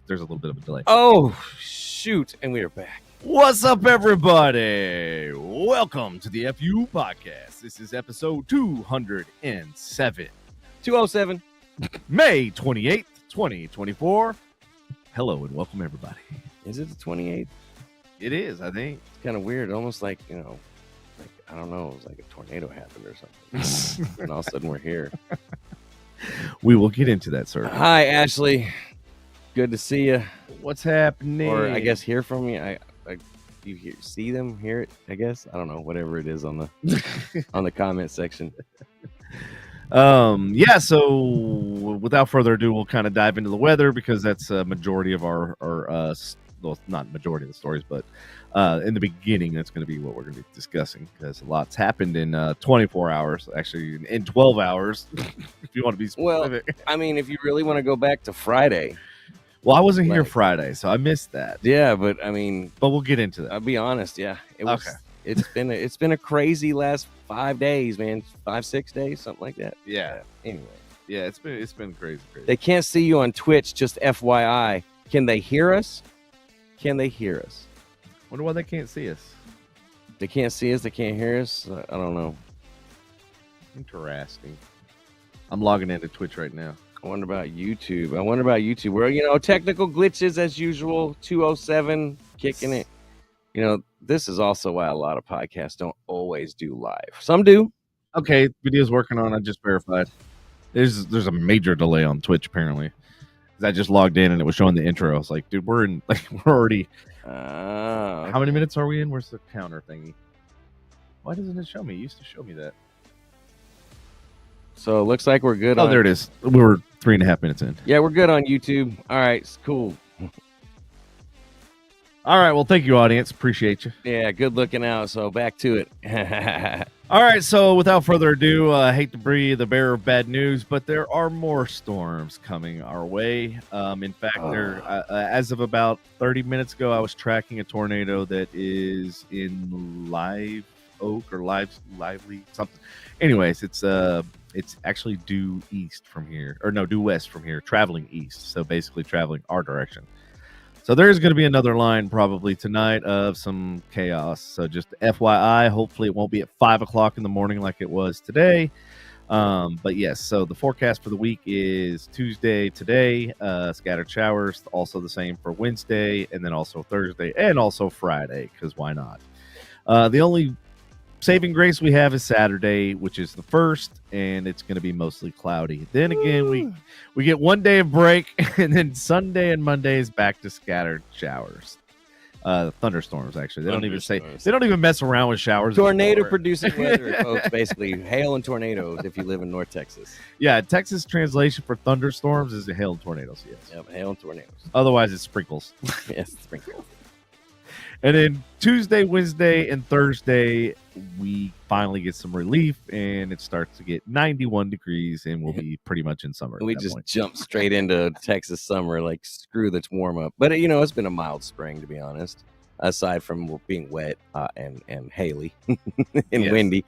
there's a little bit of a delay. Oh, shoot. And we are back. What's up, everybody? Welcome to the FU podcast. This is episode 207. 207. May 28th, 2024. Hello and welcome, everybody. Is it the 28th? It is, I think. It's kind of weird. Almost like, I don't know. It was like a tornado happened or something. And all of a sudden we're here. We will get into that, sir. Hi, Ashley. Good to see you. What's happening? Or I guess hear from you. You see them, hear it, I guess. I don't know, whatever it is on the on the comment section. Yeah, so without further ado, we'll kind of dive into the weather because that's a majority of our well, not majority of the stories, but in the beginning, that's going to be what we're going to be discussing because a lot's happened in 24 hours, actually in 12 hours, if you want to be specific. Well, I mean, if you really want to go back to Friday. Well, I wasn't here Friday, so I missed that. Yeah, but I mean, but we'll get into that. I'll be honest. Yeah, it was. Okay. It's been a crazy last 5 days, man. 5-6 days, something like that. Yeah. Anyway. Yeah, it's been crazy. They can't see you on Twitch. Just FYI. Can they hear us? Wonder why they can't see us. They can't see us. They can't hear us. I don't know. Interesting. I'm logging into Twitch right now. I wonder about YouTube. Well, technical glitches as usual. 207 kicking it. This is also why a lot of podcasts don't always do live. Some do. Okay, video's working on. I just verified. There's a major delay on Twitch apparently. I just logged in and it was showing the intro. I was like, dude, we're already. How many minutes are we in? Where's the counter thingy? Why doesn't it show me? It used to show me that. So it looks like we're good. Oh, there it is. We were 3.5 minutes in. Yeah, we're good on YouTube. All right, cool. All right, well, thank you, audience. Appreciate you. Yeah, good looking out. So back to it. All right, so without further ado, I hate to be the bearer of bad news, but there are more storms coming our way. In fact, as of about 30 minutes ago, I was tracking a tornado that is in Live Oak or Lively something. Anyways, it's actually due east from here, or no, due west from here, traveling east. So basically traveling our direction. So there's going to be another line probably tonight of some chaos. So just FYI, hopefully it won't be at 5 o'clock in the morning like it was today. But yes, so the forecast for the week is Tuesday today, scattered showers, also the same for Wednesday, and then also Thursday, and also Friday, because why not? The only saving grace we have is Saturday, which is the 1st, and it's going to be mostly cloudy. Then again, we get 1 day of break, and then Sunday and Monday is back to scattered showers. Thunderstorms, actually. They don't even mess around with showers. Tornado producing weather, folks. Basically, hail and tornadoes if you live in North Texas. Yeah, Texas translation for thunderstorms is hail and tornadoes. Yes. Yep, hail and tornadoes. Otherwise, it's sprinkles. Yes, sprinkles. And then Tuesday, Wednesday, and Thursday, we finally get some relief, and it starts to get 91 degrees, and we'll be pretty much in summer. We just jump straight into Texas summer, like screw the warm up. But it's been a mild spring, to be honest. Aside from being wet and haily and windy.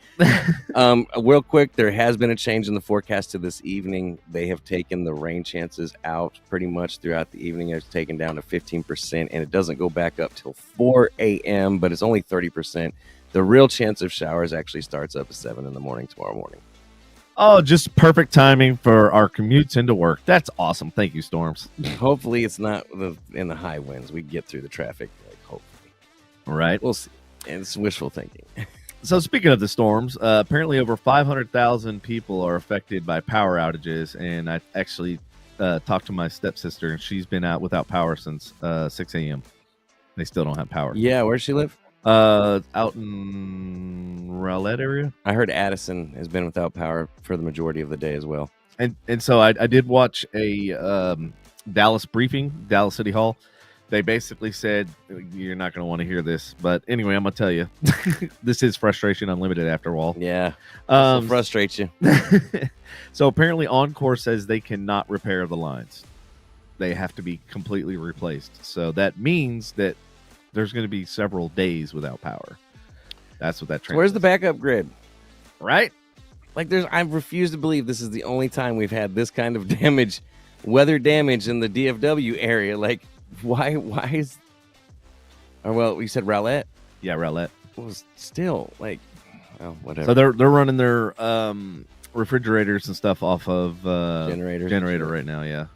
Real quick, there has been a change in the forecast to this evening. They have taken the rain chances out pretty much throughout the evening. It's taken down to 15%, and it doesn't go back up till 4 a.m., but it's only 30%. The real chance of showers actually starts up at 7 in the morning tomorrow morning. Oh, just perfect timing for our commutes into work. That's awesome. Thank you, Storms. Hopefully it's not in the high winds. We get through the traffic. Right. We'll see. And it's wishful thinking. So speaking of the storms, apparently over 500,000 people are affected by power outages. And I actually talked to my stepsister, and she's been out without power since 6 a.m. They still don't have power. Yeah, where does she live? Out in Rowlett area. I heard Addison has been without power for the majority of the day as well. And so I did watch a Dallas briefing, Dallas City Hall. They basically said, you're not going to want to hear this, but anyway, I'm going to tell you, this is frustration unlimited after all. Yeah, will frustrate you. So apparently Encore says they cannot repair the lines. They have to be completely replaced. So that means that there's going to be several days without power. That's what that translates. Where's the backup grid? Right? Like I refuse to believe this is the only time we've had this kind of damage weather damage in the DFW area. Like, why is? Or well, we said Rowlett. Yeah, Rowlett. Was still like, well, whatever. So they're running their refrigerators and stuff off of generator right now. Yeah.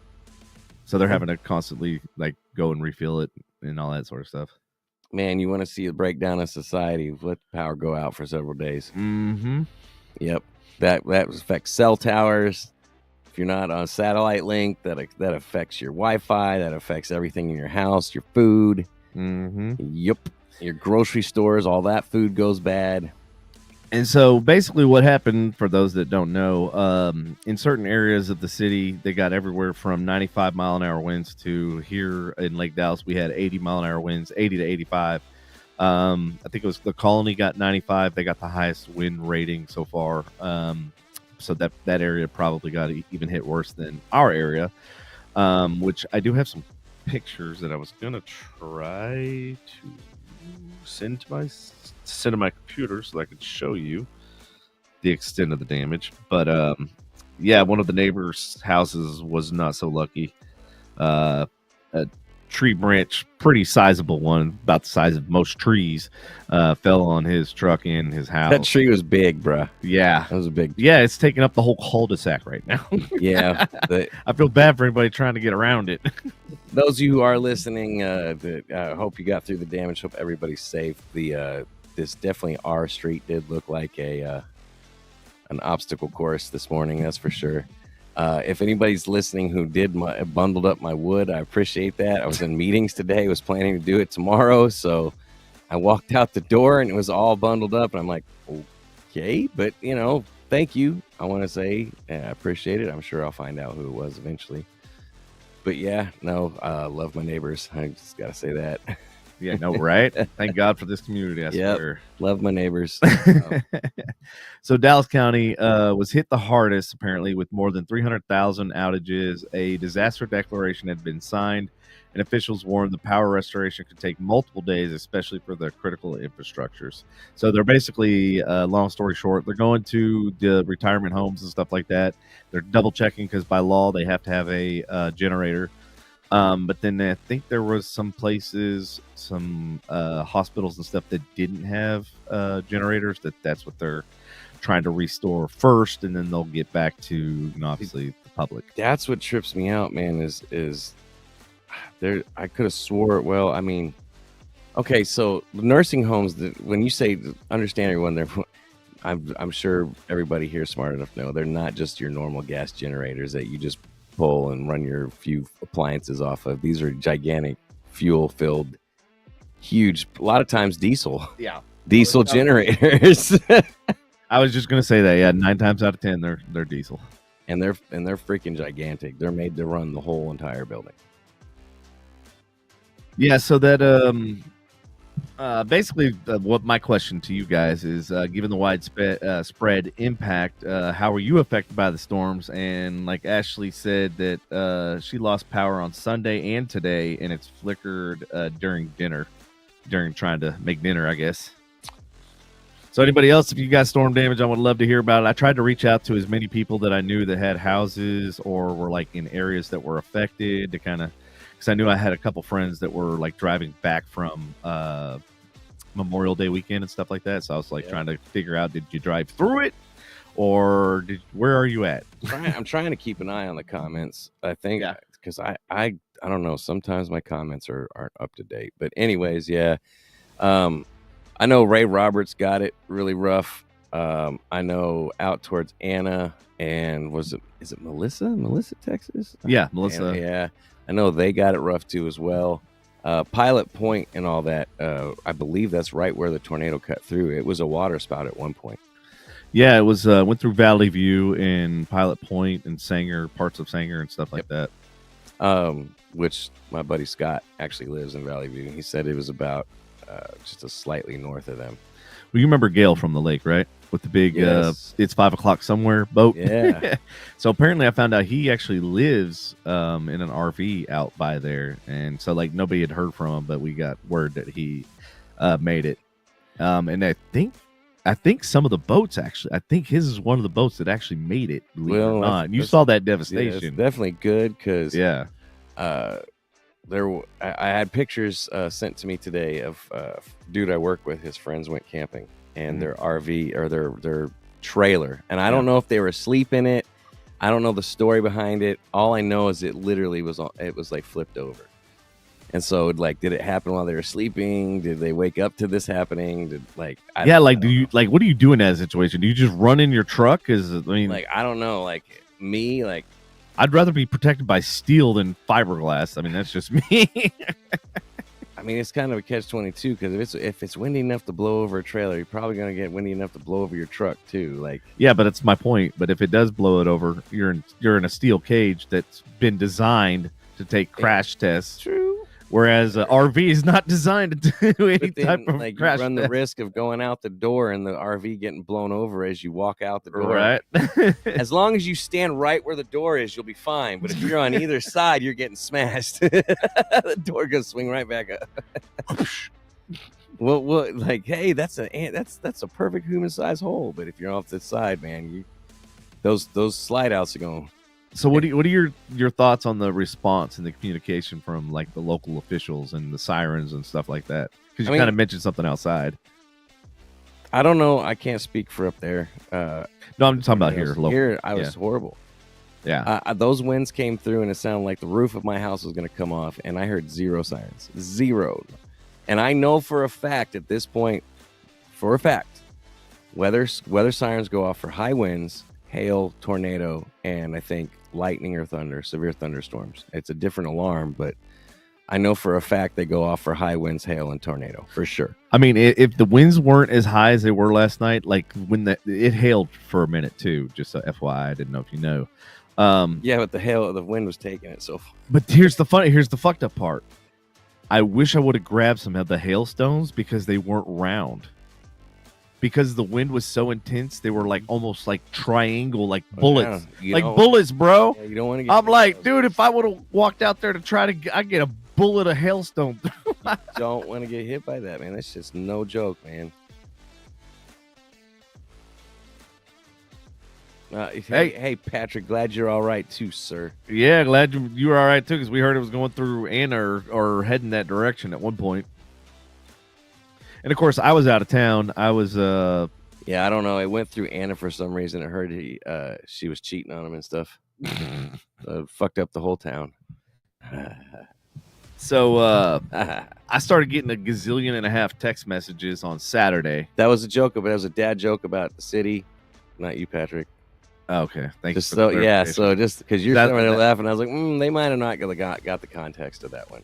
So they're having to constantly like go and refill it and all that sort of stuff. Man, you want to see a breakdown of society? Let the power go out for several days. Mm-hmm. Yep. That affects cell towers. If you're not on a satellite link, that affects your Wi-Fi. That affects everything in your house, your food. Mm-hmm. Yep. Your grocery stores, all that food goes bad. And so basically what happened, for those that don't know, in certain areas of the city, they got everywhere from 95 mile an hour winds to here in Lake Dallas, we had 80 mile an hour winds, 80 to 85. I think it was the Colony got 95. They got the highest wind rating so far. So that area probably got even hit worse than our area, which I do have some pictures that I was going to try to send to my computer so I could show you the extent of the damage. But yeah, one of the neighbors' houses was not so lucky. A tree branch, pretty sizable one, about the size of most trees, fell on his truck and his house. That tree was big, bruh. Yeah, that was a big. Yeah, it's taking up the whole cul-de-sac right now. Yeah, I feel bad for anybody trying to get around it. Those of you who are listening, hope you got through the damage. Hope everybody's safe. This definitely our street did look like an obstacle course this morning. That's for sure. If anybody's listening who did bundled up my wood, I appreciate that. I was in meetings today. Was planning to do it tomorrow, so I walked out the door and it was all bundled up. And I'm like, okay, but thank you. I want to say I appreciate it. I'm sure I'll find out who it was eventually. But yeah, no, love my neighbors. I just gotta say that. Yeah, no, right? Thank God for this community, I swear. Love my neighbors. So Dallas County was hit the hardest, apparently, with more than 300,000 outages. A disaster declaration had been signed, and officials warned the power restoration could take multiple days, especially for the critical infrastructures. So they're basically, long story short, they're going to the retirement homes and stuff like that. They're double checking because by law they have to have a generator. But then I think there was some places, some hospitals and stuff that didn't have generators. That's what they're trying to restore first, and then they'll get back to obviously the public. That's what trips me out, man. Is there? I could have swore. Well, I mean, okay, so nursing homes. When you say understand everyone, I'm sure everybody here is smart enough to know they're not just your normal gas generators that you just pull and run your few appliances off of. These are gigantic, fuel-filled, huge, a lot of times diesel generators. I was just gonna say that. Yeah, 9 times out of 10, they're diesel, and they're freaking gigantic. They're made to run the whole entire building. Yeah, so that basically what my question to you guys is, given the widespread impact, how were you affected by the storms? And like Ashley said that she lost power on Sunday and today, and it's flickered during trying to make dinner, I guess. So anybody else, if you got storm damage, I would love to hear about it. I tried to reach out to as many people that I knew that had houses or were like in areas that were affected to kind of, because I knew I had a couple friends that were like driving back from Memorial Day weekend and stuff like that. So I was like trying to figure out, did you drive through it, or where are you at? I'm trying to keep an eye on the comments. I think because I don't know. Sometimes my comments aren't up to date. But anyways, yeah. I know Ray Roberts got it really rough. I know out towards Anna and is it Melissa, Texas? Yeah, Melissa. Anna, yeah. I know they got it rough too as well. Pilot Point and all that. I believe that's right where the tornado cut through. It was a water spout at one point. Yeah, it was went through Valley View and Pilot Point and Sanger, parts of Sanger and stuff like that. Which my buddy Scott actually lives in Valley View. He said it was about just a slightly north of them. Well, you remember Gail from the lake, right? With the big, it's 5 o'clock somewhere boat. Yeah. So apparently I found out he actually lives in an RV out by there. And so like nobody had heard from him, but we got word that he made it. And I think I think some of the boats actually. I think his is one of the boats that actually made it. Believe it or not. You saw that devastation. Yeah, it's definitely good because yeah. I had pictures sent to me today of dude I work with. His friends went camping and their RV or their trailer, and I don't know if they were asleep in it. I don't know the story behind it. All I know is it literally was like flipped over. And so, like, did it happen while they were sleeping? Did they wake up to this happening? Do you what do you do in that situation? Do you just run in your truck? I don't know. Like me, like I'd rather be protected by steel than fiberglass. I mean, that's just me. I mean, it's kind of a catch-22 because if it's windy enough to blow over a trailer, you're probably gonna get windy enough to blow over your truck too. Like, yeah, but that's my point. But if it does blow it over, you're in a steel cage that's been designed to take crash tests. True. Whereas RV is not designed to do any type of crash. You run the risk of going out the door and the RV getting blown over as you walk out the door. Right. As long as you stand right where the door is, you'll be fine. But if you're on either side, you're getting smashed. The door goes swing right back up. well, like, hey, that's a perfect human size hole. But if you're off the side, man, those slide outs are going. So what are your thoughts on the response and the communication from like the local officials and the sirens and stuff like that? Because you kind of mentioned something outside. I don't know. I can't speak for up there. No, I'm talking about here. Local. Here, I was horrible. Yeah. Those winds came through and it sounded like the roof of my house was going to come off, and I heard zero sirens. Zero. And I know for a fact at this point, weather sirens go off for high winds, hail, tornado, and I think lightning or thunder, severe thunderstorms. It's a different alarm, but I know for a fact they go off for high winds, hail, and tornado for sure. I mean, if the winds weren't as high as they were last night, like when it hailed for a minute too, just so FYI, I didn't know if you know. Yeah, but the wind was taking it so. But here's the fucked up part. I wish I would have grabbed some of the hailstones because they weren't round. Because the wind was so intense, they were like almost like triangle, like bullets, bullets, bro. Yeah, you don't want to. I'm like, dude, if I would have walked out there to try to, I get a bullet of hailstone. Don't want to get hit by that, man. That's just no joke, man. Hey, Patrick, glad you're all right too, sir. Yeah, glad you were all right too, because we heard it was going through Anna or heading that direction at one point. And of course, I was out of town. I was yeah, I don't know. It went through Anna for some reason. I heard she was cheating on him and stuff. Fucked up the whole town. So I started getting a gazillion and a half text messages on Saturday. That was a joke, but it was a dad joke about the city, not you, Patrick. Okay, thank you. So just because you're sitting there laughing, I was like, they might have not got the context of that one.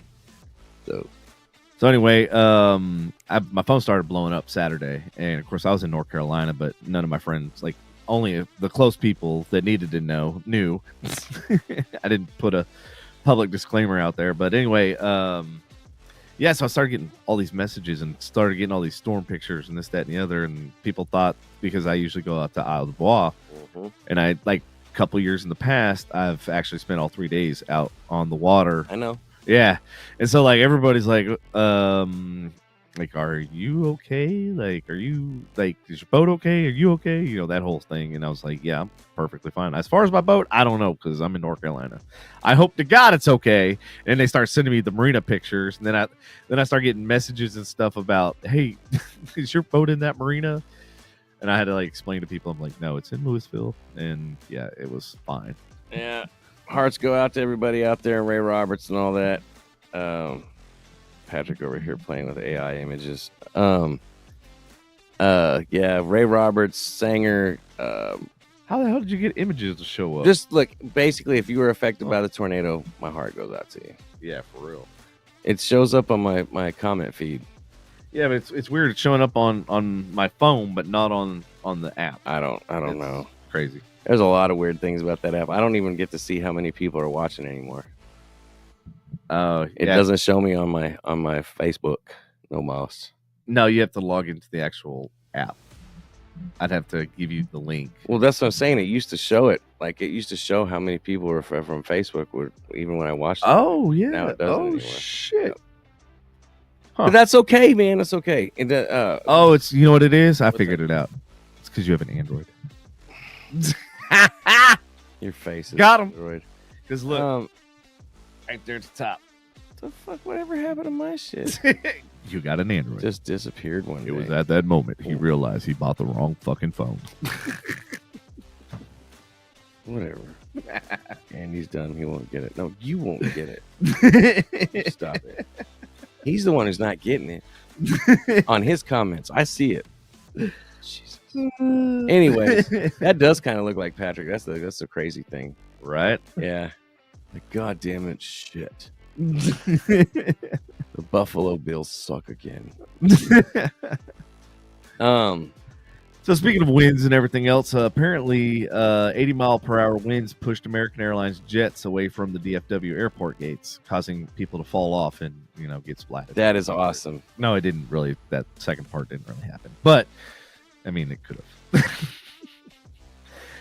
So anyway, my phone started blowing up Saturday, and of course I was in North Carolina, but none of my friends, like only the close people that needed to know, knew. I didn't put a public disclaimer out there, but anyway, so I started getting all these messages and started getting all these storm pictures and this, that, and the other, and people thought because I usually go out to Isle de Bois, and I like a couple years in the past, I've actually spent all 3 days out on the water. I know. Yeah. And so like everybody's like, are you okay? Like, are you like, is your boat okay? Are you okay? You know, that whole thing. And I was like, yeah, I'm perfectly fine. As far as my boat, I don't know, because I'm in North Carolina. I hope to God it's okay. And they start sending me the marina pictures. And then I start getting messages and stuff about, hey, is your boat in that marina? And I had to like explain to people, I'm like, no, it's in Louisville. And yeah, it was fine. Yeah. Hearts go out to everybody out there, Ray Roberts and all that. Patrick over here playing with AI images. Yeah, Ray Roberts, Sanger. How the hell did you get images to show up? Just look, basically, if you were affected by the tornado, my heart goes out to you. Yeah, for real. It shows up on my comment feed. Yeah, but it's weird. It's showing up on my phone, but not on the app. I don't know. Crazy. There's a lot of weird things about that app. I don't even get to see how many people are watching anymore. It doesn't show me on my Facebook. No mouse. No, you have to log into the actual app. I'd have to give you the link. Well, that's what I'm saying. It used to show it. Like, it used to show how many people were from Facebook, even when I watched it. Oh, yeah. Now it doesn't anymore. Shit. But that's okay, man. That's okay. And, it's you know what it is. I what's figured it out. It's because you have an Android. Your face is Got 'em. Android. Because look, right there at the top. The fuck? Whatever happened to my shit? You got an Android. Just disappeared one day. It was at that moment he realized he bought the wrong fucking phone. Whatever. And he's done. He won't get it. No, you won't get it. Stop it. He's the one who's not getting it. On his comments, I see it. Jesus. Anyways, that does kind of look like Patrick. That's the crazy thing, Right? yeah. The goddamn it shit. The Buffalo Bills suck again. So speaking of winds and everything else, apparently 80-mile-per-hour winds pushed American Airlines jets away from the DFW Airport Gates, causing people to fall off and get splatted. That is awesome. No, it didn't really. That second part didn't really happen, but I mean, it could have.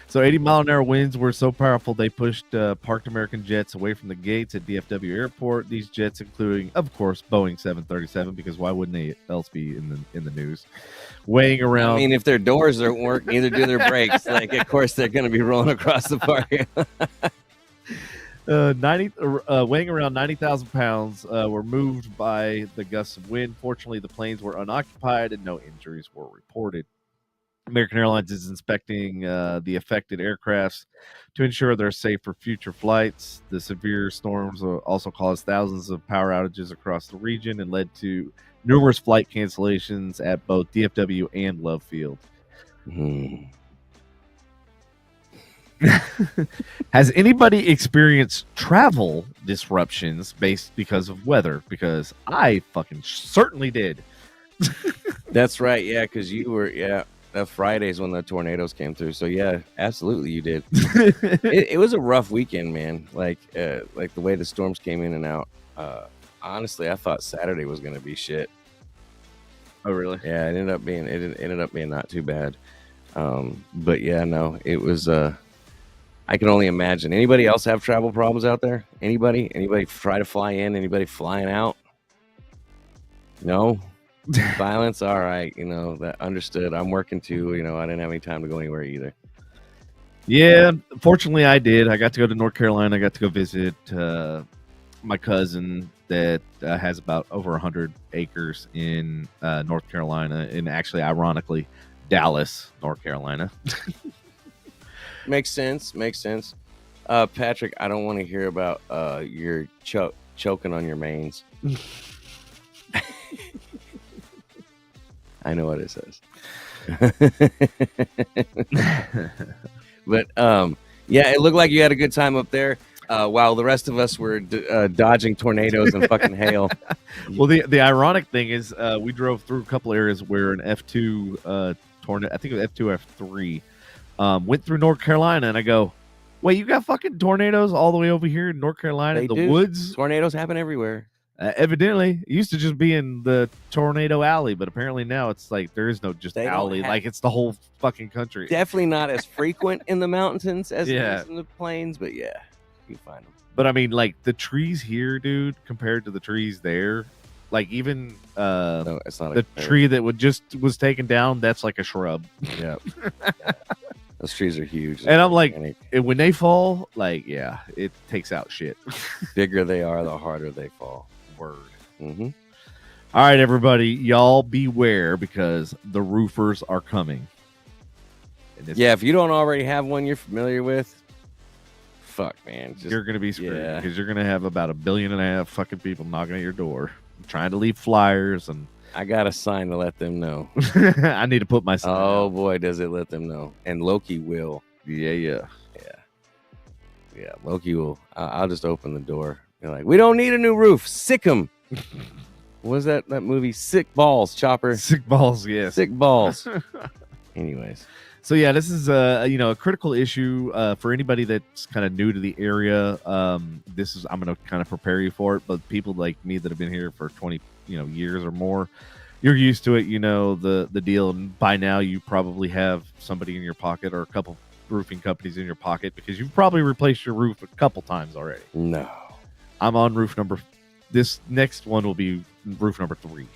So 80-mile-an-hour winds were so powerful they pushed parked American jets away from the gates at DFW Airport. These jets, including, of course, Boeing 737, because why wouldn't they else be in the news? Weighing around. I mean, if their doors don't work, neither do their brakes. Like, of course, they're going to be rolling across the park. 90, weighing around 90,000 pounds, were moved by the gusts of wind. Fortunately, the planes were unoccupied and no injuries were reported. American Airlines is inspecting the affected aircrafts to ensure they're safe for future flights. The severe storms also caused thousands of power outages across the region and led to numerous flight cancellations at both DFW and Love Field. Has anybody experienced travel disruptions because of weather? Because I fucking certainly did. That's right. Yeah, because you were, Fridays when the tornadoes came through. So yeah, absolutely you did. It was a rough weekend, man. Like the way the storms came in and out. Honestly, I thought Saturday was gonna be shit. Oh really? Yeah, it ended up being not too bad. But yeah, no, it was. I can only imagine. Anybody else have travel problems out there? Anybody try to fly in? Anybody flying out? No. Violence, all right, that understood. I'm working too, I didn't have any time to go anywhere either. Yeah, fortunately I did. I got to go to North Carolina. I got to go visit my cousin that has about over 100 acres in North Carolina, and actually, ironically, Dallas, North Carolina. Makes sense. Patrick, I don't want to hear about your choking on your mains. I know what it says. But yeah, it looked like you had a good time up there while the rest of us were dodging tornadoes and fucking hail. Well, the ironic thing is we drove through a couple areas where an F2 tornado, I think it was F2 F3, went through North Carolina, and I go, wait, you got fucking tornadoes all the way over here in North Carolina in the woods? Tornadoes happen everywhere. Evidently, it used to just be in the tornado alley, but apparently now it's like there is no just alley. Like it's the whole fucking country. Definitely not as frequent in the mountains as it is in the plains, but yeah, you find them. But I mean, like the trees here, dude, compared to the trees there, like even no, it's not the tree that was taken down. That's like a shrub. Yeah. Those trees are huge. And I'm like, when they fall, like, yeah, it takes out shit. Bigger they are, the harder they fall. Word. Mm-hmm. All right, everybody, y'all beware because the roofers are coming. Yeah, if you don't already have one you're familiar with, fuck, man. You're going to be screwed because you're going to have about 1.5 billion fucking people knocking at your door, trying to leave flyers. And I got a sign to let them know. I need to put my sign out. Boy, does it let them know. And Loki will. Yeah, Loki will. I'll just open the door. They're like, we don't need a new roof. Sick 'em. What was that movie? Sick Balls, Chopper. Sick Balls, yes. Sick Balls. Anyways. So yeah, this is a critical issue for anybody that's kind of new to the area. I'm going to kind of prepare you for it, but people like me that have been here for 20 years or more, you're used to it. The deal, and by now you probably have somebody in your pocket or a couple roofing companies in your pocket because you've probably replaced your roof a couple times already. No. I'm on roof this next one will be roof number 3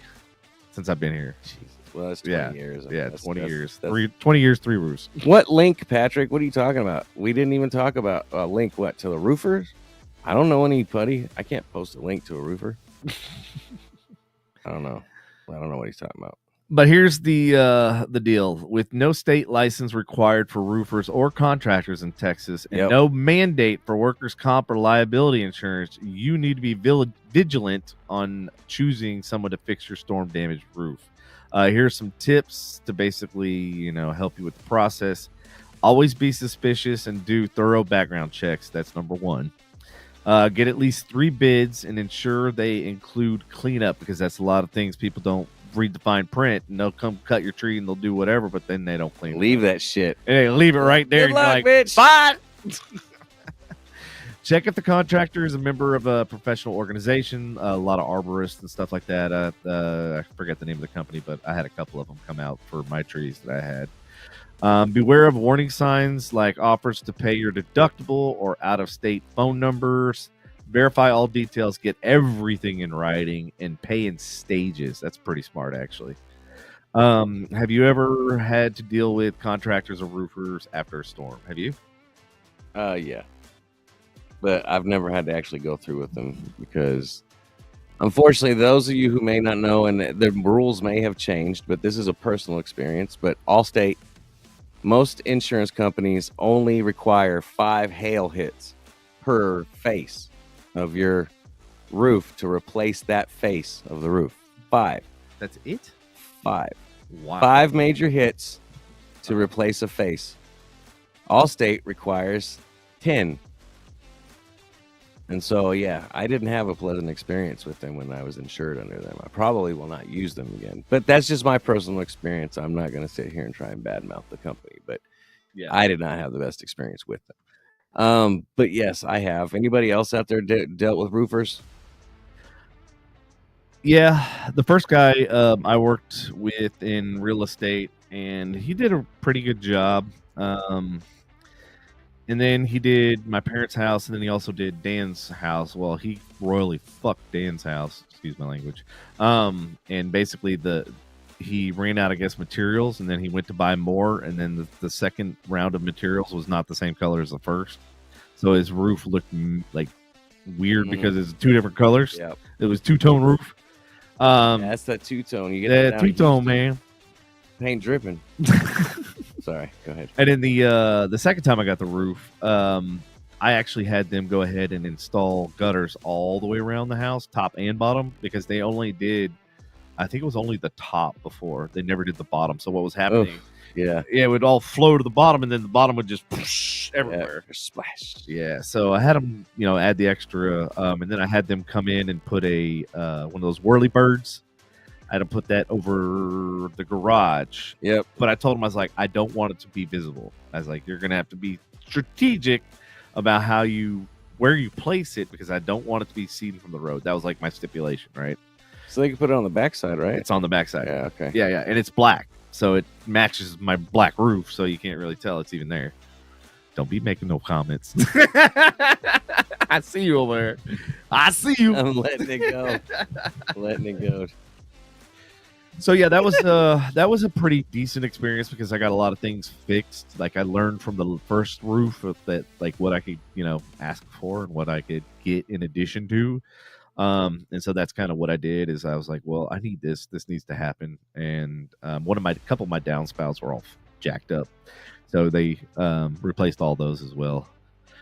since I've been here. Jesus. Well, that's 20 years. I mean, Yeah, that's 20 years. that's- 20 years, 3 roofs. What link, Patrick? What are you talking about? We didn't even talk about a link. What, to the roofers? I don't know anybody. I can't post a link to a roofer. I don't know what he's talking about. But here's the deal. With no state license required for roofers or contractors in Texas, and no mandate for workers' comp or liability insurance, you need to be vigilant on choosing someone to fix your storm damaged roof. Here's some tips to basically, help you with the process. Always be suspicious and do thorough background checks. That's number 1. Get at least 3 bids and ensure they include cleanup, because that's a lot of things people don't read the fine print, and they'll come cut your tree and they'll do whatever, but then they don't clean Leave it. that shit. Hey, leave it right there. Good luck, bitch. Bye. Check if the contractor is a member of a professional organization. A lot of arborists and stuff like that. I forget the name of the company, but I had a couple of them come out for my trees that I had. Beware of warning signs like offers to pay your deductible or out-of-state phone numbers. Verify all details, get everything in writing, and pay in stages. That's pretty smart, actually. Have you ever had to deal with contractors or roofers after a storm? Have you? Yeah. But I've never had to actually go through with them because, unfortunately, those of you who may not know, and the rules may have changed, but this is a personal experience, but Allstate, most insurance companies only require 5 hail hits per face of your roof to replace that face of the roof. 5. That's it? 5. Wow. 5 major hits to replace a face. Allstate requires 10. And so, yeah, I didn't have a pleasant experience with them when I was insured under them. I probably will not use them again. But that's just my personal experience. I'm not going to sit here and try and badmouth the company. But yeah, I did not have the best experience with them. But yes, I have. Anybody else out there dealt with roofers? Yeah, the first guy I worked with in real estate, and he did a pretty good job. And then he did my parents' house, and then he also did Dan's house. Well, he royally fucked Dan's house. Excuse my language. And basically he ran out, I guess, materials, and then he went to buy more, and then the second round of materials was not the same color as the first. So his roof looked like weird because it's 2 different colors. Yep. It was 2-tone roof. Yeah, that's that 2-tone. You get that 2-tone, man. Paint dripping. Sorry, go ahead. And then the second time I got the roof, I actually had them go ahead and install gutters all the way around the house, top and bottom, because they only did, I think it was only the top before. They never did the bottom. So what was happening? Oof, yeah, it would all flow to the bottom, and then the bottom would just whoosh everywhere. Yeah, splash. Yeah, so I had them, add the extra, and then I had them come in and put a one of those whirly birds. I had to put that over the garage. Yep. But I told him, I was like, I don't want it to be visible. I was like, you're going to have to be strategic about where you place it, because I don't want it to be seen from the road. That was like my stipulation, right? So they can put it on the backside, right? It's on the backside. Yeah, okay. Yeah. And it's black. So it matches my black roof. So you can't really tell it's even there. Don't be making no comments. I see you over there. I see you. I'm letting it go. Letting it go. So yeah, that was a pretty decent experience, because I got a lot of things fixed. Like, I learned from the first roof that like what I could ask for and what I could get in addition to. And so that's kind of what I did. Is I was like, well, I need this. This needs to happen. And couple of my downspouts were all jacked up, so they replaced all those as well.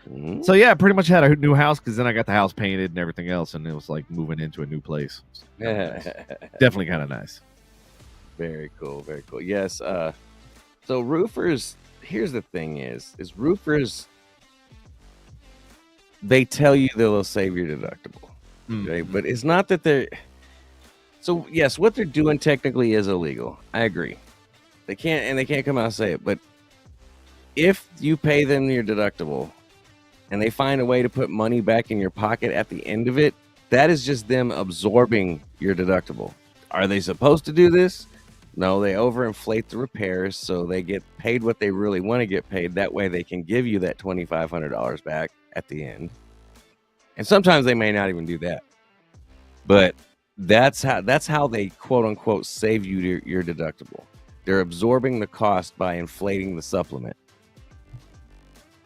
Mm-hmm. So yeah, I pretty much had a new house, because then I got the house painted and everything else, and it was like moving into a new place. Nice. Definitely kind of nice. Very cool. Very cool. Yes. So roofers, here's the thing is roofers, they tell you they'll save your deductible. Okay? But it's not that they're, so yes, what they're doing technically is illegal. I agree. They can't come out and say it, but if you pay them your deductible and they find a way to put money back in your pocket at the end of it, that is just them absorbing your deductible. Are they supposed to do this? No, they overinflate the repairs, so they get paid what they really want to get paid. That way they can give you that $2,500 back at the end. And sometimes they may not even do that. But That's how they quote unquote save you your deductible. They're absorbing the cost by inflating the supplement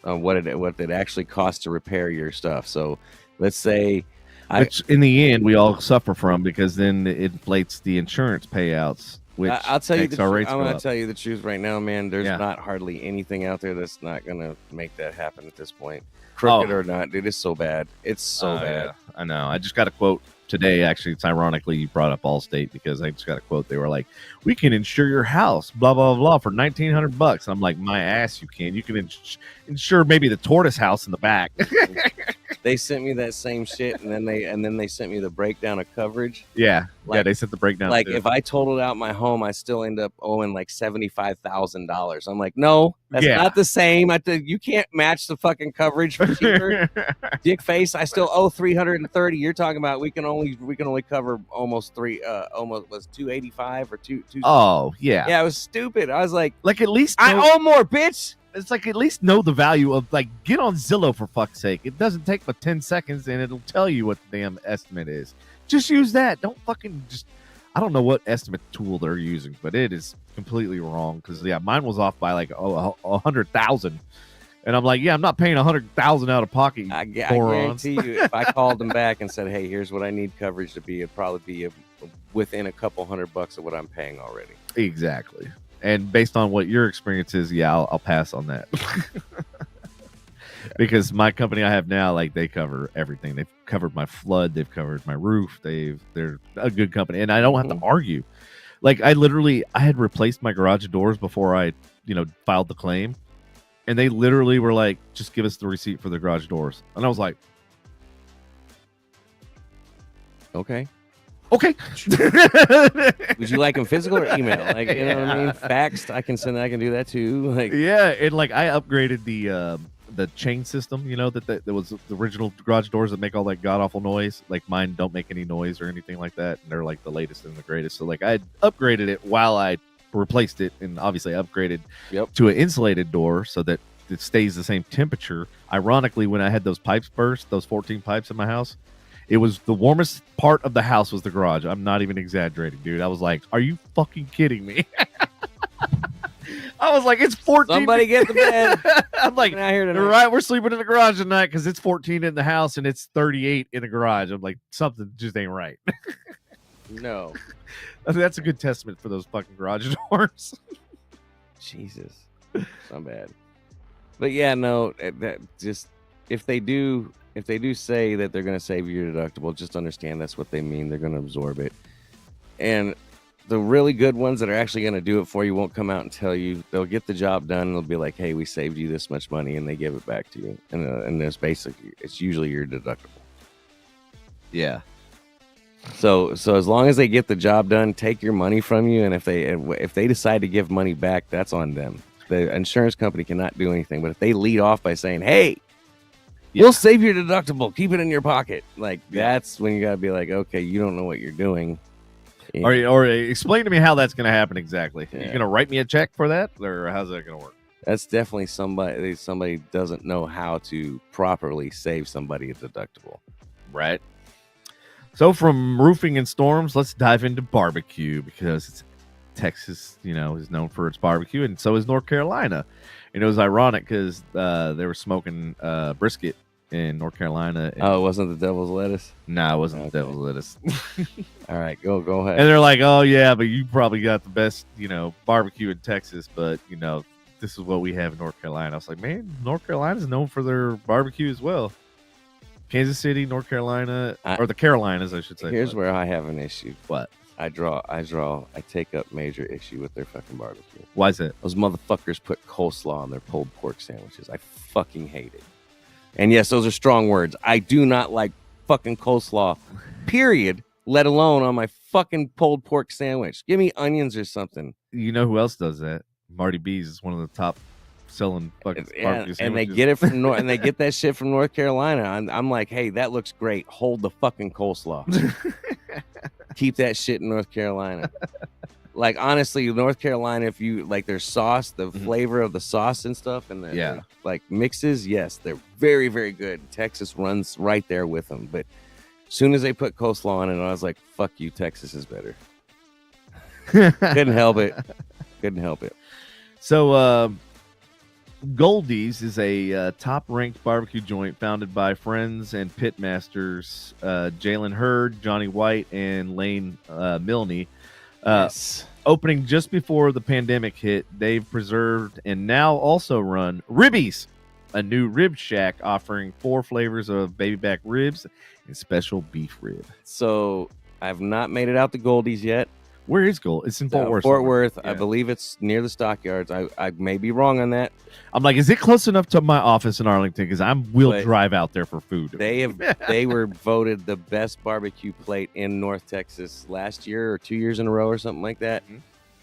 on what it actually costs to repair your stuff. So let's say, which in the end we all suffer from, because then it inflates the insurance payouts. Which I'll tell you the truth. I'm going to tell you the truth right now, man. There's Yeah. not hardly anything out there that's not going to make that happen at this point. Crooked or not, dude, it's so bad. It's so bad. Yeah, I know. I just got a quote today. Actually, it's ironically you brought up Allstate, because I just got a quote. They were like, "We can insure your house, blah blah blah, for $1,900." I'm like, "My ass, you can. You can insure maybe the tortoise house in the back." They sent me that same shit, and then they sent me the breakdown of coverage. Yeah, they sent the breakdown. Like, too. if I totaled out my home, I still end up owing like $75,000. I'm like, no, that's not the same. You can't match the fucking coverage for cheaper. Dick face, I still owe $330. You're talking about we can only cover almost was $285 or two. Oh yeah, yeah, it was stupid. I was like at least I owe more, bitch. It's like, at least know the value of, like, get on Zillow for fuck's sake. It doesn't take but 10 seconds and it'll tell you what the damn estimate is. Just use that. Don't fucking I don't know what estimate tool they're using, but it is completely wrong. Because mine was off by like 100,000, and I'm like, I'm not paying 100,000 out of pocket. I guarantee you, if I called them back and said, hey, here's what I need coverage to be, it'd probably be within a couple $100 of what I'm paying already. Exactly. And based on what your experience is, I'll pass on that. Because my company I have now, like, they cover everything. They've covered my flood. They've covered my roof. They're a good company, and I don't have to argue. Like, I had replaced my garage doors before I, filed the claim, and they literally were like, "Just give us the receipt for the garage doors," and I was like, "Okay." Okay. Would you like them physical or email? Like, you know what I mean? Faxed. I can do that too. Like, yeah, and like I upgraded the chain system. That was the original garage doors that make all that god awful noise. Like, mine don't make any noise or anything like that. And they're like the latest and the greatest. So like I upgraded it while I replaced it, and obviously I upgraded to an insulated door so that it stays the same temperature. Ironically, when I had those pipes burst, those 14 pipes in my house, it was the warmest part of the house was the garage. I'm not even exaggerating, dude. I was like, are you fucking kidding me? I was like, it's 14. Somebody get the bed. I'm like, right, we're sleeping in the garage tonight because it's 14 in the house and it's 38 in the garage. I'm like, something just ain't right. No. I mean, that's a good testament for those fucking garage doors. Jesus. So bad. But yeah, no, that just, if they do say that they're going to save you your deductible, just understand that's what they mean. They're going to absorb it. And the really good ones that are actually going to do it for you won't come out and tell you. They'll get the job done, and they'll be like, hey, we saved you this much money, and they give it back to you. And there's basically, it's usually your deductible. Yeah. So as long as they get the job done, take your money from you, and if they decide to give money back, that's on them. The insurance company cannot do anything. But if they lead off by saying, hey, we'll save your deductible, keep it in your pocket, like, that's when you got to be like, okay, you don't know what you're doing. Or explain to me how that's going to happen exactly. Yeah. You going to write me a check for that, or how's that going to work? That's definitely somebody doesn't know how to properly save somebody a deductible. Right. So from roofing and storms, let's dive into barbecue, because Texas, is known for its barbecue, and so is North Carolina. And it was ironic because they were smoking brisket in North Carolina. Oh, it wasn't the devil's lettuce? No, it wasn't the devil's lettuce. All right, go ahead. And they're like, oh, yeah, but you probably got the best, barbecue in Texas, but, this is what we have in North Carolina. I was like, man, North Carolina's known for their barbecue as well. Kansas City, North Carolina, or the Carolinas, I should say. Here's where I have an issue. What? I take up major issue with their fucking barbecue. Why is that? Those motherfuckers put coleslaw on their pulled pork sandwiches. I fucking hate it. And yes, those are strong words. I do not like fucking coleslaw, period, let alone on my fucking pulled pork sandwich. Give me onions or something. You know who else does that? Marty B's is one of the top selling fucking barbecue sandwiches. And they get it from and they get that shit from North Carolina. I'm like, hey, that looks great. Hold the fucking coleslaw. Keep that shit in North Carolina. Like, honestly, North Carolina, if you like their sauce, the flavor of the sauce and stuff, and the like mixes, yes, they're very, very good. Texas runs right there with them, but Soon as they put coleslaw on it, I was like, fuck you, Texas is better. Couldn't help it. So, Goldie's is a top-ranked barbecue joint founded by friends and pitmasters Jalen Hurd, Johnny White, and Lane Milne. Yes. Opening just before the pandemic hit, they've preserved and now also run Ribbies, a new rib shack offering 4 flavors of baby back ribs and special beef rib. So I've not made it out to Goldie's yet. Where is Gold? It's in Fort Worth. Fort Worth. Yeah. I believe it's near the stockyards. I may be wrong on that. I'm like, is it close enough to my office in Arlington? Because I will drive out there for food. They were voted the best barbecue plate in North Texas last year or 2 years in a row or something like that. Mm-hmm.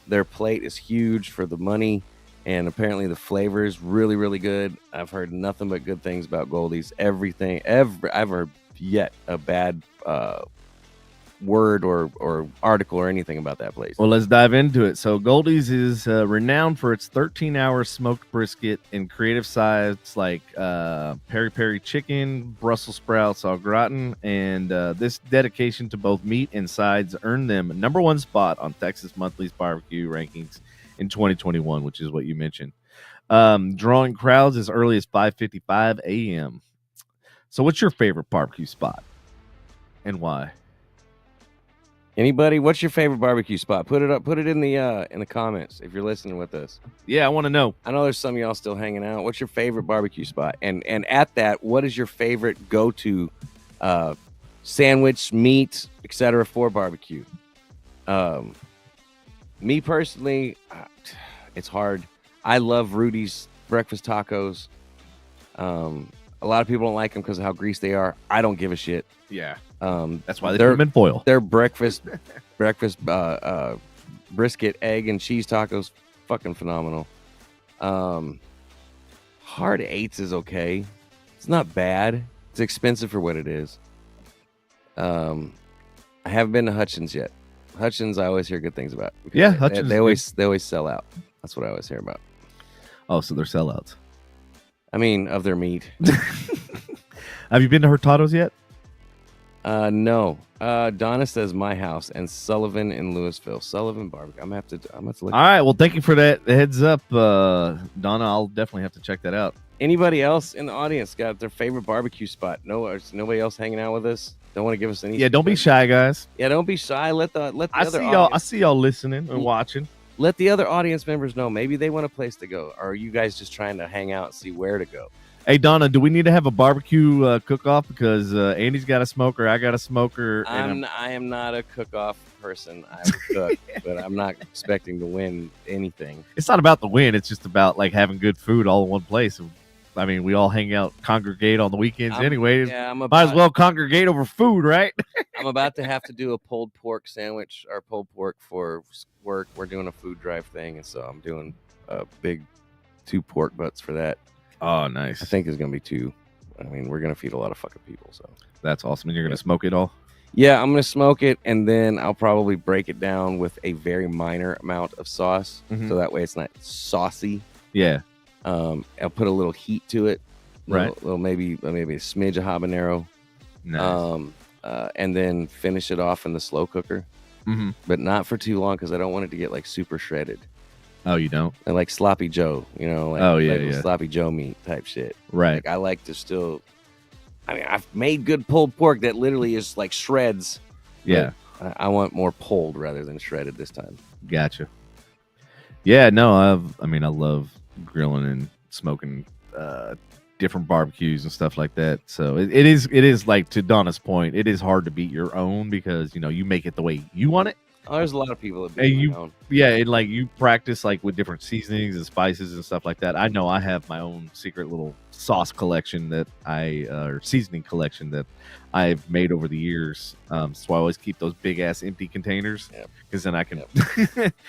Their plate is huge for the money, and apparently the flavor is really, really good. I've heard nothing but good things about Goldie's. I've heard yet a bad word or article or anything about that place. Well, let's dive into it. So Goldie's is renowned for its 13-hour smoked brisket and creative sides like peri peri chicken, Brussels sprouts au gratin, and this dedication to both meat and sides earned them #1 spot on Texas Monthly's barbecue rankings in 2021, which is what you mentioned, drawing crowds as early as 5:55 a.m. So what's your favorite barbecue spot and why? Anybody? What's your favorite barbecue spot? Put it up. Put it in the comments if you're listening with us. Yeah, I want to know. I know there's some of y'all still hanging out. What's your favorite barbecue spot? And at that, what is your favorite go-to sandwich, meat, etc. for barbecue? Me personally, it's hard. I love Rudy's breakfast tacos. A lot of people don't like them because of how greasy they are. I don't give a shit. Yeah. That's why they put them in foil. Their breakfast brisket, egg, and cheese tacos, fucking phenomenal. Hard Eights is okay. It's not bad. It's expensive for what it is. I haven't been to Hutchins yet. Hutchins, I always hear good things about. Yeah, Hutchins. They always sell out. That's what I always hear about. Oh, so they're sellouts. I mean, of their meat. Have you been to Hurtado's yet? No. Donna says my house and Sullivan in Louisville. Sullivan barbecue. I'm gonna have to look. All right. Well, thank you for that heads up, Donna. I'll definitely have to check that out. Anybody else in the audience got their favorite barbecue spot? No, there's nobody else hanging out with us. Don't want to give us any. Yeah, don't be shy, guys. Yeah, don't be shy. Let the other I see y'all listening and watching. Let the other audience members know. Maybe they want a place to go. Or are you guys just trying to hang out and see where to go? Hey, Donna, do we need to have a barbecue cook-off? Because Andy's got a smoker, I got a smoker. I am not a cook-off person. I cook, but I'm not expecting to win anything. It's not about the win. It's just about like having good food all in one place. I mean, we all hang out, congregate on the weekends anyway. Yeah, might as well congregate over food, right? I'm about to have to do a pulled pork sandwich or pulled pork for work. We're doing a food drive thing, and so I'm doing a big 2 pork butts for that. Oh, nice. I think it's going to be 2. I mean, we're going to feed a lot of fucking people. So that's awesome. And you're going to smoke it all? Yeah, I'm going to smoke it, and then I'll probably break it down with a very minor amount of sauce. Mm-hmm. So that way it's not saucy. Yeah. I'll put a little heat to it. Right. Little maybe a smidge of habanero. Nice. And then finish it off in the slow cooker. Mm-hmm. But not for too long because I don't want it to get like super shredded. Oh, you don't? And like sloppy Joe, you know? Like sloppy Joe meat type shit. Right. Like I like to still. I mean, I've made good pulled pork that literally is like shreds. Yeah. I want more pulled rather than shredded this time. Gotcha. Yeah, no, I love grilling and smoking different barbecues and stuff like that. So it is like, to Donna's point, it is hard to beat your own because, you know, you make it the way you want it. Oh, there's a lot of people that beat their own. Yeah, and like you practice like with different seasonings and spices and stuff like that. I know I have my own secret little sauce collection that or seasoning collection that I've made over the years. So I always keep those big ass empty containers because then I can.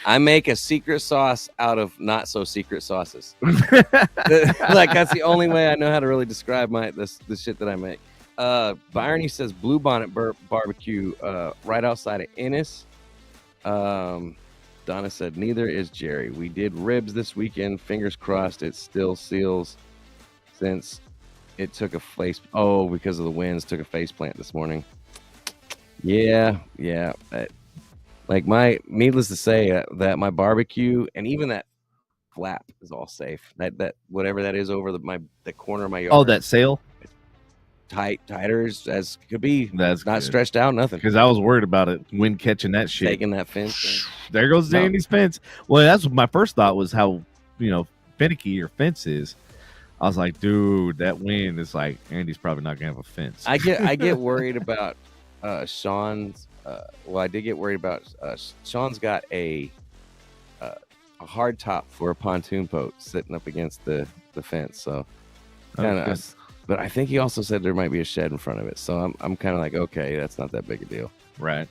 I make a secret sauce out of not so secret sauces. Like that's the only way I know how to really describe the shit that I make. Byron says Blue Bonnet Barbecue right outside of Ennis. Donna said neither is Jerry. We did ribs this weekend. Fingers crossed it still seals since it took a face. Oh, because of the winds, took a face plant this morning. Yeah, yeah. Needless to say, that my barbecue and even that flap is all safe. That whatever that is over the corner of my yard. Oh, that sail? Tighter as could be. That's not good. stretched out, nothing. Because I was worried about it, wind catching that shit. Taking that fence. There goes Andy's fence. Well, that's what my first thought was, how finicky your fence is. I was like, dude, that wind is like, Andy's probably not gonna have a fence. I get worried about Sean's. Well, I did get worried about Sean's got a hard top for a pontoon boat sitting up against the fence. So kind of. But I think he also said there might be a shed in front of it. So I'm kind of like, okay, that's not that big a deal. Right.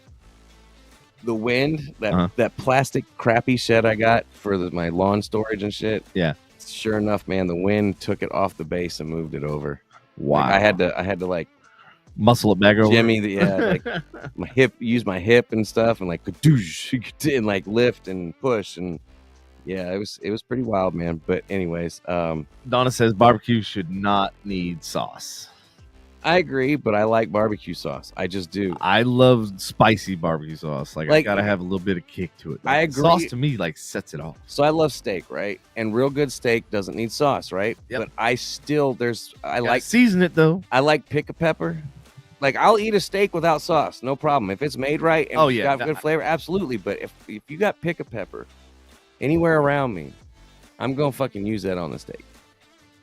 The wind, that plastic crappy shed I got for my lawn storage and shit. Yeah. Sure enough, man, the wind took it off the base and moved it over. Wow. Like, I had to like muscle it back over. Jimmy, like use my hip and stuff, and like and like lift and push, and yeah, it was pretty wild, man. But anyways, Donna says barbecue should not need sauce. I agree, but I like barbecue sauce. I just do. I love spicy barbecue sauce. Like I gotta have a little bit of kick to it. Like, I agree. Sauce to me like sets it off. So I love steak, right? And real good steak doesn't need sauce, right? Yep. But I like season it though. I like pick a pepper. Like I'll eat a steak without sauce, no problem. If it's made right and got good flavor, absolutely. But if you got pick a pepper anywhere around me, I'm gonna fucking use that on the steak.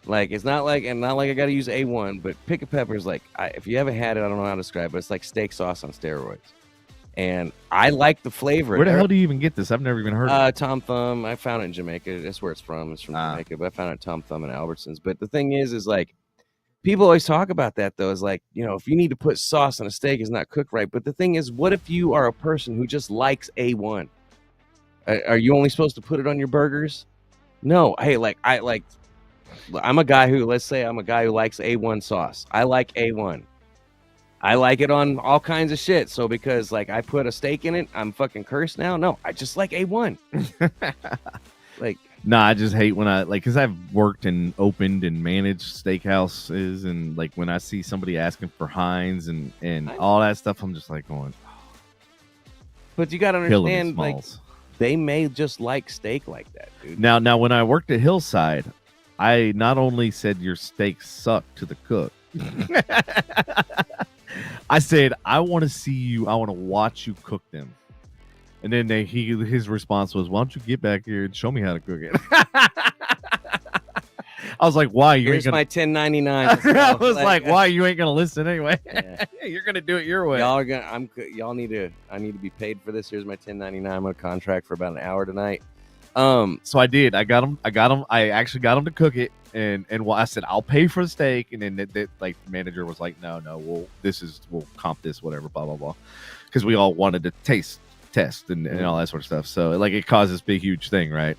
Like it's not like I got to use A1, but pick a pepper is like, if you haven't had it, I don't know how to describe it, but it's like steak sauce on steroids. And I like the flavor. Where the hell do you even get this? I've never even heard of it. Tom Thumb. I found it in Jamaica. That's where it's from. It's from Jamaica, but I found it at Tom Thumb and Albertsons. But the thing is like, people always talk about that though, is like, if you need to put sauce on a steak, it's not cooked right. But the thing is, what if you are a person who just likes A1? Are you only supposed to put it on your burgers? No. Hey, I'm a guy who likes A1 sauce. I like A1. I like it on all kinds of shit. So because like I put a steak in it, I'm fucking cursed now? No, I just like A1. I just hate when because I've worked and opened and managed steakhouses, and like when I see somebody asking for Heinz and all that stuff, I'm just like going. But you gotta understand, like they may just like steak like that, dude. Now when I worked at Hillside, I not only said your steaks suck to the cook, I said, I want to watch you cook them. And then his response was, why don't you get back here and show me how to cook it? I was like, why? Here's my $10.99. I was like, why? You ain't going to listen anyway. Yeah. You're going to do it your way. I need to be paid for this. Here's my $10.99. I'm on a contract for about an hour tonight. So I did. I got him. I actually got him to cook it, and I said I'll pay for the steak, and then the manager was like, no, we'll comp this, whatever, blah blah blah, because we all wanted to test and all that sort of stuff. So like it caused this big huge thing, right?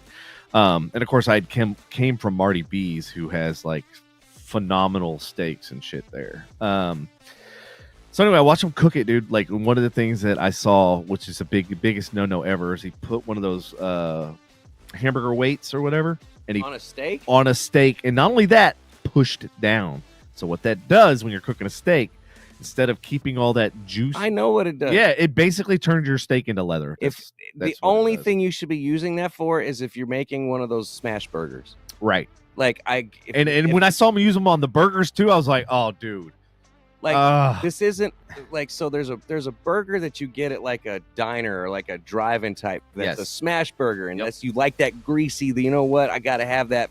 And of course I came from Marty B's, who has like phenomenal steaks and shit there. So anyway, I watched him cook it, dude. Like one of the things that I saw, which is biggest no ever, is he put one of those hamburger weights or whatever, and on a steak, and not only that, pushed it down. So what that does when you're cooking a steak, instead of keeping all that juice, I know what it does. Yeah, it basically turns your steak into leather. That's the only thing you should be using that for is if you're making one of those smash burgers, right? Like when I saw him use them on the burgers too, I was like, oh, dude. Like this isn't like, so there's a burger that you get at like a diner or like a drive-in type. That's a smash burger, and that's, you like that greasy, you know what? I got to have that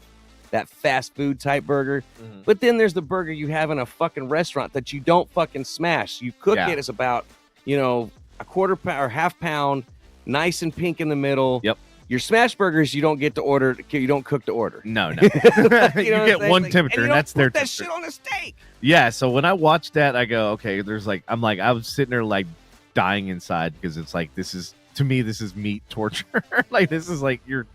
fast food type burger. Mm-hmm. But then there's the burger you have in a fucking restaurant that you don't fucking smash. You cook it. It's about, a quarter pound or half pound, nice and pink in the middle. Yep. Your smash burgers, you don't get to order. You don't cook to order. No. You get one temperature, and that's their temperature. That shit on a steak. Yeah. So when I watched that, I go, okay. I was sitting there like dying inside, because it's like, this is meat torture. Like this is like you're.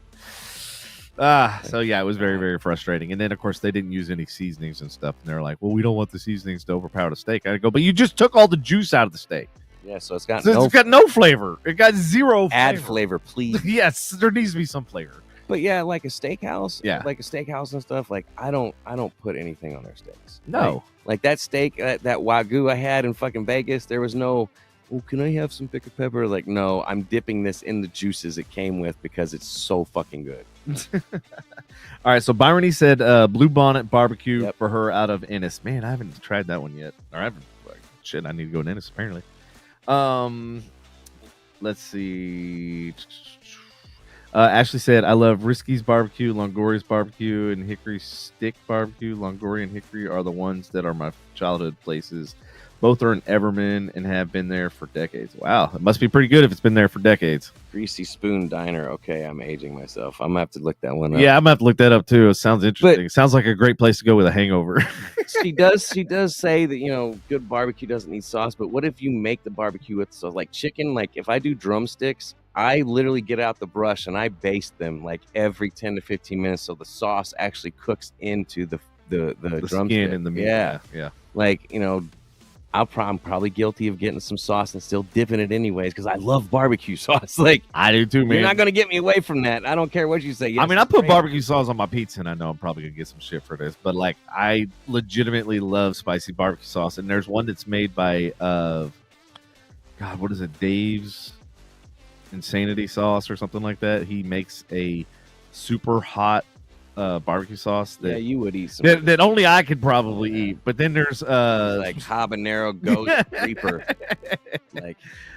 So yeah, it was very, very frustrating. And then of course they didn't use any seasonings and stuff, and they're like, well, we don't want the seasonings to overpower the steak. I go, but you just took all the juice out of the steak. Yeah, so it's got no flavor. It got zero flavor. Add flavor, please. Yes, there needs to be some flavor. But yeah, like a steakhouse. Yeah, like a steakhouse and stuff. Like I don't put anything on their steaks. No, like that steak, that Wagyu I had in fucking Vegas. There was no oh, can I have some pickled pepper? Like, no, I'm dipping this in the juices it came with because it's so fucking good. All right, so Byrony said Blue Bonnet barbecue Yep. for her out of Ennis. Man, I haven't tried that one yet. Or I haven't. Shit, I need to go to Ennis apparently. Let's see. Ashley said, I love Risky's barbecue, Longoria's barbecue, and Hickory Stick barbecue. Longoria and Hickory are the ones that are my childhood places. Both are in Everman and have been there for decades. Wow, it must be pretty good if it's been there for decades. Greasy Spoon Diner. Okay, I'm aging myself. I'm gonna have to look that one up. Yeah, I'm gonna have to look that up too. It sounds interesting. It sounds like a great place to go with a hangover. She does say that, you know, good barbecue doesn't need sauce, but what if you make the barbecue with, so like chicken, like if I do drumsticks, I literally get out the brush and I baste them like every 10 to 15 minutes so the sauce actually cooks into the drumstick. Skin and the meat. Yeah. Like, you know, I'm probably guilty of getting some sauce and still dipping it anyways because I love barbecue sauce. Like, I do too, man. You're not gonna get me away from that. I don't care what you say. Yes, I mean, I put barbecue sauce on my pizza, and I know I'm probably gonna get some shit for this, but like, I legitimately love spicy barbecue sauce. And there's one that's made by, God, what is it? Dave's Insanity Sauce or something like that. He makes a super hot barbecue sauce that you would eat some that only I could probably eat. But then there's like habanero ghost reaper. Like,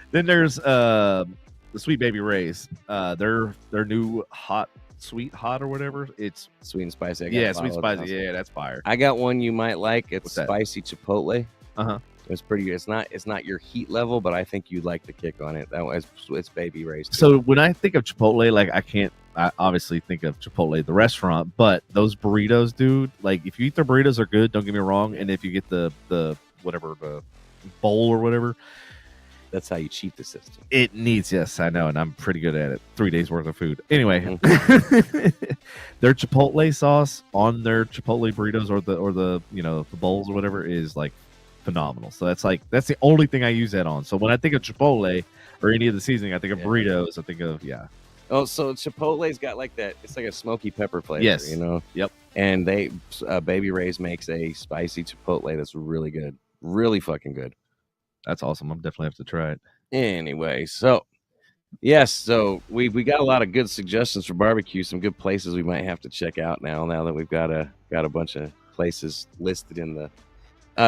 then there's the Sweet Baby Ray's. Their new sweet hot or whatever. It's sweet and spicy. Yeah, sweet spicy. Yeah, that's fire. I got one you might like. It's spicy chipotle. It's pretty good. It's not your heat level, but I think you'd like the kick on it. That was it's Baby Ray's too. So when I think of Chipotle, like I obviously think of Chipotle the restaurant, but those burritos, dude, like if you eat their burritos are good, don't get me wrong, and if you get the whatever, the bowl or whatever, that's how you cheat the system. It needs, yes, I know, and I'm pretty good at it. 3 days worth of food. Anyway, their Chipotle sauce on their Chipotle burritos or the you know, the bowls or whatever is like phenomenal. So that's the only thing I use that on. So when I think of Chipotle or any of the seasoning, I think of burritos. I think of Oh, so Chipotle's got like that. It's like a smoky pepper flavor. Yes. You know. Yep. And they Baby Ray's makes a spicy Chipotle that's really good, really fucking good. That's awesome. I'm definitely have to try it. Anyway, so yes, so we got a lot of good suggestions for barbecue. Some good places we might have to check out now that we've got a bunch of places listed in the.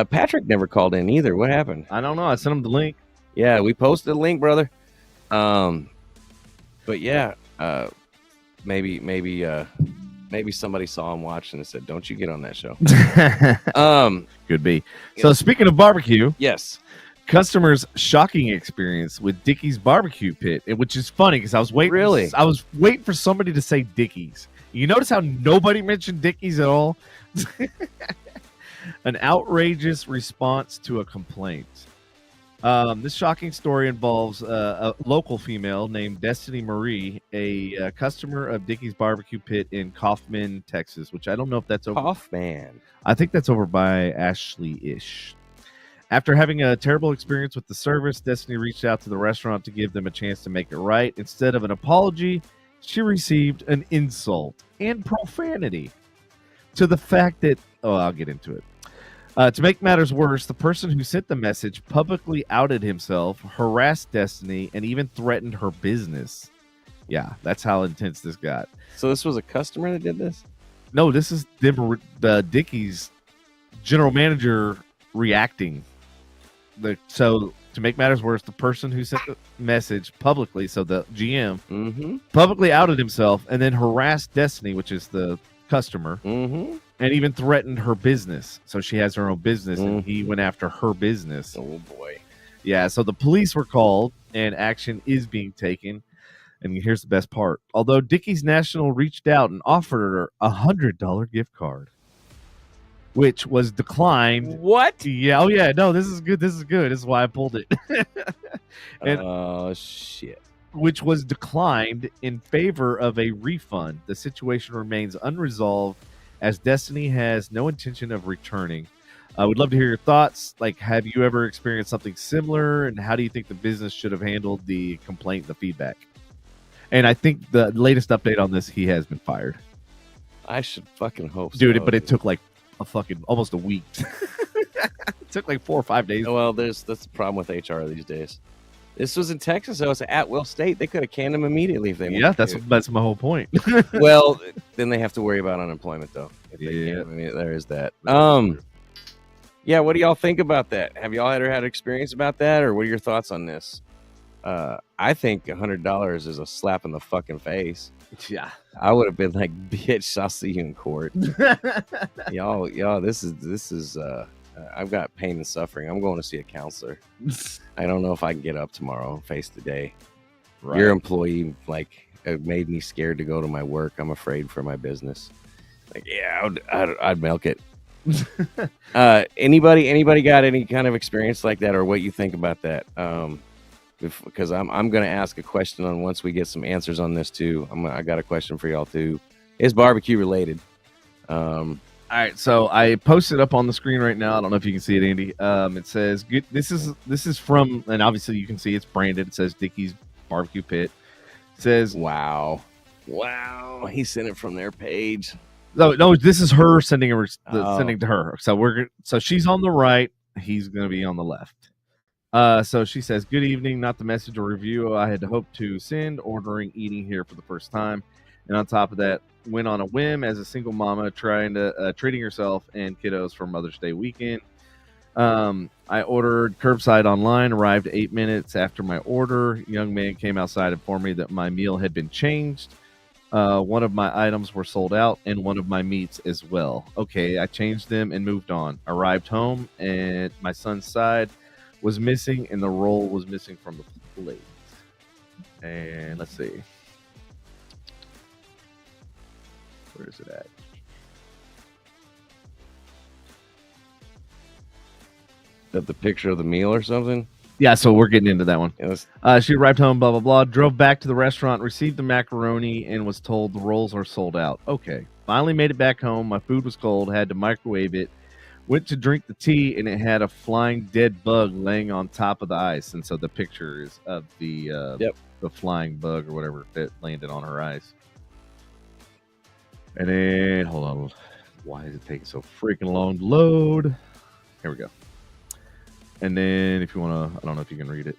Patrick never called in either. What happened? I don't know. I sent him the link. Yeah, we posted a link, brother. But yeah, maybe somebody saw him watching and said, "Don't you get on that show?" Could be. So speaking of barbecue, yes, customers' shocking experience with Dickie's barbecue pit, which is funny because I was waiting. Really, I was waiting for somebody to say Dickie's. You notice how nobody mentioned Dickie's at all? An outrageous response to a complaint. This shocking story involves a local female named Destiny Marie, a customer of Dickie's Barbecue Pit in Kaufman, Texas, which I don't know if that's over. Kaufman. I think that's over by Ashley-ish. After having a terrible experience with the service, Destiny reached out to the restaurant to give them a chance to make it right. Instead of an apology, she received an insult and profanity to the fact that, I'll get into it. To make matters worse, the person who sent the message publicly outed himself, harassed Destiny, and even threatened her business. Yeah, that's how intense this got. So this was a customer that did this? No, this is the Dickie's general manager reacting. So to make matters worse, the person who sent the message publicly, so the GM, publicly outed himself and then harassed Destiny, which is the customer, and even threatened her business. So she has her own business, and he went after her business. Oh boy. Yeah, so the police were called and action is being taken. And here's the best part. Although Dickie's National reached out and offered her a $100 gift card, which was declined. What? Yeah. Oh yeah. No, this is good. This is why I pulled it. Oh shit. Which was declined in favor of a refund. The situation remains unresolved as Destiny has no intention of returning. I would love to hear your thoughts. Like, have you ever experienced something similar? And how do you think the business should have handled the complaint, the feedback? And I think the latest update on this, he has been fired. I should fucking hope so. Dude, but it took like almost a week. It took like 4 or 5 days. Well, that's the problem with HR these days. This was in Texas. So it's at Will State. They could have canned him immediately if they wanted to. That's my whole point. Well, then they have to worry about unemployment though. If they Yeah. can. I mean, there is that. Yeah. What do y'all think about that? Have y'all ever had experience about that, or what are your thoughts on this? I think $100 is a slap in the fucking face. Yeah. I would have been like, bitch, I'll see you in court. y'all, this is I've got pain and suffering. I'm going to see a counselor. I don't know if I can get up tomorrow and face the day. Right. Your employee it made me scared to go to my work. I'm afraid for my business. Like, yeah, I'd milk it. Anybody got any kind of experience like that, or what you think about that? Because I'm going to ask a question on once we get some answers on this too. I got a question for y'all too. It's barbecue related. All right, so I posted up on the screen right now. I don't know if you can see it, Andy. It says this is from, and obviously you can see it's branded. It says Dickie's Barbecue Pit. It says wow. He sent it from their page. No, this is her sending to her. So she's on the right. He's going to be on the left. So she says, "Good evening. Not the message or review I had hoped to send. Ordering eating here for the first time, and on top of that, went on a whim as a single mama treating herself and kiddos for Mother's Day weekend. I ordered curbside online. Arrived 8 minutes after my order. Young man came outside and informed me that my meal had been changed. One of my items were sold out, and one of my meats as well. Okay, I changed them and moved on. Arrived home, and my son's side was missing, and the roll was missing from the plate. And let's see. Where is it at? That the picture of the meal or something? Yeah, so we're getting into that one. Yes. She arrived home, blah, blah, blah. Drove back to the restaurant, received the macaroni, and was told the rolls are sold out. Okay. Finally made it back home. My food was cold. Had to microwave it. Went to drink the tea, and it had a flying dead bug laying on top of the ice. And so the picture is of the flying bug or whatever that landed on her ice. And then, hold on. Why is it taking so freaking long to load? Here we go. And then if you want to, I don't know if you can read it.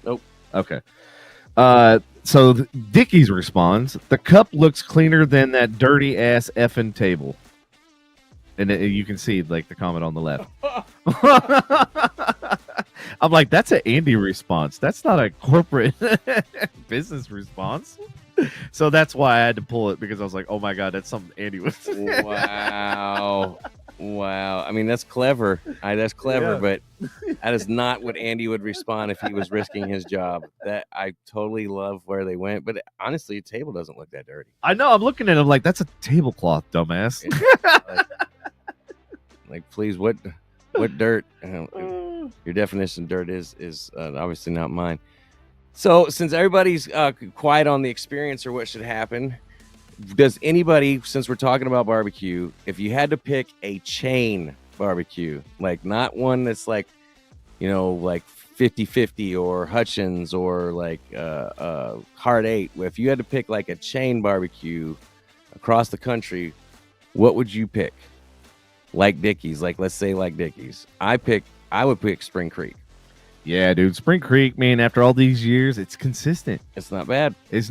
Nope. Okay. So Dickie's responds, the cup looks cleaner than that dirty ass effing table. And you can see like the comment on the left. I'm like, that's an Andy response. That's not a corporate business response. So that's why I had to pull it, because I was like, oh my God, that's something Andy was saying. Wow. I mean, that's clever. That's clever, but that is not what Andy would respond if he was risking his job. That I totally love where they went, but honestly, a table doesn't look that dirty. I know. I'm looking at him like, that's a tablecloth, dumbass. Like, please, what dirt? Your definition of dirt is obviously not mine. So since everybody's quiet on the experience or what should happen, does anybody, since we're talking about barbecue, if you had to pick a chain barbecue, like not one that's like, like 50-50 or Hutchins or like Hard 8, if you had to pick like a chain barbecue across the country, what would you pick? Like Dickie's, let's say like Dickie's. I would pick Spring Creek. Yeah, dude. Spring Creek, man, after all these years, it's consistent. It's not bad. It's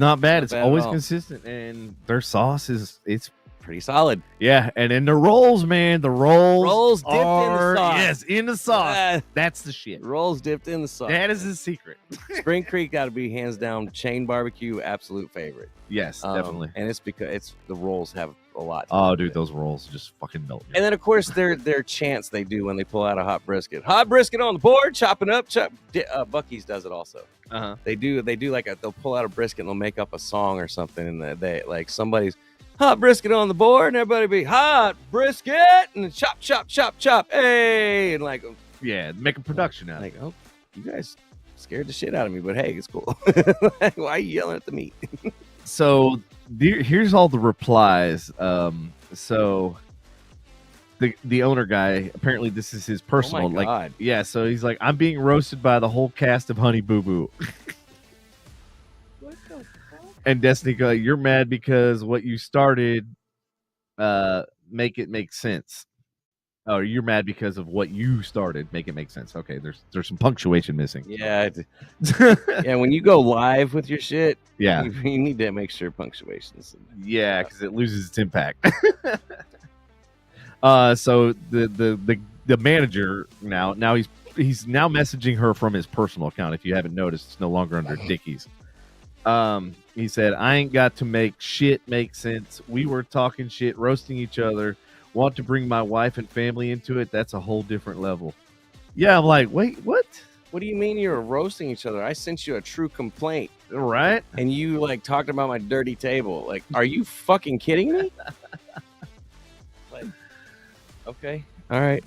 always consistent. And their sauce it's pretty solid. Yeah, and then the rolls, man. The rolls dipped in the sauce. Yes, in the sauce. That's the shit. Rolls dipped in the sauce. That is the secret. Spring Creek got to be hands down chain barbecue absolute favorite. Yes, definitely. And it's because the rolls have a lot. Oh, dude, those rolls just fucking melt. And then of course their chants they do when they pull out a hot brisket on the board, chopping up. Buc-ee's does it also. They do they'll pull out a brisket and they'll make up a song or something, and they like somebody's hot brisket on the board, and everybody be hot brisket and chop chop chop chop, hey, and like make a production out of it. Oh, you guys scared the shit out of me, but hey, it's cool. Why are you yelling at the meat? So here's all the replies. So the owner guy, apparently this is his personal. Oh my God. So he's like, I'm being roasted by the whole cast of Honey Boo Boo. What the fuck? And Destiny, you're mad because what you started make it make sense. Oh, you're mad because of what you started. Make it make sense. Okay, there's some punctuation missing. Yeah, yeah. When you go live with your shit, Yeah. you need to make sure punctuation's. Yeah, because it loses its impact. So the manager now he's now messaging her from his personal account. If you haven't noticed, it's no longer under Dickie's. He said, "I ain't got to make shit make sense. We were talking shit, roasting each other. Want to bring my wife and family into it? That's a whole different level." Yeah, I'm like, wait, what? What do you mean you were roasting each other? I sent you a true complaint, Right? and you like talked about my dirty table. Like, are you fucking kidding me? Like, okay, all right.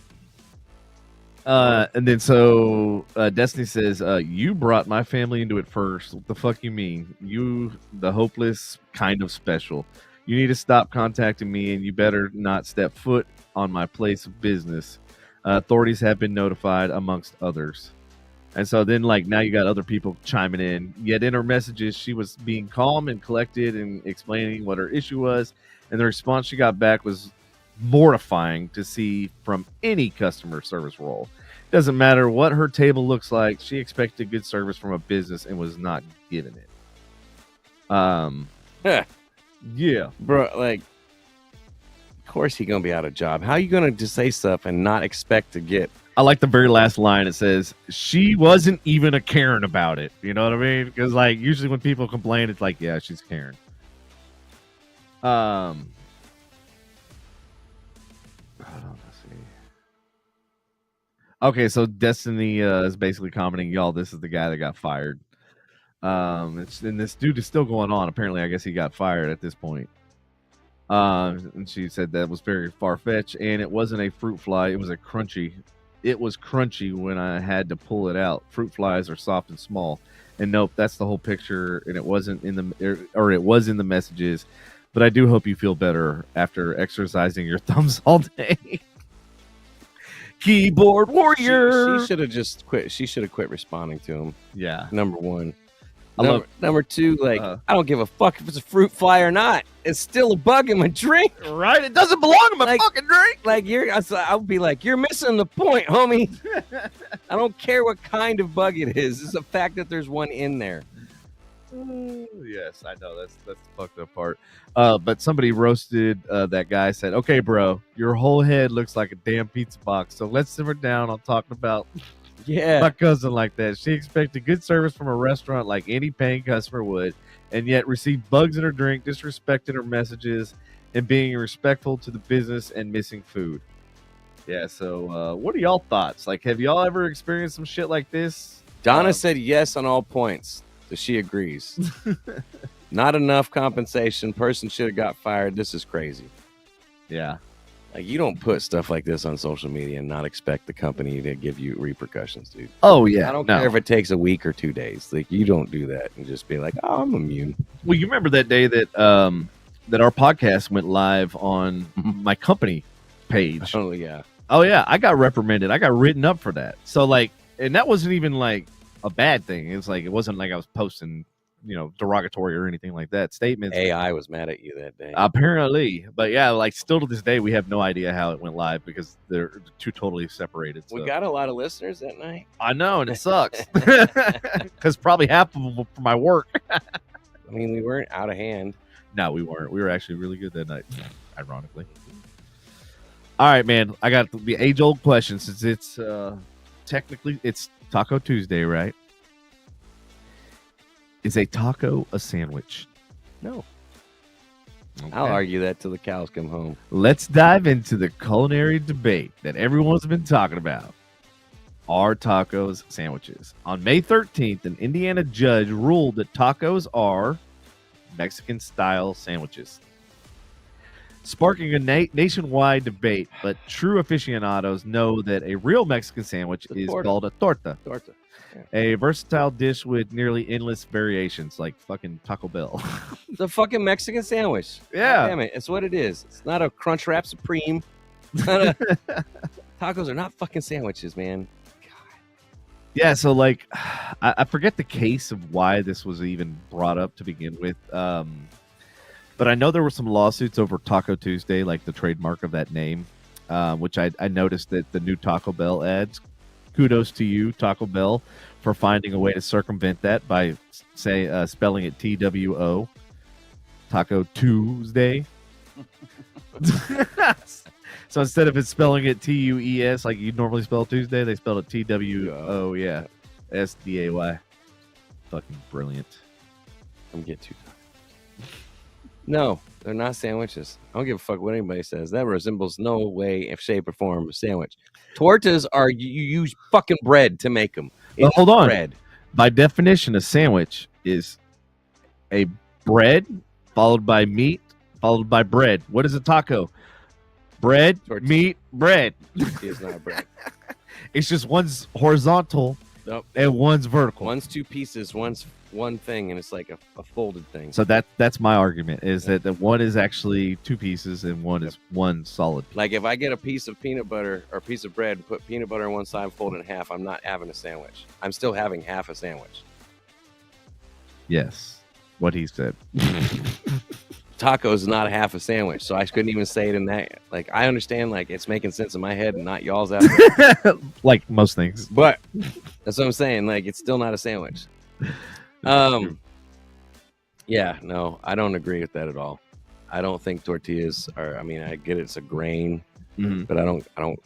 And then so Destiny says, "You brought my family into it first. What the fuck you mean? You, the hopeless, kind of special. You need to stop contacting me, and you better not step foot on my place of business. Authorities have been notified, amongst others." And so then, like, now you got other people chiming in. Yet in her messages, she was being calm and collected and explaining what her issue was. And the response she got back was mortifying to see from any customer service role. Doesn't matter what her table looks like. She expected good service from a business and was not given it. Yeah, Bro, like, of course he gonna be out of job. How you gonna just say stuff and not expect to get? I like the very last line. It says, "She wasn't even a Karen about it." You know what I mean? Because like usually when people complain, it's like, yeah, she's Karen. Hold on, let's see. Okay, so Destiny is basically commenting, "Y'all, this is the guy that got fired." And this dude is still going on. Apparently, I guess he got fired at this point. And she said that was very far-fetched, and it wasn't a fruit fly. It was a crunchy. It was crunchy when I had to pull it out. Fruit flies are soft and small. And nope, that's the whole picture, and it wasn't in the, or it was in the messages. But I do hope you feel better after exercising your thumbs all day. Keyboard warrior. She should have just quit. She should have quit responding to him. Yeah. Number one. I Number two, like, I don't give a fuck if it's a fruit fly or not. It's still a bug in my drink. Right? It doesn't belong in my fucking drink. Like, I'll be like, you're missing the point, homie. I don't care what kind of bug it is. It's the fact that there's one in there. Yes, I know. That's the fucked up part. But somebody roasted that guy, said, "Okay, bro, your whole head looks like a damn pizza box. So let's simmer down on talking about my cousin like that. She expected good service from a restaurant like any paying customer would, and yet received bugs in her drink, disrespecting her messages, and being respectful to the business and missing food." Yeah, so what are y'all thoughts? Like, have y'all ever experienced some shit like this? Donna said yes on all points, so she agrees. Not enough compensation. Person should have got fired. This is crazy. Yeah. Like, you don't put stuff like this on social media and not expect the company to give you repercussions, dude. Oh, yeah. I don't care if it takes a week or 2 days. Like, you don't do that and just be like, "Oh, I'm immune." Well, you remember that day that that our podcast went live on my company page. Oh, yeah. Oh, yeah. I got reprimanded. I got written up for that. So, like, and that wasn't even like a bad thing. It was like, it wasn't like I was posting, derogatory or anything like that. Statements. AI was mad at you that day. Apparently. But yeah, like, still to this day, we have no idea how it went live because they're two totally separated. So. We got a lot of listeners that night. I know, and it sucks. Because probably half of them were for my work. I mean, we weren't out of hand. No, we weren't. We were actually really good that night, ironically. All right, man. I got the age-old question, since it's technically it's Taco Tuesday, right? Is a taco a sandwich? No. Okay. I'll argue that till the cows come home. Let's dive into the culinary debate that everyone's been talking about. Are tacos sandwiches? On May 13th, an Indiana judge ruled that tacos are Mexican-style sandwiches, sparking a nationwide debate. But true aficionados know that a real Mexican sandwich is called a torta. Torta. Yeah. A versatile dish with nearly endless variations, like fucking Taco Bell. It's a fucking Mexican sandwich. Yeah. God damn it. It's what it is. It's not a Crunch Wrap Supreme. Tacos are not fucking sandwiches, man. Yeah, so like, I forget the case of why this was even brought up to begin with. But I know there were some lawsuits over Taco Tuesday, like the trademark of that name. which I noticed that the new Taco Bell ads. Kudos to you, Taco Bell, for finding a way to circumvent that by spelling it TWO, Taco Tuesday. So instead of it spelling it TUES like you normally spell Tuesday, they spelled it TWO. Yeah, SDAY. Fucking brilliant. I'm get too. No, they're not sandwiches. I don't give a fuck what anybody says. That resembles no way, shape, or form a sandwich. Tortas are you use fucking bread to make them. Well, hold on. Bread. By definition, a sandwich is a bread followed by meat followed by bread. What is a taco? Bread, tortilla. Meat, bread. It's not bread. It's just one's horizontal and one's vertical. One's two pieces, one's one thing, and it's like a folded thing. So that's my argument, is that the one is actually two pieces and one is one solid piece. Like if I get a piece of peanut butter or a piece of bread, put peanut butter on one side, fold it in half, I'm not having a sandwich. I'm still having half a sandwich. Yes, what he said. Taco is not a half a sandwich, so I couldn't even say it in that. Like I understand, like it's making sense in my head and not y'all's out there. Like most things, but that's what I'm saying. Like it's still not a sandwich. Yeah, no, I don't agree with that at all. I don't think tortillas are. I mean, I get it's a grain, but I don't. To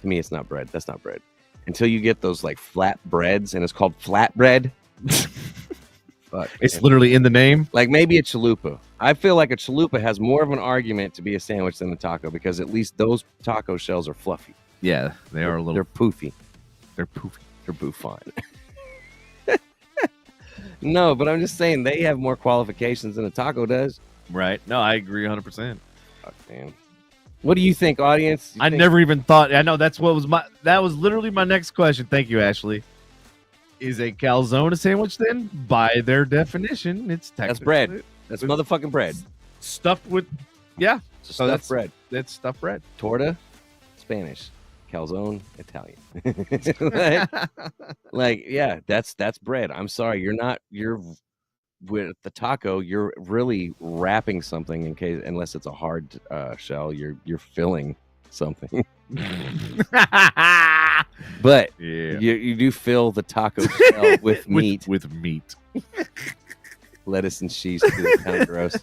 me, it's not bread. That's not bread. Until you get those like flat breads, and it's called flatbread. Fuck, it's man. Literally in the name. Like maybe a chalupa. I feel like a chalupa has more of an argument to be a sandwich than a taco because at least those taco shells are fluffy. Yeah, are a little. They're poofy. They're poofy. They're bouffant. No, but I'm just saying they have more qualifications than a taco does. Right. No, I agree 100%. Fuck, man. What do you think, audience? I never even thought. I know that was literally my next question. Thank you, Ashley. Is a calzone a sandwich then? By their definition, it's that's bread. That's motherfucking bread. Stuffed with, yeah. So that's bread. That's stuffed bread. Torta, Spanish. Calzone, Italian. like, yeah, that's bread. I'm sorry, you're with the taco. You're really wrapping something unless it's a hard shell. You're filling something. But yeah. you do fill the taco shell with meat. With meat. Lettuce and cheese. Kind of gross.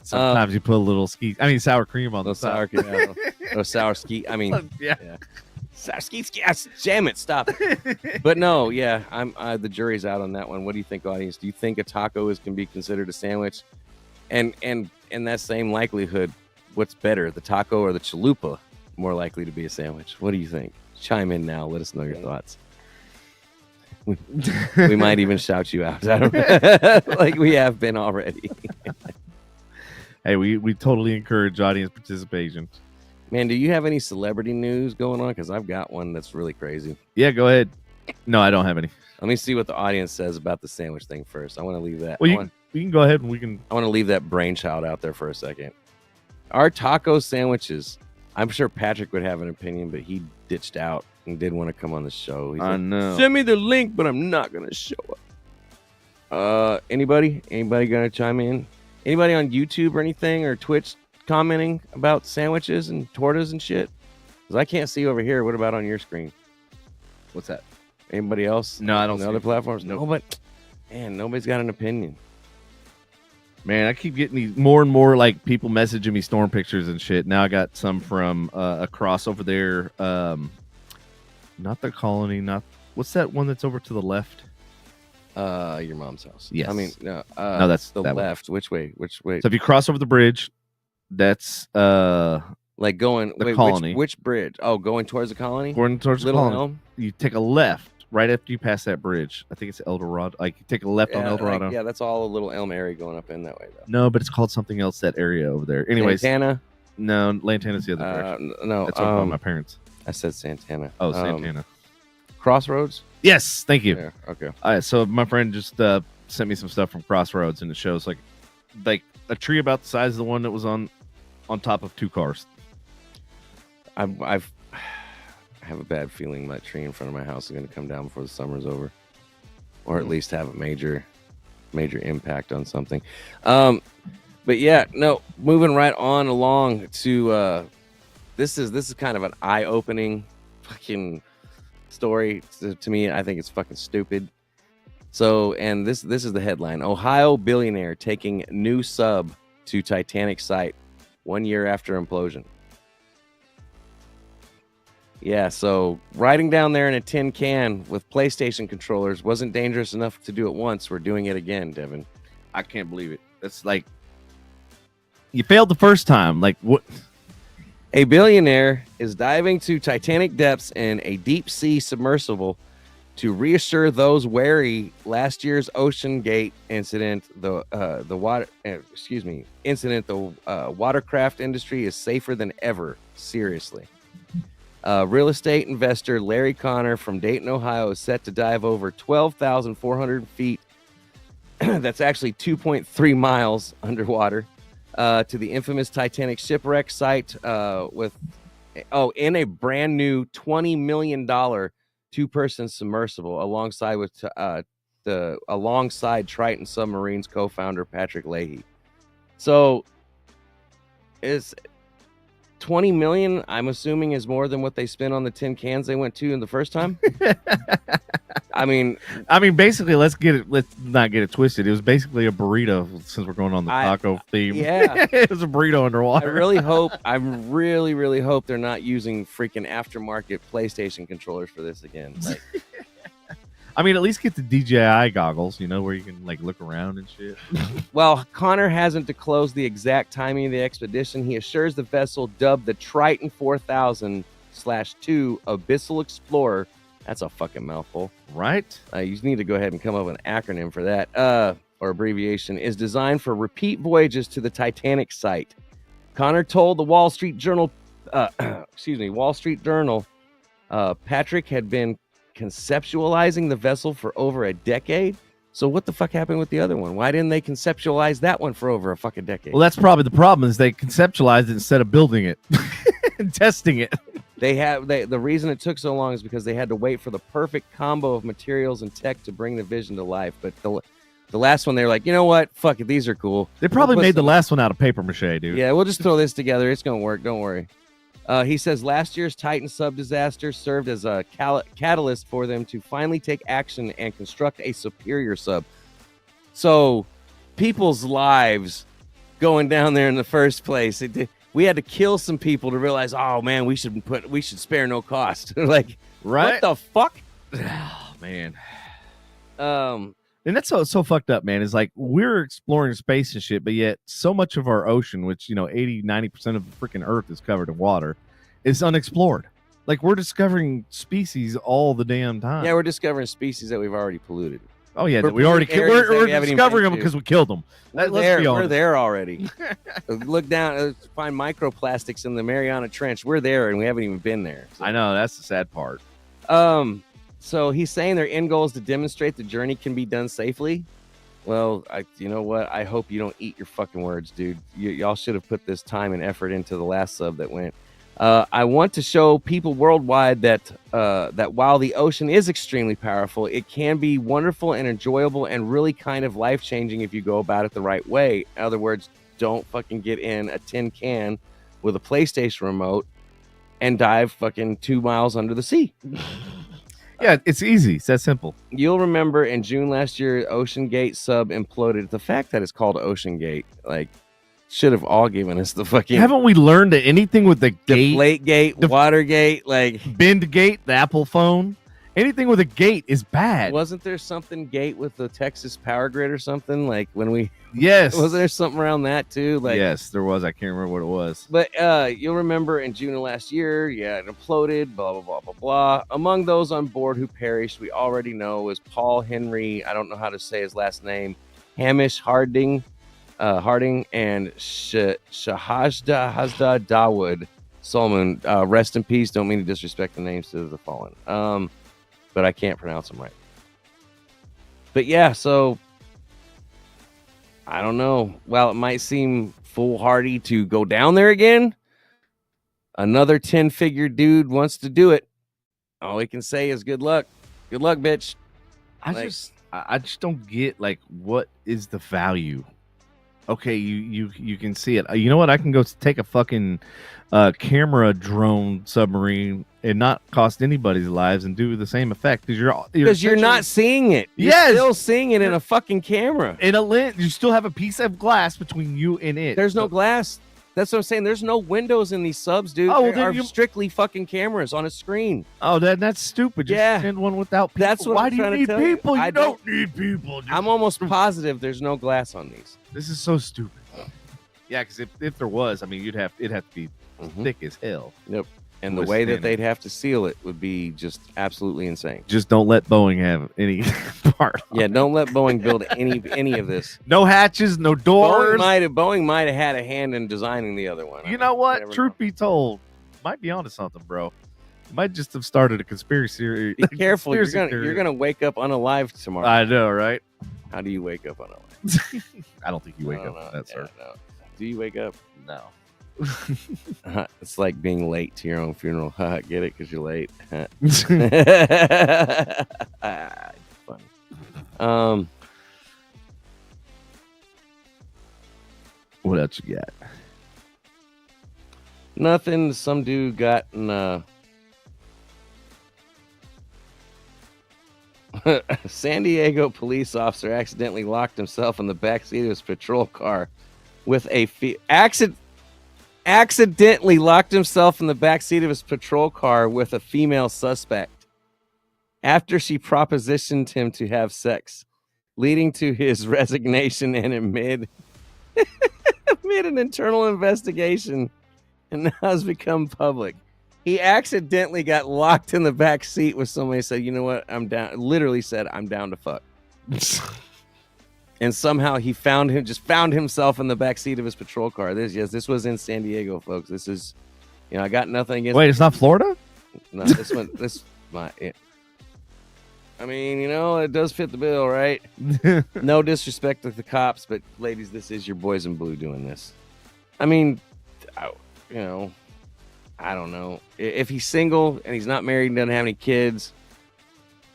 Sometimes you put a little sour cream on the sour cream. Sour ski. I mean, yeah. Sour ski. Damn it! Stop. But no, yeah, I'm. The jury's out on that one. What do you think, audience? Do you think a taco can be considered a sandwich? And in that same likelihood, what's better, the taco or the chalupa? More likely to be a sandwich. What do you think? Chime in now. Let us know your thoughts. We might even shout you out. I don't know. Like we have been already. Hey, we totally encourage audience participation. Man, do you have any celebrity news going on? Because I've got one that's really crazy. Yeah, go ahead. No, I don't have any. Let me see what the audience says about the sandwich thing first. I want to leave that. Well, we can go ahead and we can. I want to leave that brainchild out there for a second. Our taco sandwiches. I'm sure Patrick would have an opinion, but he ditched out and didn't want to come on the show. I know. Send me the link, but I'm not going to show up. Anybody going to chime in? Anybody on YouTube or anything or Twitch commenting about sandwiches and tortas and shit? Because I can't see over here. What about on your screen? What's that? Anybody else? No, I don't see other it. Platforms? Nope. No, but man, nobody's got an opinion. Man, I keep getting these more and more like people messaging me storm pictures and shit. Now I got some from across over there. Not the colony. What's that one that's over to the left? Your mom's house. Yes. I mean, no, that's the that left. Way. Which way? So if you cross over the bridge, that's like going the colony. Which bridge? Oh, going towards the colony. Going towards Little the colony. Elm. You take a left right after you pass that bridge. I think it's El Dorado. Like you take a left on El Dorado. Yeah, that's all a Little Elm area going up in that way though. No, but it's called something else. That area over there. Anyways, Santana. No, Lantana's the other direction. No, that's over by my parents. I said Santana. Oh, Santana. Crossroads. Yes, thank you. Yeah, okay. All right, so my friend just sent me some stuff from Crossroads, and it shows like a tree about the size of the one that was on top of two cars. I have a bad feeling that tree in front of my house is going to come down before the summer's over, or at least have a major impact on something. But yeah, no. Moving right on along to this is kind of an eye-opening fucking story to me. I think it's fucking stupid. So, and this is the headline: Ohio billionaire taking new sub to Titanic site 1 year after implosion. Yeah, so riding down there in a tin can with PlayStation controllers wasn't dangerous enough to do it once. We're doing it again, Devin. I can't believe it. That's like, you failed the first time. Like, what? A billionaire is diving to Titanic depths in a deep sea submersible to reassure those wary last year's Ocean Gate incident. The watercraft industry is safer than ever. Seriously. Real estate investor Larry Connor from Dayton, Ohio, is set to dive over 12,400 feet. That's actually 2.3 miles underwater to the infamous Titanic shipwreck site in a brand new $20 million two-person submersible alongside Triton Submarines co-founder Patrick Leahy. So is 20 million, I'm assuming, is more than what they spent on the tin cans they went to in the first time. I mean, basically, let's not get it twisted. It was basically a burrito, since we're going on the taco theme. Yeah. It was a burrito underwater. I really hope they're not using freaking aftermarket PlayStation controllers for this again. Like, I mean, at least get the DJI goggles, where you can like look around and shit. Well, Connor hasn't disclosed the exact timing of the expedition. He assures the vessel, dubbed the Triton 4000/2 Abyssal Explorer. That's a fucking mouthful. Right? You need to go ahead and come up with an acronym for that, or abbreviation, is designed for repeat voyages to the Titanic site. Connor told the Wall Street Journal, Patrick had been conceptualizing the vessel for over a decade. So what the fuck happened with the other one? Why didn't they conceptualize that one for over a fucking decade? Well, that's probably the problem, is they conceptualized it instead of building it and testing it. The reason it took so long is because they had to wait for the perfect combo of materials and tech to bring the vision to life. But the last one, they're like, you know what? Fuck it. These are cool. They probably made the last one out of paper mache, dude. Yeah, we'll just throw this together. It's going to work. Don't worry. He says last year's Titan sub disaster served as a catalyst for them to finally take action and construct a superior sub. So people's lives going down there in the first place. We had to kill some people to realize, oh man, we should spare no cost. Like, right? What the fuck? Oh man. And that's so fucked up, man. Is like, we're exploring space and shit, but yet so much of our ocean, which 80-90% of the freaking Earth is covered in water, is unexplored. Like, we're discovering species all the damn time. Yeah, we're discovering species that we've already polluted. Oh yeah, we're discovering them because we killed them. We're there already. Look down, find microplastics in the Mariana Trench. We're there, and we haven't even been there. So. I know, that's the sad part. So he's saying their end goal is to demonstrate the journey can be done safely. Well, you know what? I hope you don't eat your fucking words, dude. Y'all should have put this time and effort into the last sub that went. I want to show people worldwide that while the ocean is extremely powerful, it can be wonderful and enjoyable and really kind of life-changing if you go about it the right way. In other words, don't fucking get in a tin can with a PlayStation remote and dive fucking 2 miles under the sea. Yeah, it's easy. It's that simple. You'll remember in June last year, Ocean Gate sub imploded. The fact that it's called Ocean Gate, like, should have all given us the fucking... Haven't we learned anything with the gate? Deflate gate, water gate, like... Bend gate, the Apple phone. Anything with a gate is bad. Wasn't there something gate with the Texas power grid or something? Like, when we... Yes. Was there something around that too? Like, yes, there was. I can't remember what it was. But you'll remember in June of last year, it imploded, blah, blah, blah, blah, blah. Among those on board who perished, we already know was Paul Henry, I don't know how to say his last name, Hamish Harding, and Shahajda Dawood Solomon. Rest in peace. Don't mean to disrespect the names to the fallen. But I can't pronounce them right. But yeah, so I don't know. While it might seem foolhardy to go down there again, another 10-figure dude wants to do it. All he can say is good luck. Good luck, bitch. I just don't get, like, what is the value? Okay, you can see it. You know what? I can go take a fucking camera drone submarine and not cost anybody's lives and do the same effect because you're not seeing it. You're still seeing it in a fucking camera. In a lens, you still have a piece of glass between you and it. There's no glass. That's what I'm saying. There's no windows in these subs, dude. Oh, there are strictly fucking cameras on a screen. Oh, that's stupid. Just send one without people. That's what Why I'm do you trying need to tell people? you. You don't need people. I'm almost positive there's no glass on these. This is so stupid. Yeah, because if there was, I mean, it'd have to be thick as hell. Yep. And the way that they'd have to seal it would be just absolutely insane. Just don't let Boeing have any part. Yeah, don't let Boeing build any of this. No hatches, no doors. Boeing might have had a hand in designing the other one. You know what? Truth be told, might be onto something, bro. Might just have started a conspiracy. Be careful, you're gonna wake up unalive tomorrow. I know, right? How do you wake up unalive? I don't think you wake up. That's sir. No. Do you wake up? No. It's like being late to your own funeral. Get it? Because you're late. Funny. What else you got? Nothing. Some dude got in San Diego police officer accidentally locked himself in the backseat of his patrol car with a accidentally locked himself in the backseat of his patrol car with a female suspect after she propositioned him to have sex, leading to his resignation and amid an internal investigation, and now has become public. He accidentally got locked in the back seat with somebody who said, you know what, I'm down. Literally said, I'm down to fuck. And somehow he found himself in the back seat of his patrol car. This was in San Diego, folks. This is, I got nothing against. Wait, it's not Florida? No, I mean, it does fit the bill, right? No disrespect to the cops, but ladies, this is your boys in blue doing this. I mean, I don't know. If he's single and he's not married and doesn't have any kids,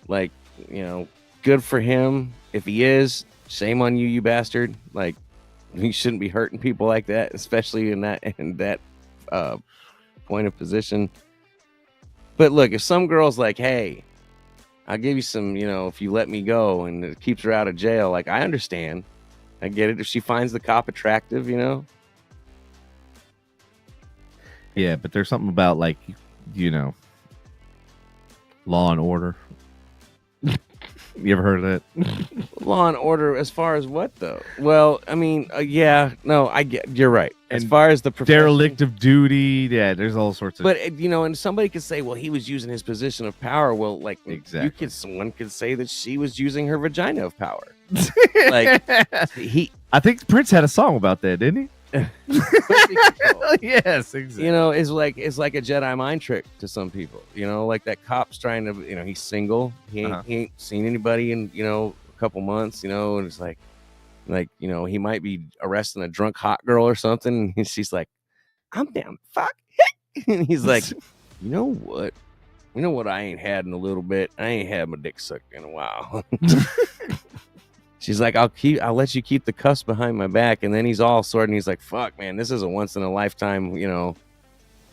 good for him. If he is, shame on you, you bastard. You shouldn't be hurting people like that, especially in that point of position. But look, if some girl's like, hey, I'll give you some, if you let me go, and it keeps her out of jail, I understand. I get it. If she finds the cop attractive, Yeah, but there's something about Law and Order. You ever heard of that? Law and Order, as far as what though? Well, I mean, I get. You're right. As far as the derelict of duty, yeah, there's all sorts of. But and somebody could say, well, he was using his position of power. Well, exactly. Someone could say that she was using her vagina of power. I think Prince had a song about that, didn't he? Yes, exactly. Is like a Jedi mind trick to some people. Like that cop's trying to, he's single. He ain't seen anybody in a couple months. And it's he might be arresting a drunk hot girl or something. And she's like, I'm down, fuck. And he's like, you know what I ain't had in a little bit. I ain't had my dick sucked in a while. She's like, I'll let you keep the cuffs behind my back. And then he's all sorted and he's like, fuck, man, this is a once in a lifetime,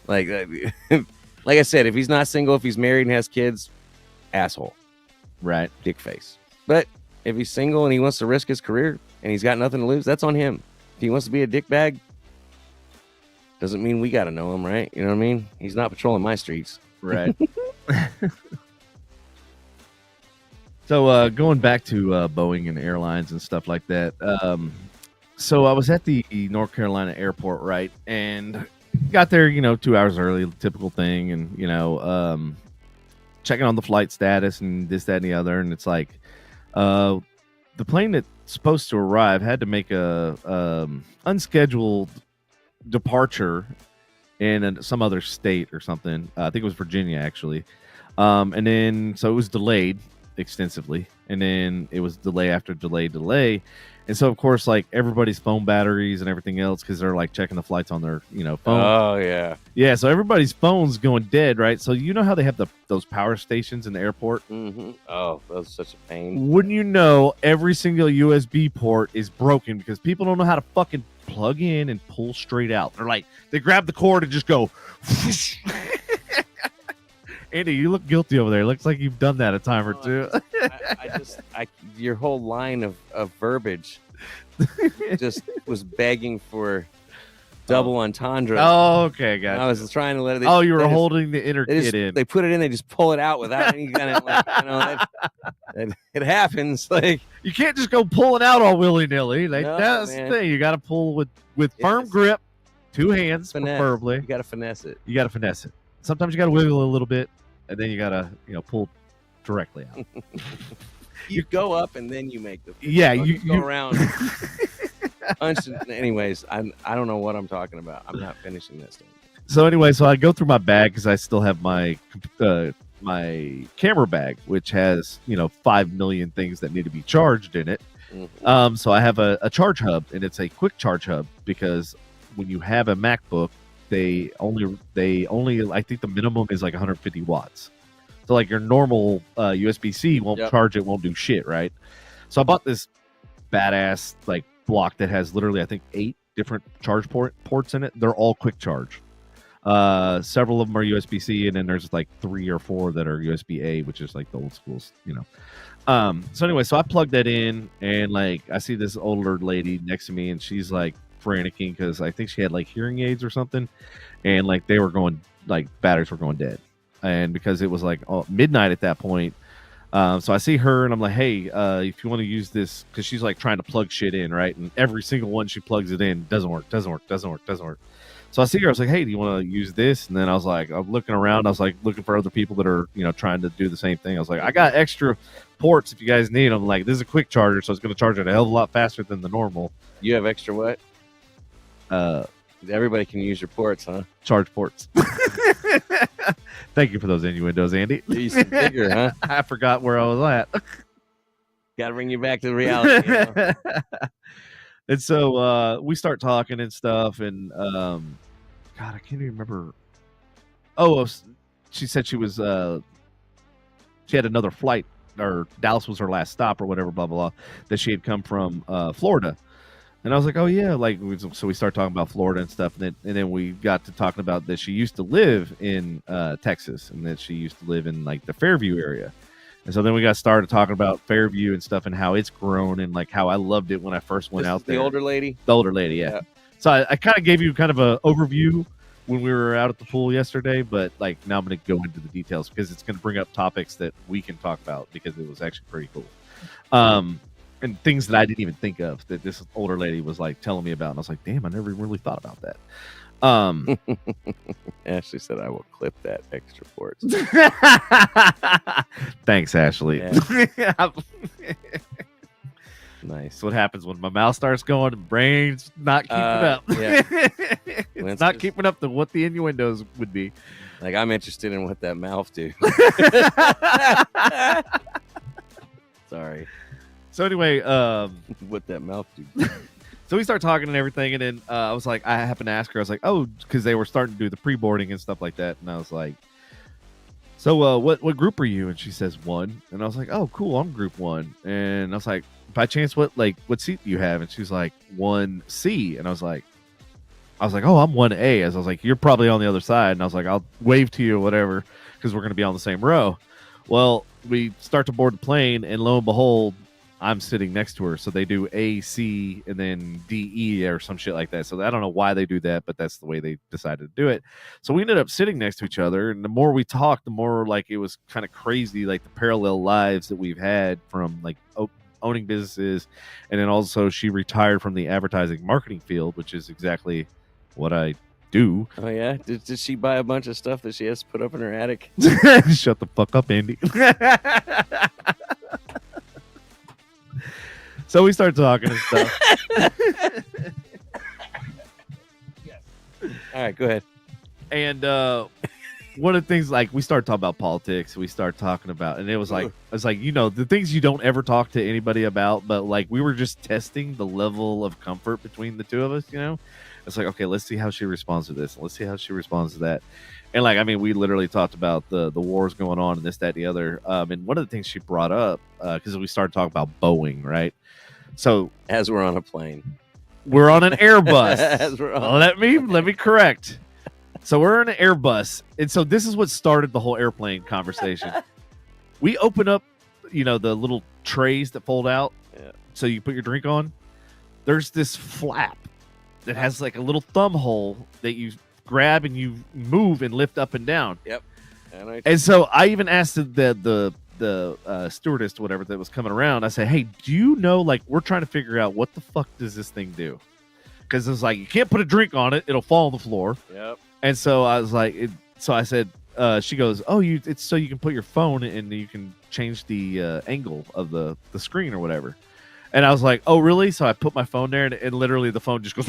like I said, if he's not single, if he's married and has kids, asshole. Right. Dick face. But if he's single and he wants to risk his career and he's got nothing to lose, that's on him. If he wants to be a dick bag, doesn't mean we got to know him, right? You know what I mean? He's not patrolling my streets. Right. So going back to Boeing and airlines and stuff like that. So I was at the North Carolina airport, right? And got there, 2 hours early, typical thing. And, checking on the flight status and this, that, and the other. And it's like the plane that's supposed to arrive had to make a unscheduled departure in some other state or something. I think it was Virginia, actually. And then, so it was delayed. extensively, and then it was delay after delay. And so, of course, like everybody's phone batteries and everything else, because they're like checking the flights on their, phone. Oh yeah, yeah. So everybody's phone's going dead, right? So you know how they have those power stations in the airport? Mm-hmm. Oh, that was such a pain. Wouldn't you know, every single USB port is broken because people don't know how to fucking plug in and pull straight out. They're like, they grab the cord and just go. Andy, you look guilty over there. Looks like you've done that a time or two. Your whole line of verbiage just was begging for double entendre. Oh, okay, gotcha. I was trying to let it. You were holding the inner kid in. They put it in. They just pull it out without any kind of it happens. Like you can't just go pulling out all willy nilly. Like No, that's man. the thing. You got to pull with firm grip, 2 hands, preferably. You got to finesse it. You got to finesse it. Sometimes you got to wiggle a little bit, and then you got to pull directly out. You go up and then you make the. You go around. Anyways, I don't know what I'm talking about. I'm not finishing this thing. So anyway, I go through my bag because I still have my my camera bag, which has 5 million things that need to be charged in it. Mm-hmm. So I have a charge hub, and it's a quick charge hub because when you have a MacBook, they only I think the minimum is like 150 watts. So like your normal USB-C won't charge it, won't do shit, right? So I bought this badass like block that has literally I think 8 different charge ports in it. They're all quick charge. Several of them are USB-C, and then there's like 3 or 4 that are USB-A, which is like the old schools, So anyway, so I plugged that in, and like I see this older lady next to me, and she's like franticking because I think she had like hearing aids or something, and like they were going, like batteries were going dead, and because it was like midnight at that point. So I see her and I'm like, hey, if you want to use this, because she's like trying to plug shit in, right? And every single one she plugs it in doesn't work. So I see her, I was like, hey, do you want to use this? And then I was like, I'm looking around, I was like looking for other people that are, trying to do the same thing. I was like, I got extra ports if you guys need them. Like, this is a quick charger, so it's going to charge it a hell of a lot faster than the normal. You have extra what? Everybody can use your ports, huh? Charge ports. Thank you for those innuendos, Andy. Decent bigger, huh? I forgot where I was at. Got to bring you back to reality. And so we start talking and stuff, and God, I can't even remember. Oh, she said she was she had another flight, or Dallas was her last stop, or whatever, blah blah blah, that she had come from Florida. And I was like, oh yeah, like so we started talking about Florida and stuff, and then we got to talking about that she used to live in Texas, and that she used to live in like the Fairview area. And so then we got started talking about Fairview and stuff, and how it's grown, and like how I loved it when I first went out there. The older lady? The older lady, yeah. So I kind of gave you kind of an overview when we were out at the pool yesterday, but like now I'm going to go into the details because it's going to bring up topics that we can talk about because it was actually pretty cool. And things that I didn't even think of that this older lady was like telling me about. And I was like, damn, I never really thought about that. Ashley said, I will clip that extra port. Thanks, Ashley. Yeah. Nice. What happens when my mouth starts going and brain's not keeping up. Yeah. It's not keeping up to what the innuendos would be. Like, I'm interested in what that mouth do. Sorry. So anyway, what that mouth do. So we start talking and everything, and then I was like, I happened to ask her, I was like, oh, because they were starting to do the pre-boarding and stuff like that, and I was like, so what group are you? And she says 1, and I was like, oh, cool, I'm group 1, and I was like, by chance, what seat do you have? And she was like 1C, and I was like, oh, I'm 1A. As I was like, you're probably on the other side, and I was like, I'll wave to you or whatever because we're gonna be on the same row. Well, we start to board the plane, and lo and behold, I'm sitting next to her. So they do A, C, and then D, E, or some shit like that. So I don't know why they do that, but that's the way they decided to do it. So we ended up sitting next to each other. And the more we talked, the more like it was kind of crazy, like the parallel lives that we've had from like owning businesses. And then also she retired from the advertising marketing field, which is exactly what I do. Oh, yeah? Did she buy a bunch of stuff that she has to put up in her attic? Shut the fuck up, Andy. So we start talking and stuff. Yes. All right, go ahead. And one of the things, like, we started talking about politics, we started talking about, and it was like, the things you don't ever talk to anybody about, but like we were just testing the level of comfort between the two of us. It's like, okay, let's see how she responds to this, and let's see how she responds to that. And like, I mean, we literally talked about the wars going on and this, that, and the other. And one of the things she brought up, because we started talking about Boeing, right? So as we're on a plane, we're on an Airbus. As we're on- let me correct. So we're in an Airbus, and so this is what started the whole airplane conversation. We open up, the little trays that fold out, so you put your drink on. There's this flap that has like a little thumb hole that you grab and you move and lift up and down. Yep. And so I even asked the stewardess, whatever, that was coming around. I said, "Hey, do you know? Like, we're trying to figure out what the fuck does this thing do? Because it's like you can't put a drink on it; it'll fall on the floor." Yep. And so I was like, so I said, she goes, "Oh, it's so you can put your phone and you can change the angle of the screen or whatever." And I was like, "Oh, really?" So I put my phone there, and literally the phone just goes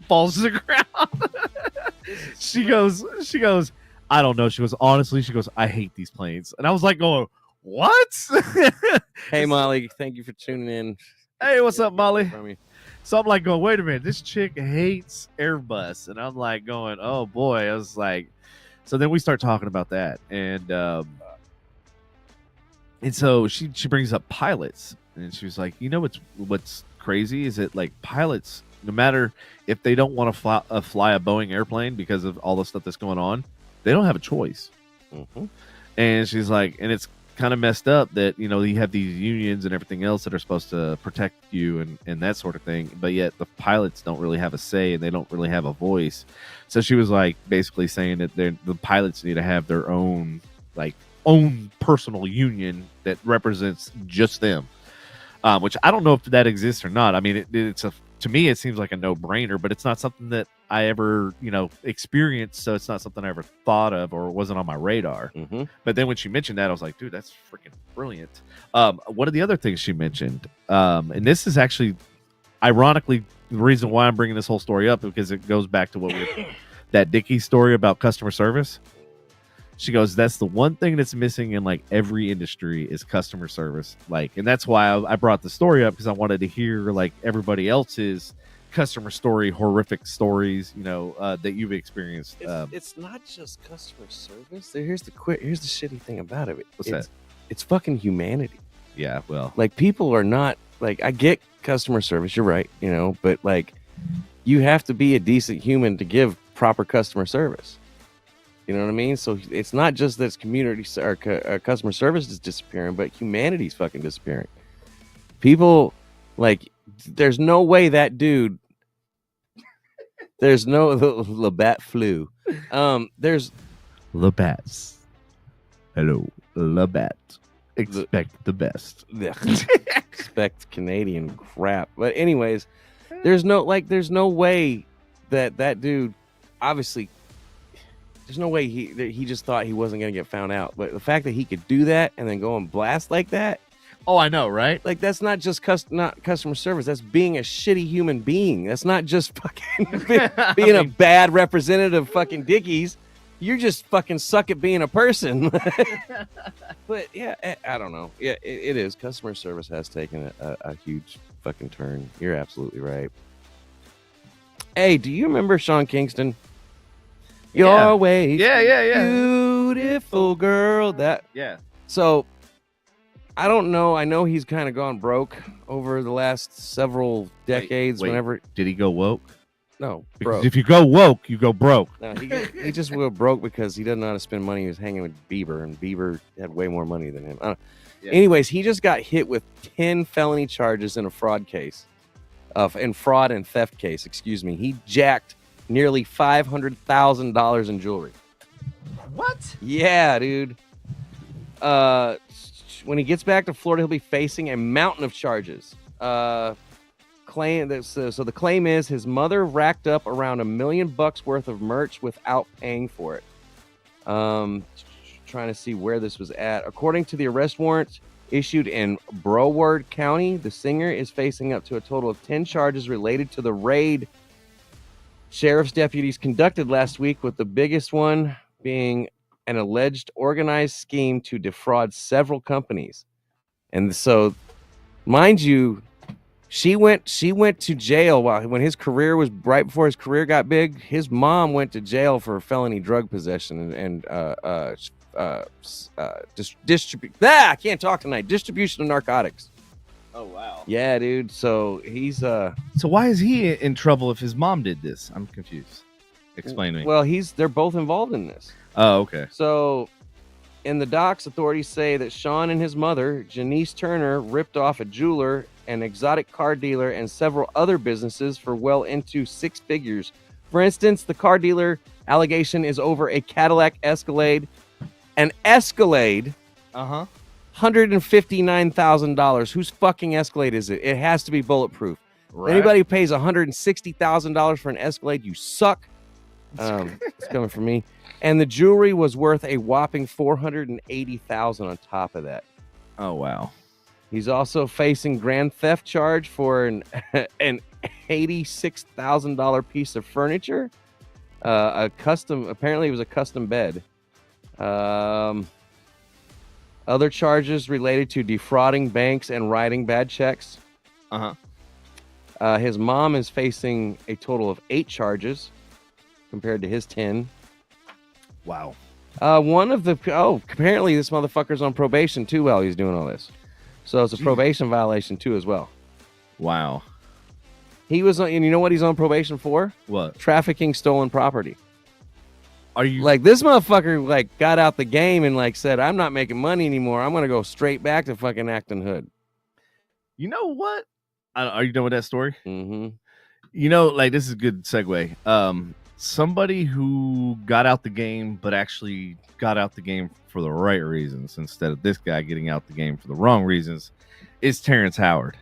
falls to the ground. She goes, "I don't know." She goes, "Honestly," she goes, "I hate these planes." And I was like, going, "What?" Hey, Molly, thank you for tuning in. Hey, what's up, Molly? So I'm like going, wait a minute, this chick hates Airbus. And I'm like going, oh boy. I was like, so then we start talking about that. And so she brings up pilots, and she was like, what's crazy is that, like, pilots, no matter if they don't want to fly a Boeing airplane because of all the stuff that's going on, they don't have a choice. Mm-hmm. And she's like, and it's kind of messed up that you have these unions and everything else that are supposed to protect you and that sort of thing, but yet the pilots don't really have a say and they don't really have a voice. So she was like basically saying that the pilots need to have their own personal union that represents just them, which I don't know if that exists or not. I mean, to me it seems like a no-brainer, but it's not something that I ever experienced, so it's not something I ever thought of or wasn't on my radar. Mm-hmm. But then when she mentioned that, I was like, dude, that's freaking brilliant. One of the other things she mentioned, and this is actually ironically the reason why I'm bringing this whole story up, because it goes back to that Dickie story about customer service. She goes, that's the one thing that's missing in like every industry is customer service. Like, and that's why I brought the story up, because I wanted to hear like everybody else's customer story, horrific stories, that you've experienced. It's not just customer service. Here's the shitty thing about it. What's that? It's fucking humanity. Yeah, well, like, people are not like, I get customer service, you're right, but like, you have to be a decent human to give proper customer service. You know what I mean? So it's not just that community or customer service is disappearing, but humanity's fucking disappearing. People, like, there's no way that dude. There's no Labatt flu. There's Labats. Hello, Labatt. Expect the best. Expect Canadian crap. But anyways, there's no way that dude, obviously. There's no way he just thought he wasn't going to get found out. But the fact that he could do that and then go and blast like that. Oh, I know, right? Like, that's not just not customer service. That's being a shitty human being. That's not just fucking being a bad representative of fucking Dickies. You just fucking suck at being a person. But yeah, I don't know. Yeah, it is. Customer service has taken a huge fucking turn. You're absolutely right. Hey, do you remember Sean Kingston? You're always beautiful girl. So I don't know. I know he's kind of gone broke over the last several decades. Wait, whenever did he go woke? No, because broke. if you go woke, you go broke. No, he just went broke because he doesn't know how to spend money. He was hanging with Bieber, and Bieber had way more money than him. Anyways, he just got hit with 10 felony charges in a fraud case, in fraud and theft case. Excuse me. He jacked nearly $500,000 in jewelry. What? Yeah, dude. When he gets back to Florida, he'll be facing a mountain of charges. So the claim is his mother racked up around $1 million worth of merch without paying for it. Trying to see where this was at. According to the arrest warrant issued in Broward County, the singer is facing up to a total of 10 charges related to the raid sheriff's deputies conducted last week, with the biggest one being an alleged organized scheme to defraud several companies. And so, mind you, she went to jail when his career was right before his career got big. His mom went to jail for felony drug possession and distribute. I can't talk tonight. Distribution of narcotics. Oh wow. Yeah, dude. So he's So why is he in trouble if his mom did this? I'm confused. Explain to me. Well, they're both involved in this. Oh, okay. So in the docs, authorities say that Sean and his mother, Janice Turner, ripped off a jeweler, an exotic car dealer, and several other businesses for well into six figures. For instance, the car dealer allegation is over a Cadillac Escalade. An Escalade, $159,000. Whose fucking Escalade is it? It has to be bulletproof. Right. Anybody who pays $160,000 for an Escalade, you suck. It's coming from me. And the jewelry was worth a whopping $480,000 on top of that. Oh wow. He's also facing grand theft charge for an $86,000 piece of furniture. Apparently it was a custom bed. Other charges related to defrauding banks and writing bad checks. His mom is facing a total of 8 charges compared to his 10. Wow. Apparently this motherfucker's on probation too while he's doing all this. So it's a probation violation too as well. Wow. He was on, and you know what he's on probation for? What? Trafficking stolen property. Are you like this motherfucker got out the game and said, I'm not making money anymore. I'm gonna go straight back to fucking Acton Hood. You know what? Are you done with that story? Mm-hmm. You know, this is a good segue. Somebody who got out the game, but actually got out the game for the right reasons instead of this guy getting out the game for the wrong reasons is Terrence Howard.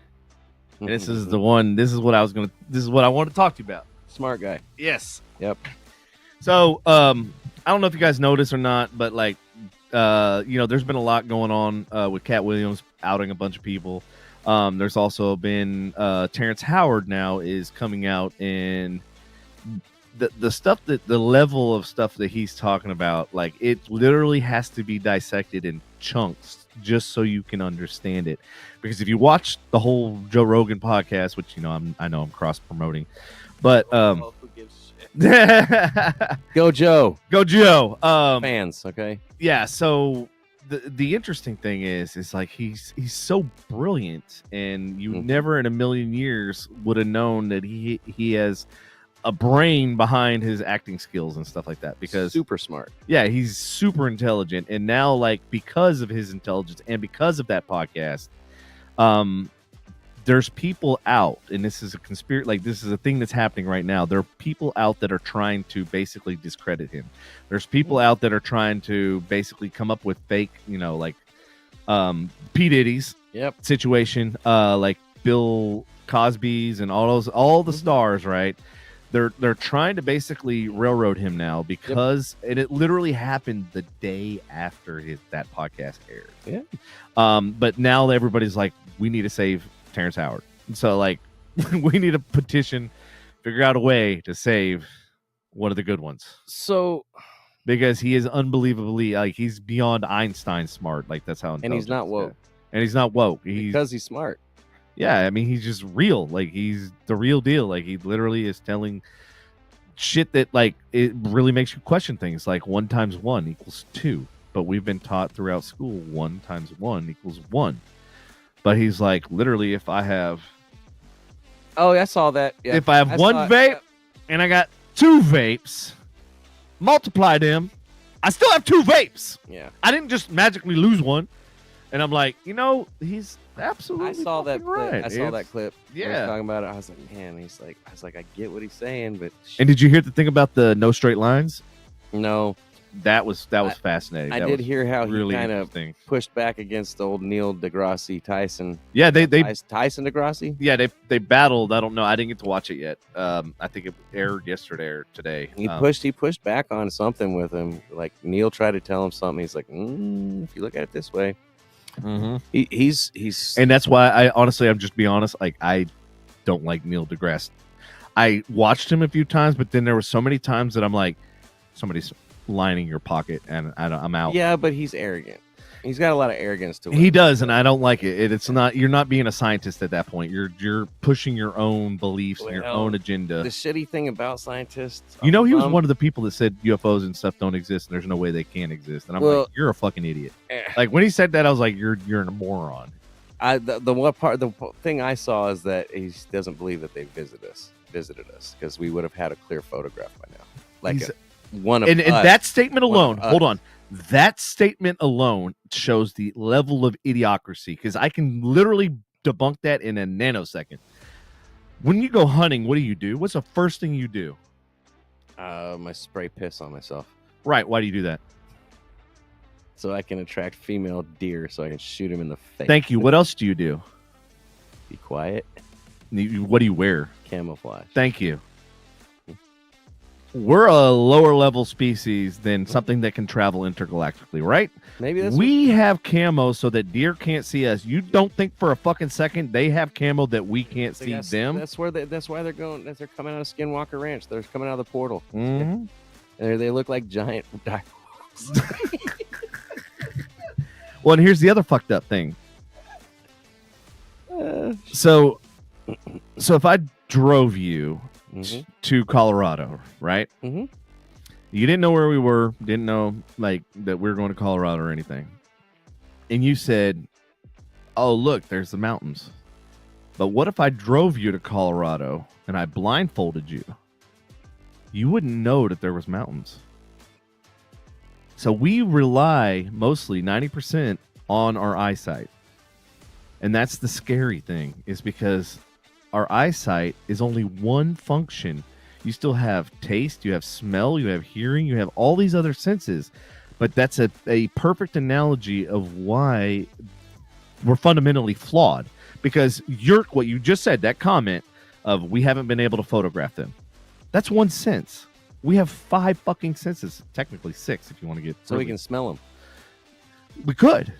And this is the one. This is what I want to talk to you about. Smart guy. Yes. Yep. So, I don't know if you guys noticed or not, but there's been a lot going on with Cat Williams outing a bunch of people. There's also been Terrence Howard now is coming out and the stuff the level of stuff that he's talking about, it literally has to be dissected in chunks just so you can understand it. Because if you watch the whole Joe Rogan podcast, which I know I'm cross promoting, but who gives a shit? Go Joe. Fans, okay. Yeah. So the interesting thing is he's so brilliant, and you never in a million years would have known that he has a brain behind his acting skills and stuff like that, because super smart. Yeah, he's super intelligent. And now because of his intelligence and because of that podcast, there's people out, and this is a conspiracy, this is a thing that's happening right now. There are people out that are trying to basically discredit him. There's people out that are trying to basically come up with fake, P. Diddy's situation, like Bill Cosby's and all the stars, right? They're trying to basically railroad him now because and it literally happened the day after that podcast aired. Yeah. But now everybody's like, we need to save Terrence Howard. So we need a petition, figure out a way to save one of the good ones. So because he is unbelievably he's beyond Einstein smart. That's how. And he's not woke. And he's not woke. Because he's smart. Yeah, I mean, he's just real. He's the real deal. He literally is telling shit that, it really makes you question things. 1 times 1 equals 2. But we've been taught throughout school 1 times 1 equals 1. But he's literally, if I have... Oh, I saw that. Yeah. If I have one vape and I got 2 vapes, multiply them, I still have 2 vapes. Yeah. I didn't just magically lose one. And I'm like, he's absolutely. I saw that right. I saw that clip. Yeah, he was talking about it. I was like, man. I get what he's saying, but. And did you hear the thing about the no straight lines? No. That was fascinating. I did hear how really he kind of pushed back against old Neil deGrasse Tyson. Yeah, they Tyson deGrasse. Yeah, they battled. I don't know. I didn't get to watch it yet. I think it aired yesterday or today. He pushed back on something with him. Neil tried to tell him something. He's like, if you look at it this way. Mm-hmm. He's and that's why I'm just be honest. I don't like Neil deGrasse. I watched him a few times, but then there were so many times that I'm like, somebody's lining your pocket, and I'm out. Yeah, but he's arrogant. He's got a lot of arrogance to him. He does, and I don't like it. It's not. You're not being a scientist at that point. You're pushing your own beliefs and your own agenda. The shitty thing about scientists, he was one of the people that said UFOs and stuff don't exist, and there's no way they can exist. And I'm like, you're a fucking idiot. Like when he said that, I was like, you're a moron. The thing I saw is that he doesn't believe that they visited us because we would have had a clear photograph by now. Like one of and us, that statement alone. Hold on. That statement alone shows the level of idiocracy, because I can literally debunk that in a nanosecond. When you go hunting, what do? What's the first thing you do? I spray piss on myself. Right. Why do you do that? So I can attract female deer so I can shoot him in the face. Thank you. What else do you do? Be quiet. What do you wear? Camouflage. Thank you. We're a lower level species than something that can travel intergalactically, right? Maybe that's we have camo so that deer can't see us. You don't think for a fucking second they have camo that we can't see them? That's why they're going. They're coming out of Skinwalker Ranch. They're coming out of the portal. Mm-hmm. They look like giant direwolves. Well, and here's the other fucked up thing. So if I drove you to Colorado, right? Mm-hmm. You didn't know where we were, didn't know like that we were going to Colorado or anything. And you said, oh, look, there's the mountains. But what if I drove you to Colorado and I blindfolded you? You wouldn't know that there was mountains. So we rely mostly 90% on our eyesight. And that's the scary thing, is because our eyesight is only one function. You still have taste, you have smell, you have hearing, you have all these other senses. But that's a perfect analogy of why we're fundamentally flawed. Because what you just said, that comment of we haven't been able to photograph them, that's one sense. We have 5 fucking senses, technically 6 if you want to get. So we can smell them. We could.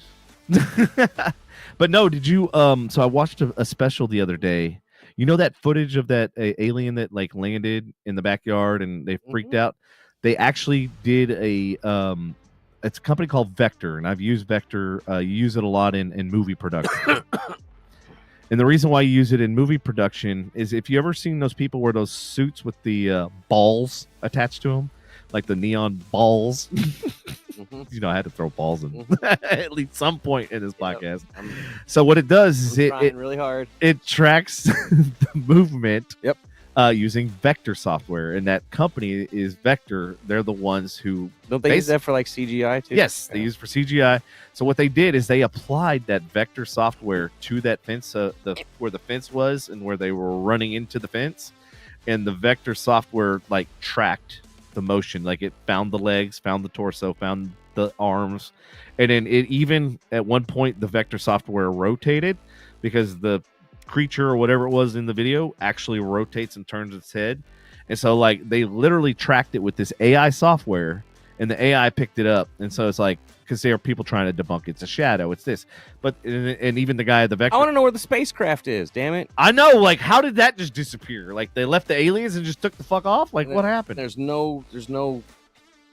But no, did you? So I watched a special the other day. You know that footage of that alien that like landed in the backyard and they freaked out? They actually did it's a company called Vector, and I've used Vector. You use it a lot in movie production. And the reason why you use it in movie production is if you ever seen those people wear those suits with the balls attached to them, like the neon balls. You know, I had to throw balls in at least some point in this podcast. So what it does is it really hard. It tracks the movement. Yep. Using Vector software, and that company is Vector. They're the ones who don't they use that for like CGI too? Yes, they use it for CGI. So what they did is they applied that Vector software to that fence, where the fence was and where they were running into the fence, and the Vector software like tracked the motion. Like it found the legs, found the torso, found the arms, and then it even at one point the Vector software rotated because the creature or whatever it was in the video actually rotates and turns its head. And so like they literally tracked it with this AI software, and the AI picked it up. And so it's like, because there are people trying to debunk it's a shadow, it's this, but and even the guy at the Vector, I want to know where the spacecraft is. Damn it! I know, like how did that just disappear? Like they left the aliens and just took the fuck off? Like what happened? There's no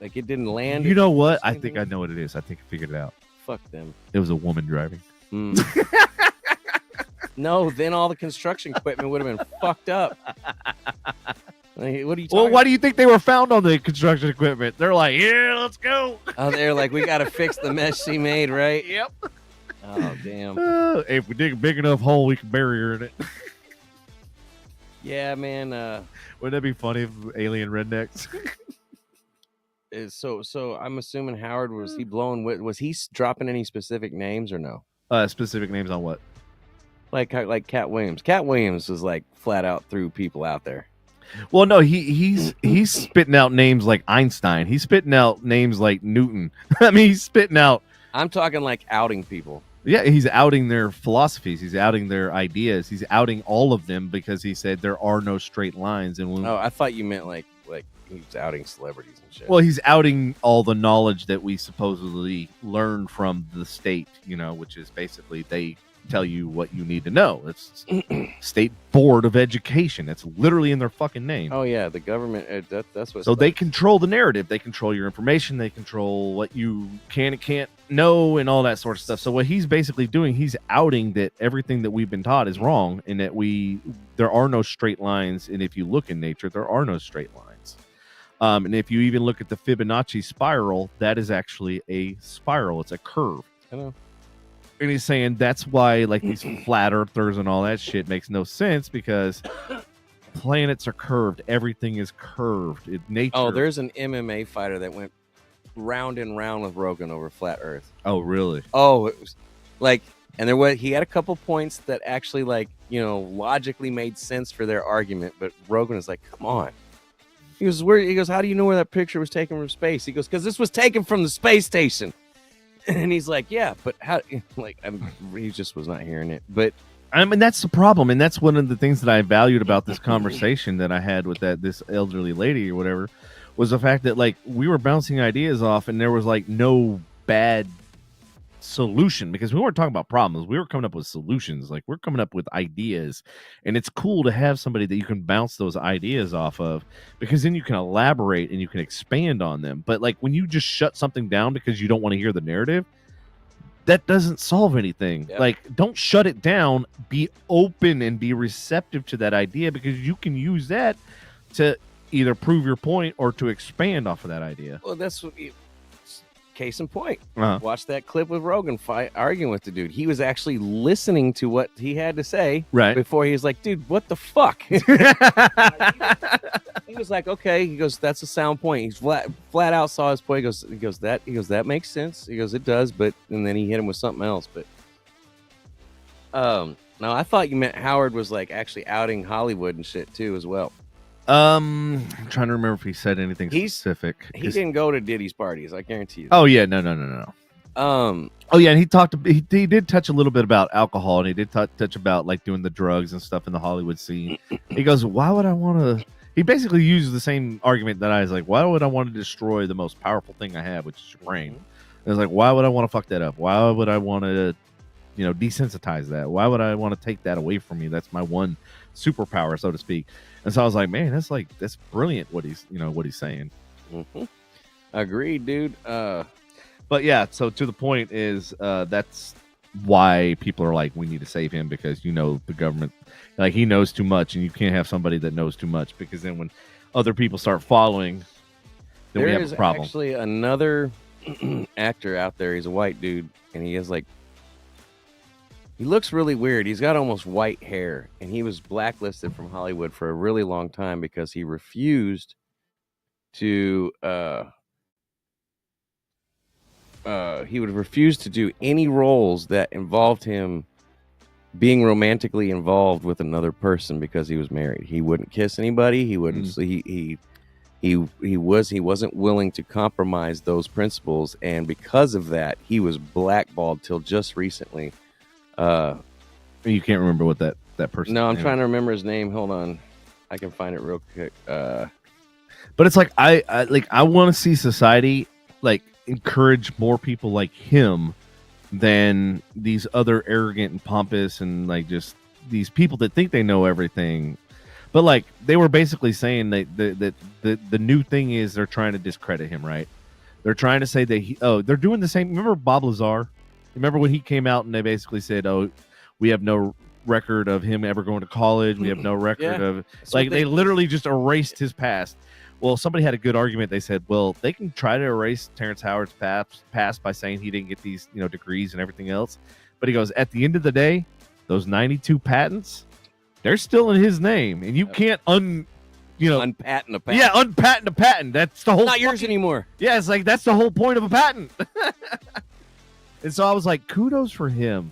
like it didn't land. You know what? I think I know what it is. I think I figured it out. Fuck them. It was a woman driving. No, then all the construction equipment would have been fucked up. Like, what are you talking Well, why do you think they were found on the construction equipment? They're like, yeah, let's go. Oh, they're like, we got to fix the mess she made, right? Yep. Oh, damn. If we dig a big enough hole, we can bury her in it. Yeah, man. Wouldn't that be funny if alien rednecks? So I'm assuming Howard, was he blowing? Was he dropping any specific names or no? Specific names on what? Like Cat Williams. Cat Williams was like flat out threw people out there. Well, no, he's spitting out names like Einstein. He's spitting out names like Newton. I mean, he's spitting out. I'm talking like outing people. Yeah, he's outing their philosophies. He's outing their ideas. He's outing all of them because he said there are no straight lines. And I thought you meant like he's outing celebrities and shit. Well, he's outing all the knowledge that we supposedly learned from the state, you know, which is basically they tell you what you need to know. It's State Board of Education. It's literally in their fucking name. Oh yeah, the government. That's what. So they control the narrative. They control your information. They control what you can and can't know and all that sort of stuff. So what he's basically doing, he's outing that everything that we've been taught is wrong, and that there are no straight lines. And if you look in nature, there are no straight lines. And if you even look at the Fibonacci spiral, that is actually a spiral. It's a curve. I know. And he's saying that's why like these flat earthers and all that shit makes no sense, because planets are curved. Everything is curved in nature. Oh, there's an MMA fighter that went round and round with Rogan over flat Earth. Oh, really? Oh, it was like, and he had a couple points that actually like, logically made sense for their argument, but Rogan is like, come on. He goes, how do you know where that picture was taken from space? He goes, because this was taken from the space station. And he's like, yeah, but how? Like, he just was not hearing it. But I mean, that's the problem, and that's one of the things that I valued about this conversation that I had with this elderly lady or whatever, was the fact that like we were bouncing ideas off, and there was like no bad solution, because we weren't talking about problems. We were coming up with solutions. Like, we're coming up with ideas, and it's cool to have somebody that you can bounce those ideas off of, because then you can elaborate and you can expand on them. But like when you just shut something down because you don't want to hear the narrative, that doesn't solve anything. Yep. Like, don't shut it down. Be open and be receptive to that idea, because you can use that to either prove your point or to expand off of that idea. Well, that's what. Case in point, Uh-huh. Watch that clip with Rogan arguing with the dude. He was actually listening to what he had to say Right. before he was like, dude, what the fuck? He was like, okay. He goes, that's a sound point. He's flat out saw his point. He goes, that makes sense. He goes, it does, but, and then he hit him with something else. But no, I thought you meant Howard was like actually outing Hollywood and shit too as well. I'm trying to remember if he said anything specific. He didn't go to Diddy's parties, I guarantee you. Oh yeah, no. Oh yeah, and he did touch a little bit about alcohol, and he did touch about like doing the drugs and stuff in the Hollywood scene. He goes, why would I want to? He basically used the same argument that I was like, why would I want to destroy the most powerful thing I have, which is your brain? I was like, why would I want to fuck that up? Why would I want to, desensitize that? Why would I want to take that away from me? That's my one superpower, so to speak. And so I was like, man, that's brilliant what he's saying. Mm-hmm. Agreed, dude. But yeah, so to the point is that's why people are like, we need to save him, because the government, like, he knows too much, and you can't have somebody that knows too much, because then when other people start following, then we have a problem. There's actually another actor out there. He's a white dude, and he looks really weird. He's got almost white hair, and he was blacklisted from Hollywood for a really long time because he refused to do any roles that involved him being romantically involved with another person, because he was married. He wouldn't kiss anybody. He wouldn't. He wasn't willing to compromise those principles, and because of that, he was blackballed till just recently. You can't remember what that person. No, I'm trying to remember his name. Hold on, I can find it real quick. But it's like I want to see society like encourage more people like him than these other arrogant and pompous and like just these people that think they know everything. But like they were basically saying that the new thing is they're trying to discredit him, right? They're trying to say that they're doing the same. Remember Bob Lazar? Remember when he came out and they basically said, "Oh, we have no record of him ever going to college. We have no record of..." Like, they literally just erased his past. Well, somebody had a good argument. They said, well, they can try to erase Terrence Howard's past by saying he didn't get these, degrees and everything else. But he goes, at the end of the day, those 92 patents, they're still in his name, and you can't unpatent a patent. Yeah, unpatent a patent. That's the whole. Not yours anymore. Yeah, it's like that's the whole point of a patent. And so I was like, kudos for him,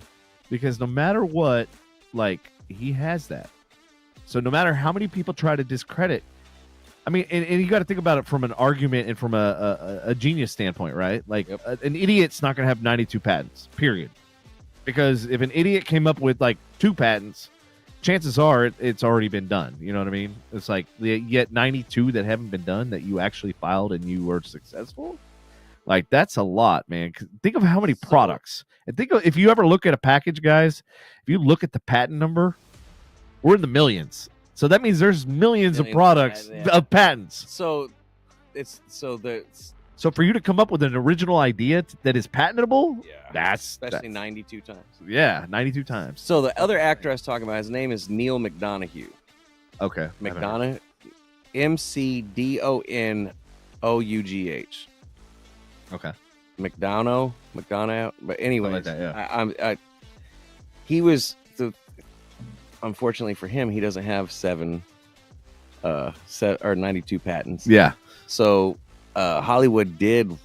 because no matter what, like, he has that. So no matter how many people try to discredit, I mean, and you got to think about it from an argument and from a genius standpoint, right? Like, an idiot's not going to have 92 patents, period. Because if an idiot came up with like 2 patents, chances are it's already been done. You know what I mean? It's like yet 92 that haven't been done that you actually filed and you were successful. Like that's a lot, man. 'Cause think of how many products. And think of if you ever look at a package, guys. If you look at the patent number, we're in the millions. So that means there's millions of products of patents. So So for you to come up with an original idea that is patentable, especially 92 times. Yeah, 92 times. So the other actor I was talking about, his name is Neil McDonough. Okay. McDonough, McDonough. Okay. McDonough. But anyway, like that, he was unfortunately for him, he doesn't have 92 patents. Yeah. So Hollywood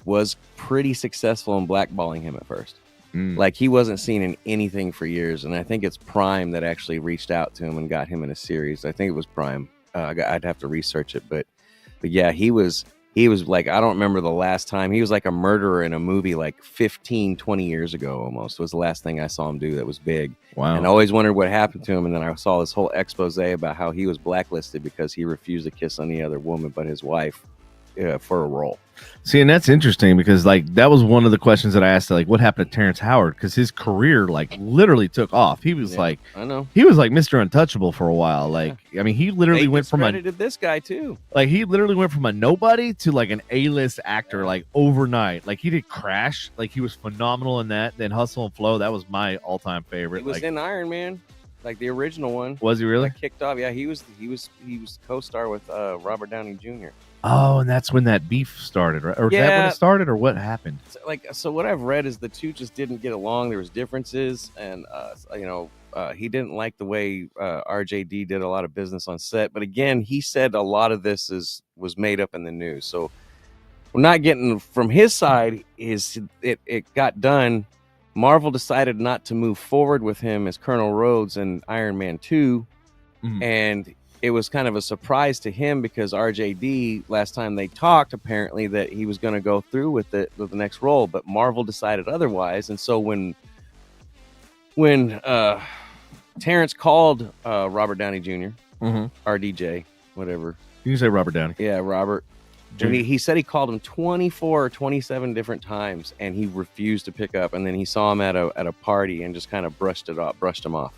was pretty successful in blackballing him at first. Like he wasn't seen in anything for years, and I think it's Prime that actually reached out to him and got him in a series. I think it was Prime. I'd have to research it, but yeah, he was like, I don't remember the last time. He was like a murderer in a movie like 15, 20 years ago almost was the last thing I saw him do that was big. Wow. And I always wondered what happened to him. And then I saw this whole expose about how he was blacklisted because he refused to kiss any other woman but his wife for a role. See, and that's interesting because like that was one of the questions that I asked, like, what happened to Terrence Howard? Because his career like literally took off. He was like, I know, he was like Mr. Untouchable for a while. Like, I mean, he literally went from this guy too. Like he literally went from a nobody to like an A-list actor like overnight. Like he did Crash, like he was phenomenal in that. Then Hustle and Flow, that was my all-time favorite. He was in Iron Man, like the original one. Was he really? Kicked off. Yeah, he was co-star with Robert Downey Jr. Oh, and that's when that beef started, right? Or is that when it started, or what happened? So what I've read is the two just didn't get along. There was differences, and he didn't like the way RJD did a lot of business on set. But again, he said a lot of this was made up in the news. So we're not getting from his side. It got done. Marvel decided not to move forward with him as Colonel Rhodes in Iron Man 2, and it was kind of a surprise to him because RJD, last time they talked, apparently that he was going to go through with the next role, but Marvel decided otherwise. And so when Terrence called Robert Downey Jr., RDJ, whatever. You can say Robert Downey. Yeah, Robert. He said he called him 24 or 27 different times, and he refused to pick up. And then he saw him at a party and just kind of brushed him off.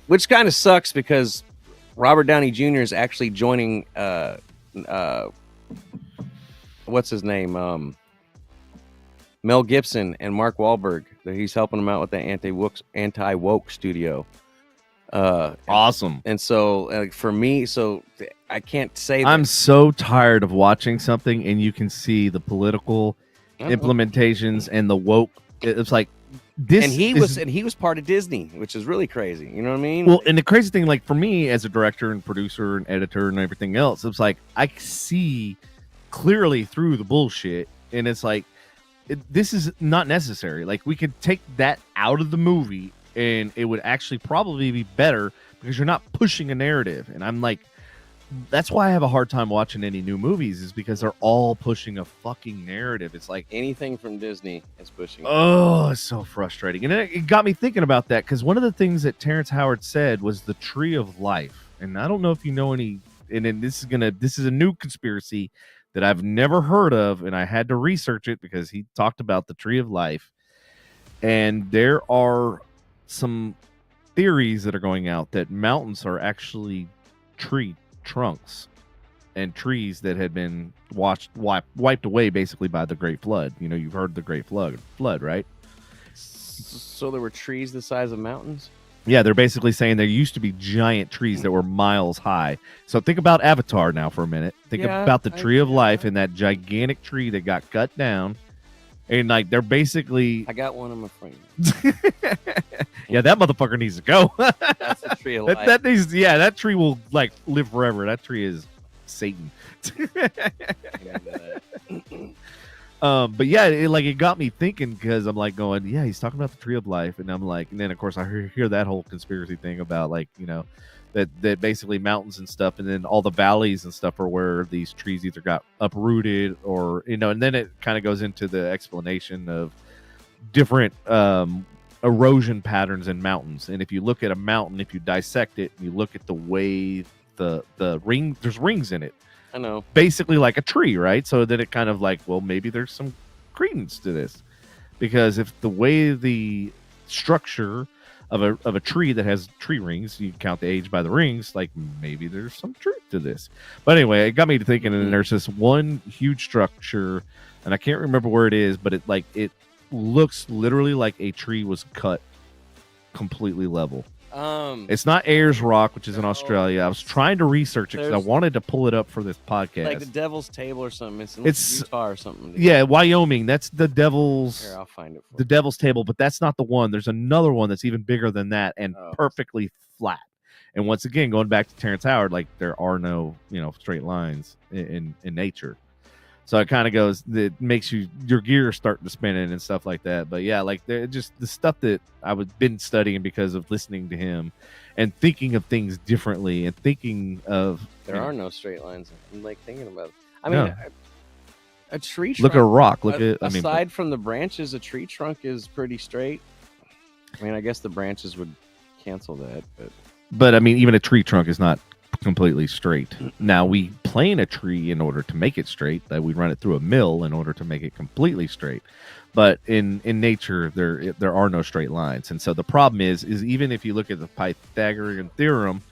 Which kind of sucks because Robert Downey Jr. is actually joining what's his name, Mel Gibson and Mark Wahlberg. He's helping him out with the anti-woke studio. Awesome. And so for me, so I can't say that. I'm so tired of watching something and you can see the political implementations and the woke. It's like this, and he was part of Disney, which is really crazy. You know what I mean? Well, and the crazy thing, like for me as a director and producer and editor and everything else, it's like I see clearly through the bullshit, and it's like this is not necessary. Like we could take that out of the movie, and it would actually probably be better because you're not pushing a narrative. And I'm like, that's why I have a hard time watching any new movies, is because they're all pushing a fucking narrative. It's like anything from Disney is pushing. Oh, it's so frustrating. And it got me thinking about that because one of the things that Terrence Howard said was the Tree of Life. And I don't know if you know any, and then this is a new conspiracy that I've never heard of, and I had to research it because he talked about the Tree of Life. And there are some theories that are going out that mountains are actually tree trunks and trees that had been wiped away basically by the Great Flood. You know, you've heard the Great Flood, right? So there were trees the size of mountains? Yeah, they're basically saying there used to be giant trees that were miles high. So think about Avatar now for a minute. Think about the Tree of Life and that gigantic tree that got cut down. And like they're basically, I got one in my frame. Yeah, that motherfucker needs to go. That's the Tree of Life. That tree will like live forever. That tree is Satan. But yeah, it got me thinking because I'm like going, yeah, he's talking about the Tree of Life, and I'm like, and then of course I hear that whole conspiracy thing about like, you know, that basically mountains and stuff, and then all the valleys and stuff are where these trees either got uprooted or, you know, and then it kind of goes into the explanation of different erosion patterns in mountains. And if you look at a mountain, if you dissect it, you look at the way the ring, there's rings in it. I know. basically like a tree, right? So that it kind of like, well, maybe there's some credence to this, because if the way the structure of a tree that has tree rings, you count the age by the rings, like maybe there's some truth to this. But anyway, it got me to thinking, and there's this one huge structure, and I can't remember where it is, but it looks literally like a tree was cut completely level. It's not Ayers Rock, which is in Australia. I was trying to research it because I wanted to pull it up for this podcast. Like the Devil's Table or something. It's Utah or something. Yeah, Wyoming. That's the Devil's. Here, I'll find it. The Devil's Table, but that's not the one. There's another one that's even bigger than that and perfectly flat. And once again, going back to Terrence Howard, like there are no straight lines in nature. So it kind of goes, it makes your gears starting to spin and stuff like that. But yeah, like they're just the stuff that I've been studying because of listening to him and thinking of things differently and thinking of. There are no straight lines. I'm like thinking about it. I mean, a tree trunk. Look at a rock. Aside from the branches, a tree trunk is pretty straight. I mean, I guess the branches would cancel that. But I mean, even a tree trunk is not completely straight. Now we plane a tree in order to make it straight. That we run it through a mill in order to make it completely straight. But in nature, there are no straight lines. And so the problem is even if you look at the Pythagorean theorem,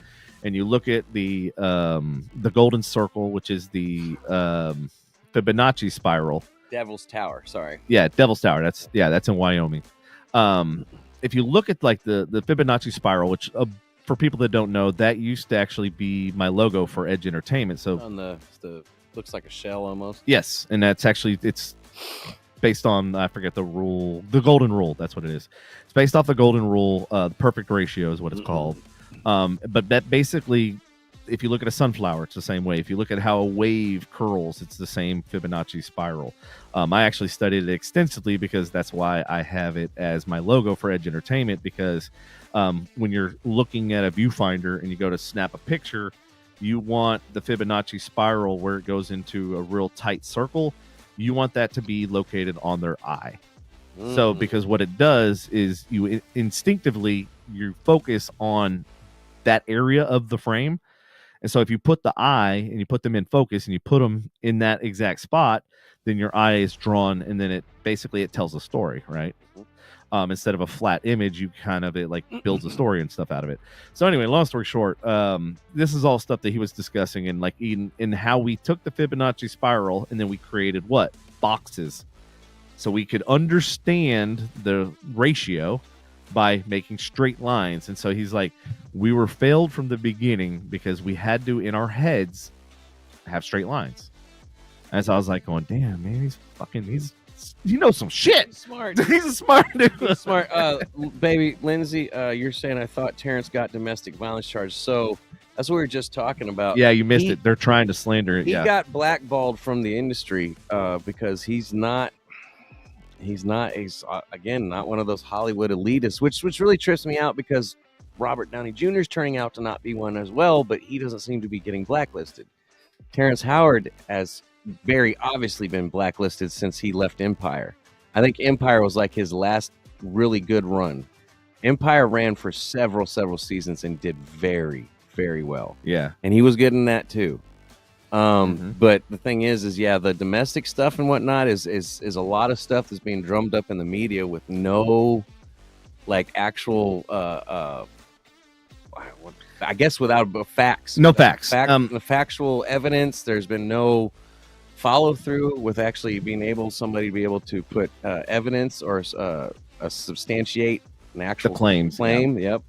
and you look at the golden circle, which is the Fibonacci spiral. Devil's Tower. Sorry. Yeah, Devil's Tower. That's in Wyoming. If you look at like the Fibonacci spiral, which for people that don't know, that used to actually be my logo for Edge Entertainment. So on the looks like a shell almost. Yes, and it's based on, I forget the rule, the golden rule. That's what it is. It's based off the golden rule. The perfect ratio is what it's called. But that basically, if you look at a sunflower, it's the same way. If you look at how a wave curls, it's the same Fibonacci spiral. I actually studied it extensively because that's why I have it as my logo for Edge Entertainment, because when you're looking at a viewfinder and you go to snap a picture, you want the Fibonacci spiral where it goes into a real tight circle. You want that to be located on their eye. So because what it does is you instinctively, you focus on that area of the frame. And so if you put the eye and you put them in focus and you put them in that exact spot, then your eye is drawn, and then it tells a story, right? Instead of a flat image, you kind of, it like builds a story and stuff out of it. So anyway, long story short, this is all stuff that he was discussing, and like in how we took the Fibonacci spiral and then we created what? Boxes. So we could understand the ratio by making straight lines. And so he's like, we were failed from the beginning because we had to, in our heads, have straight lines. And so I was like going, damn, man, he's you know some shit. He's smart. He's a smart dude. He's smart. Baby, Lindsay, you're saying I thought Terrence got domestic violence charges. So that's what we were just talking about. Yeah, you missed it. They're trying to slander it. He got blackballed from the industry because he's again not one of those Hollywood elitists, which really trips me out, because Robert Downey Jr. is turning out to not be one as well, but he doesn't seem to be getting blacklisted. Terrence Howard has very obviously been blacklisted since he left Empire. I think Empire was like his last really good run. Empire ran for several seasons and did very, very well. Yeah. And he was good in that too. But the thing is the domestic stuff and whatnot is a lot of stuff that's being drummed up in the media with no like actual I guess without facts. No facts. The factual evidence. There's been no follow through with actually being somebody to be able to put evidence or substantiate an actual claim. Yep.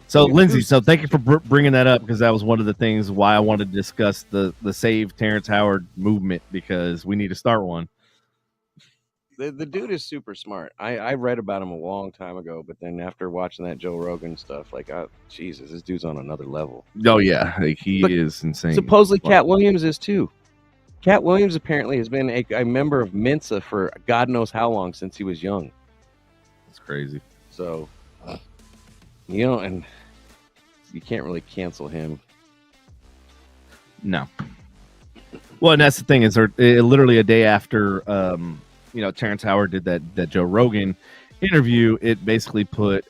So Lindsay, thank you for bringing that up, because that was one of the things why I wanted to discuss the Save Terrence Howard movement, because we need to start one. The dude is super smart. I read about him a long time ago, but then after watching that Joe Rogan stuff, like, Jesus, this dude's on another level. Oh yeah, like, he is insane. Supposedly Cat Williams is too. Cat Williams apparently has been a member of Mensa for God knows how long, since he was young. That's crazy. So, and you can't really cancel him. No. Well, and that's the thing, is literally a day after, Terrence Howard did that Joe Rogan interview, it basically put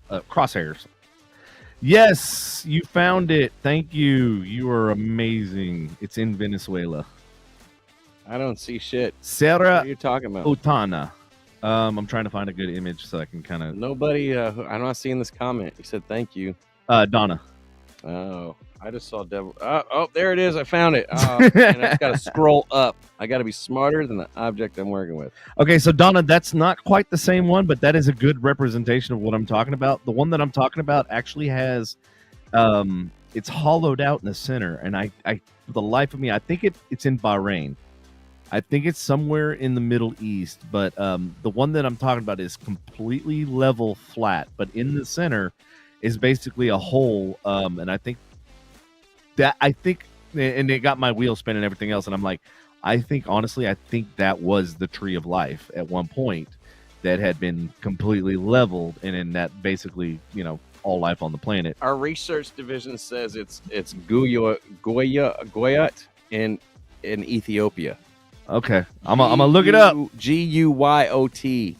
crosshairs. Yes, you found it. Thank you. You are amazing. It's in Venezuela. I don't see shit. What Serra are you talking about? Utana. I'm trying to find a good image so I can kind of. Nobody. I'm not seeing this comment. You said thank you. Donna. Oh, I just saw Devil. Oh, there it is. I found it. Oh, and I just got to scroll up. I got to be smarter than the object I'm working with. Okay, so Donna, that's not quite the same one, but that is a good representation of what I'm talking about. The one that I'm talking about actually has, it's hollowed out in the center, and I for the life of me, I think it's in Bahrain. I think it's somewhere in the Middle East, but the one that I'm talking about is completely level, flat, but in the center is basically a hole, and I think, and it got my wheel spinning and everything else, and I'm like, honestly, I think that was the tree of life at one point that had been completely leveled, and in that basically, all life on the planet. Our research division says it's Goyat in Ethiopia. Okay, I'm gonna look it up. Guyot.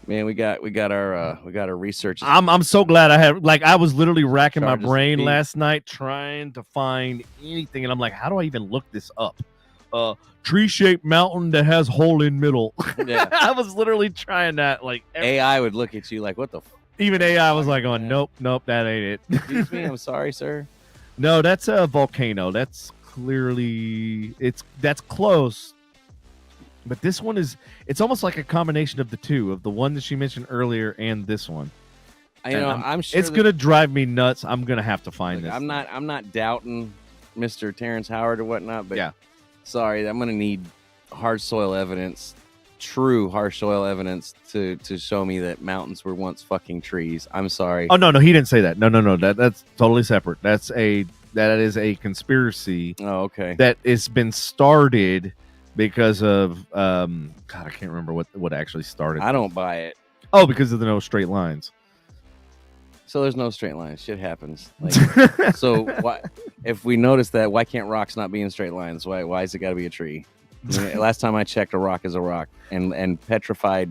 Man, we got our research. I'm so glad I was literally racking my brain speak. last night trying to find anything, and I'm like, how do I even look this up? Tree-shaped mountain that has hole in middle. Yeah. I was literally trying that. Like AI would look at you like, what the? Even AI was like, "Oh, nope, that ain't it." Excuse me, I'm sorry, sir. No, that's a volcano. That's clearly that's close. But this one it's almost like a combination of the two, of the one that she mentioned earlier and this one. I'm sure it's gonna drive me nuts. I'm gonna have to find this. I'm not doubting Mr. Terrence Howard or whatnot, but yeah, sorry, I'm gonna need hard soil evidence, true hard soil evidence to show me that mountains were once fucking trees. I'm sorry. Oh no, he didn't say that. No, that's totally separate. That is a conspiracy. Oh, okay. That it's been started because of God, I can't remember what actually started. I don't buy it. Oh, because of the no straight lines. So there's no straight lines. Shit happens. Like, so why, if we notice that, why can't rocks not be in straight lines? Why is it got to be a tree? I mean, last time I checked, a rock is a rock, and petrified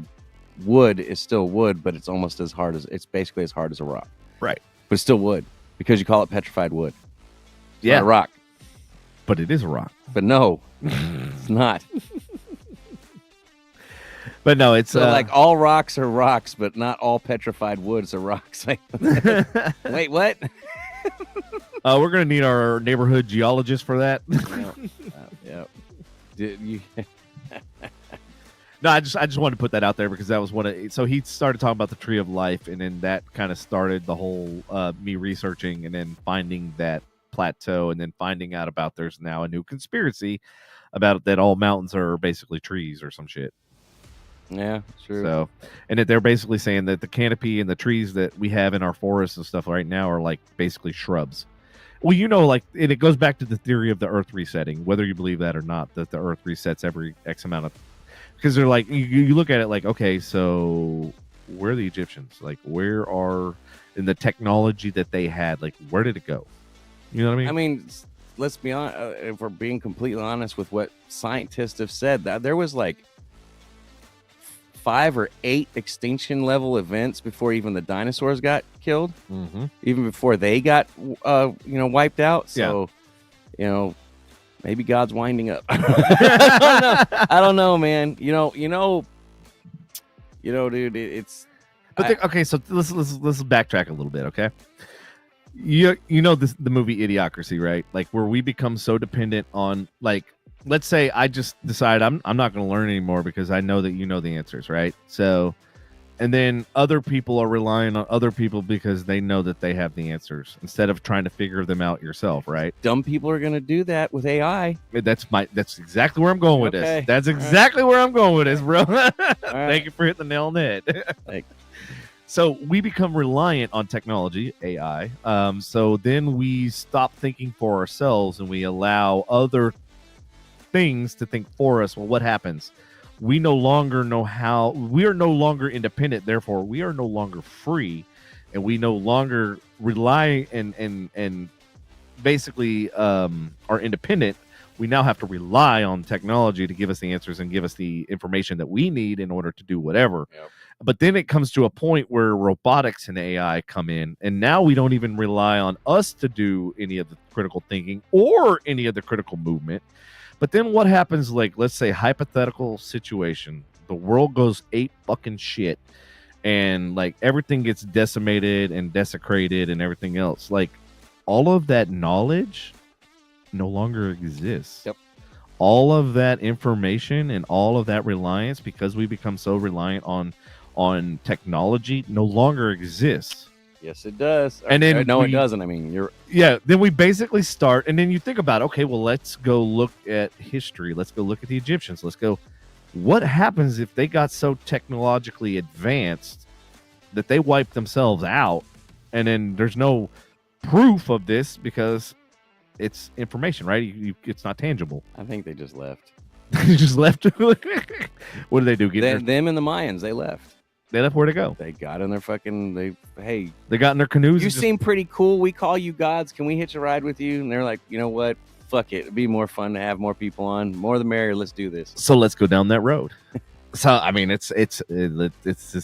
wood is still wood, but it's almost it's basically as hard as a rock. Right. But it's still wood because you call it petrified wood. It's yeah, not a rock. But it is a rock. But no, it's not. But no, it's so like all rocks are rocks, but not all petrified woods are rocks. Wait, what? We're gonna need our neighborhood geologist for that. Yeah. Did you? No, I just wanted to put that out there because that was so he started talking about the tree of life, and then that kind of started the whole me researching and then finding that plateau, and then finding out about there's now a new conspiracy about that all mountains are basically trees or some shit. Yeah, true. So, and that they're basically saying that the canopy and the trees that we have in our forests and stuff right now are like basically shrubs. Well, and it goes back to the theory of the Earth resetting, whether you believe that or not, that the Earth resets every X amount of, because they're like, you look at it like, okay, so where are the Egyptians? Like, where are in the technology that they had? Like, where did it go? You know what I mean? I mean, let's be honest. If we're being completely honest with what scientists have said, that there was like 5 or 8 extinction level events before even the dinosaurs got killed, even before they got wiped out. So, maybe God's winding up. I don't know, man. Dude, it's. Okay, so let's backtrack a little bit, okay? The movie Idiocracy, right? Like where we become so dependent on, like, let's say I just decide I'm not going to learn anymore because I know that you know the answers, right? So, and then other people are relying on other people because they know that they have the answers instead of trying to figure them out yourself, right? Dumb people are going to do that with AI. That's exactly where I'm going with this. That's exactly where I'm going with this, bro. Thank you for hitting the nail on the head. So we become reliant on technology, AI. So then we stop thinking for ourselves and we allow other things to think for us. Well, what happens? We no longer know how. We are no longer independent. Therefore, we are no longer free, and we no longer rely and basically are independent. We now have to rely on technology to give us the answers and give us the information that we need in order to do whatever. Yep. But then it comes to a point where robotics and AI come in, and now we don't even rely on us to do any of the critical thinking or any of the critical movement. But then what happens, like, let's say, hypothetical situation, the world goes ape fucking shit, and like everything gets decimated and desecrated and everything else. Like, all of that knowledge no longer exists. Yep. All of that information and all of that reliance, because we become so reliant on technology, no longer exists. Yes, it does. And then no, it doesn't. I mean, then we basically start, and then you think about, okay, well, let's go look at history. Let's go look at the Egyptians. Let's go, what happens if they got so technologically advanced that they wiped themselves out, and then there's no proof of this because it's information, right? It's not tangible. I think they just left. They just left. What did they do? Them and the Mayans, they left. They left where to go. They got in their fucking. They got in their canoes. You seem pretty cool. We call you gods. Can we hitch a ride with you? And they're like, you know what? Fuck it. It'd be more fun to have more people on. More the merrier. Let's do this. So let's go down that road. So I mean, it's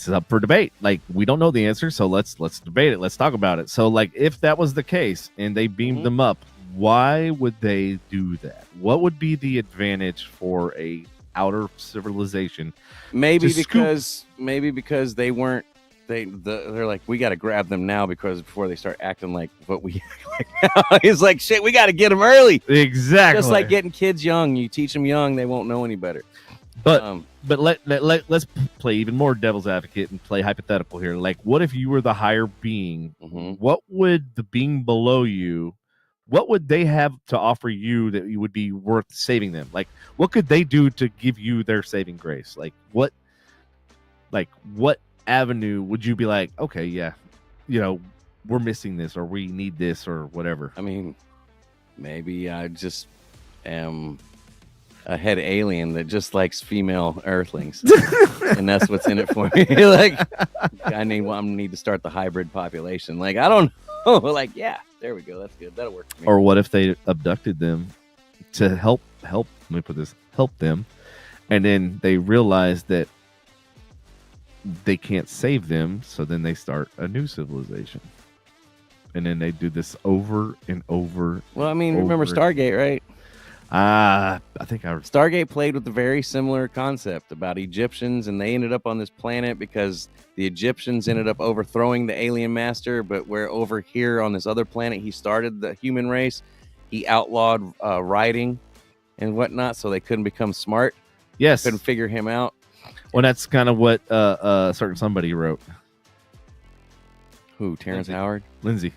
up for debate. Like, we don't know the answer, so let's debate it. Let's talk about it. So like, if that was the case and they beamed them up, why would they do that? What would be the advantage for a outer civilization? Maybe because they weren't. They're like, we got to grab them now because before they start acting like what we act like now. It's like, shit, we got to get them early. Exactly. Just like getting kids young. You teach them young, they won't know any better. But let's play even more devil's advocate and play hypothetical here. Like, what if you were the higher being? What would the being below you? What would they have to offer you that you would be worth saving them? Like, what could they do to give you their saving grace? Like what avenue would you be like, okay, yeah, we're missing this, or we need this, or whatever? I mean, maybe I just am a head alien that just likes female earthlings, and that's what's in it for me. Like, I need to start the hybrid population. Like, I don't know. Like, yeah, there we go. That's good. That'll work for me. Or what if they abducted them to help? Let me put this: help them, and then they realize that they can't save them, so then they start a new civilization, and then they do this over and over. Well, I mean, remember Stargate, right? I think Stargate played with a very similar concept about Egyptians, and they ended up on this planet because the Egyptians ended up overthrowing the alien master. But where over here on this other planet, he started the human race. He outlawed writing and whatnot, so they couldn't become smart. Yes, couldn't figure him out. Well, that's kind of what certain somebody wrote. Who? Terrence Howard? Lindsay.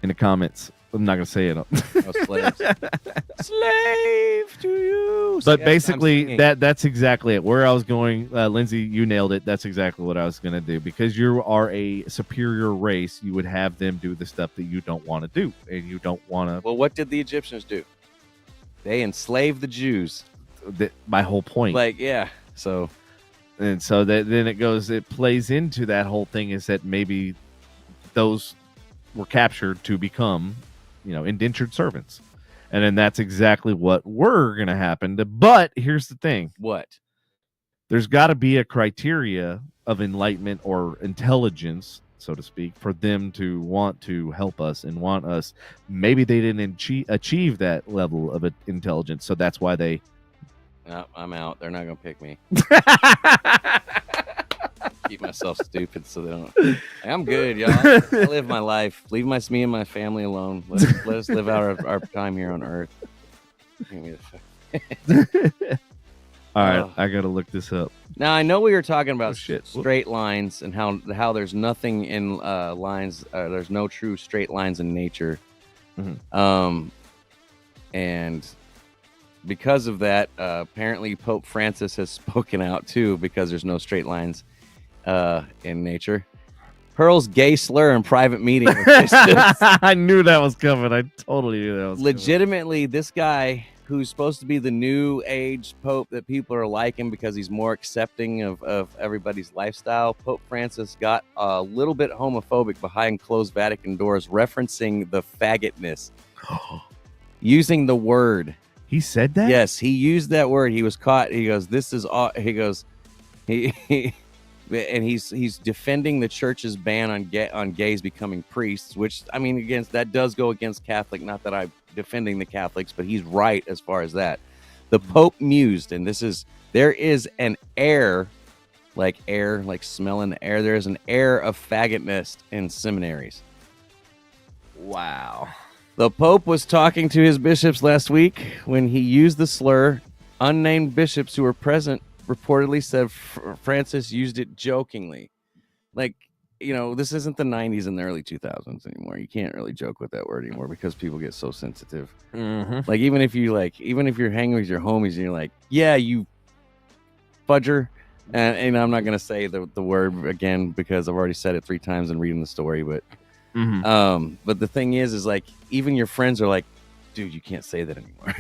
In the comments. I'm not gonna say it. Slave to you. But basically, that's exactly it. Where I was going, Lindsay, you nailed it. That's exactly what I was gonna do. Because you are a superior race, you would have them do the stuff that you don't want to do, and you don't want to. Well, what did the Egyptians do? They enslaved the Jews. My whole point. Like, yeah. So then it plays into that whole thing, is that maybe those were captured to become, indentured servants. And then that's exactly what we're going to happen. But here's the thing. What? There's got to be a criteria of enlightenment or intelligence, so to speak, for them to want to help us and want us. Maybe they didn't achieve that level of intelligence. So that's why they... No, I'm out. They're not going to pick me. Keep myself stupid so they don't. I'm good, y'all. I live my life. Leave me and my family alone. Let us live out our time here on Earth. All right, I got to look this up. Now, I know we were talking about straight lines and how there's nothing in lines. There's no true straight lines in nature. Mm-hmm. And because of that, apparently Pope Francis has spoken out too, because there's no straight lines in nature. Hurls gay slur in private meeting. I knew that was coming. I totally knew that was legitimately coming. This guy, who's supposed to be the new age pope that people are liking because he's more accepting of everybody's lifestyle, Pope Francis got a little bit homophobic behind closed Vatican doors, referencing the faggotness, using the word. He said that? Yes, he used that word. He was caught. He goes, "This is all." He goes, he and he's defending the church's ban on gays becoming priests, which I mean, against that does go against Catholic. Not that I'm defending the Catholics, but he's right as far as that. The Pope mused, and there is an air, like smelling the air. There is an air of faggotness in seminaries. Wow. The Pope was talking to his bishops last week when he used the slur. Unnamed bishops who were present reportedly said Francis used it jokingly. Like, this isn't the 90s and the early 2000s anymore. You can't really joke with that word anymore because people get so sensitive. Mm-hmm. Like, even if you're hanging with your homies and you're like, yeah, you fudger. And I'm not going to say the word again because I've already said it 3 times in reading the story. But, but the thing is like, even your friends are like, dude, you can't say that anymore.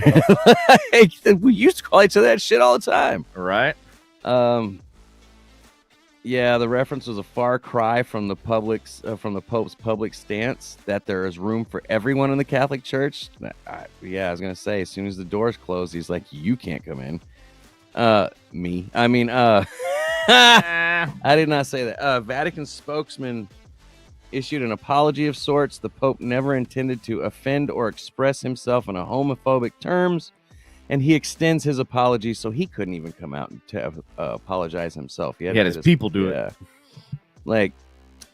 We used to call each other that shit all the time. Right. Yeah, the reference was a far cry from the Pope's public stance that there is room for everyone in the Catholic Church. I was gonna say, as soon as the doors closed, he's like, you can't come in. Me. I mean, I did not say that. Vatican spokesman issued an apology of sorts. The Pope never intended to offend or express himself in a homophobic terms, and he extends his apology, so he couldn't even come out and apologize himself. He had his people do it. Like,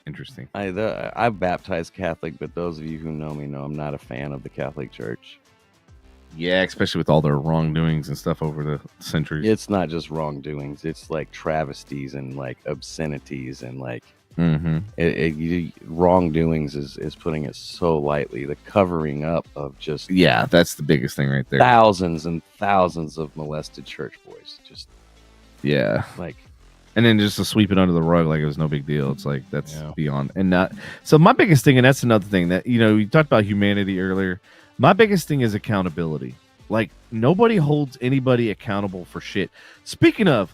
interesting. I'm baptized Catholic, but those of you who know me know I'm not a fan of the Catholic Church. Yeah, especially with all their wrongdoings and stuff over the centuries. It's not just wrongdoings; it's like travesties and like obscenities and like. Wrongdoings is putting it so lightly. The covering up of just that's the biggest thing right there. Thousands and thousands of molested church boys, just like, and then just to sweep it under the rug like it was no big deal. It's like that's beyond. And not so. My biggest thing, and that's another thing that you talked about humanity earlier. My biggest thing is accountability. Like, nobody holds anybody accountable for shit. Speaking of,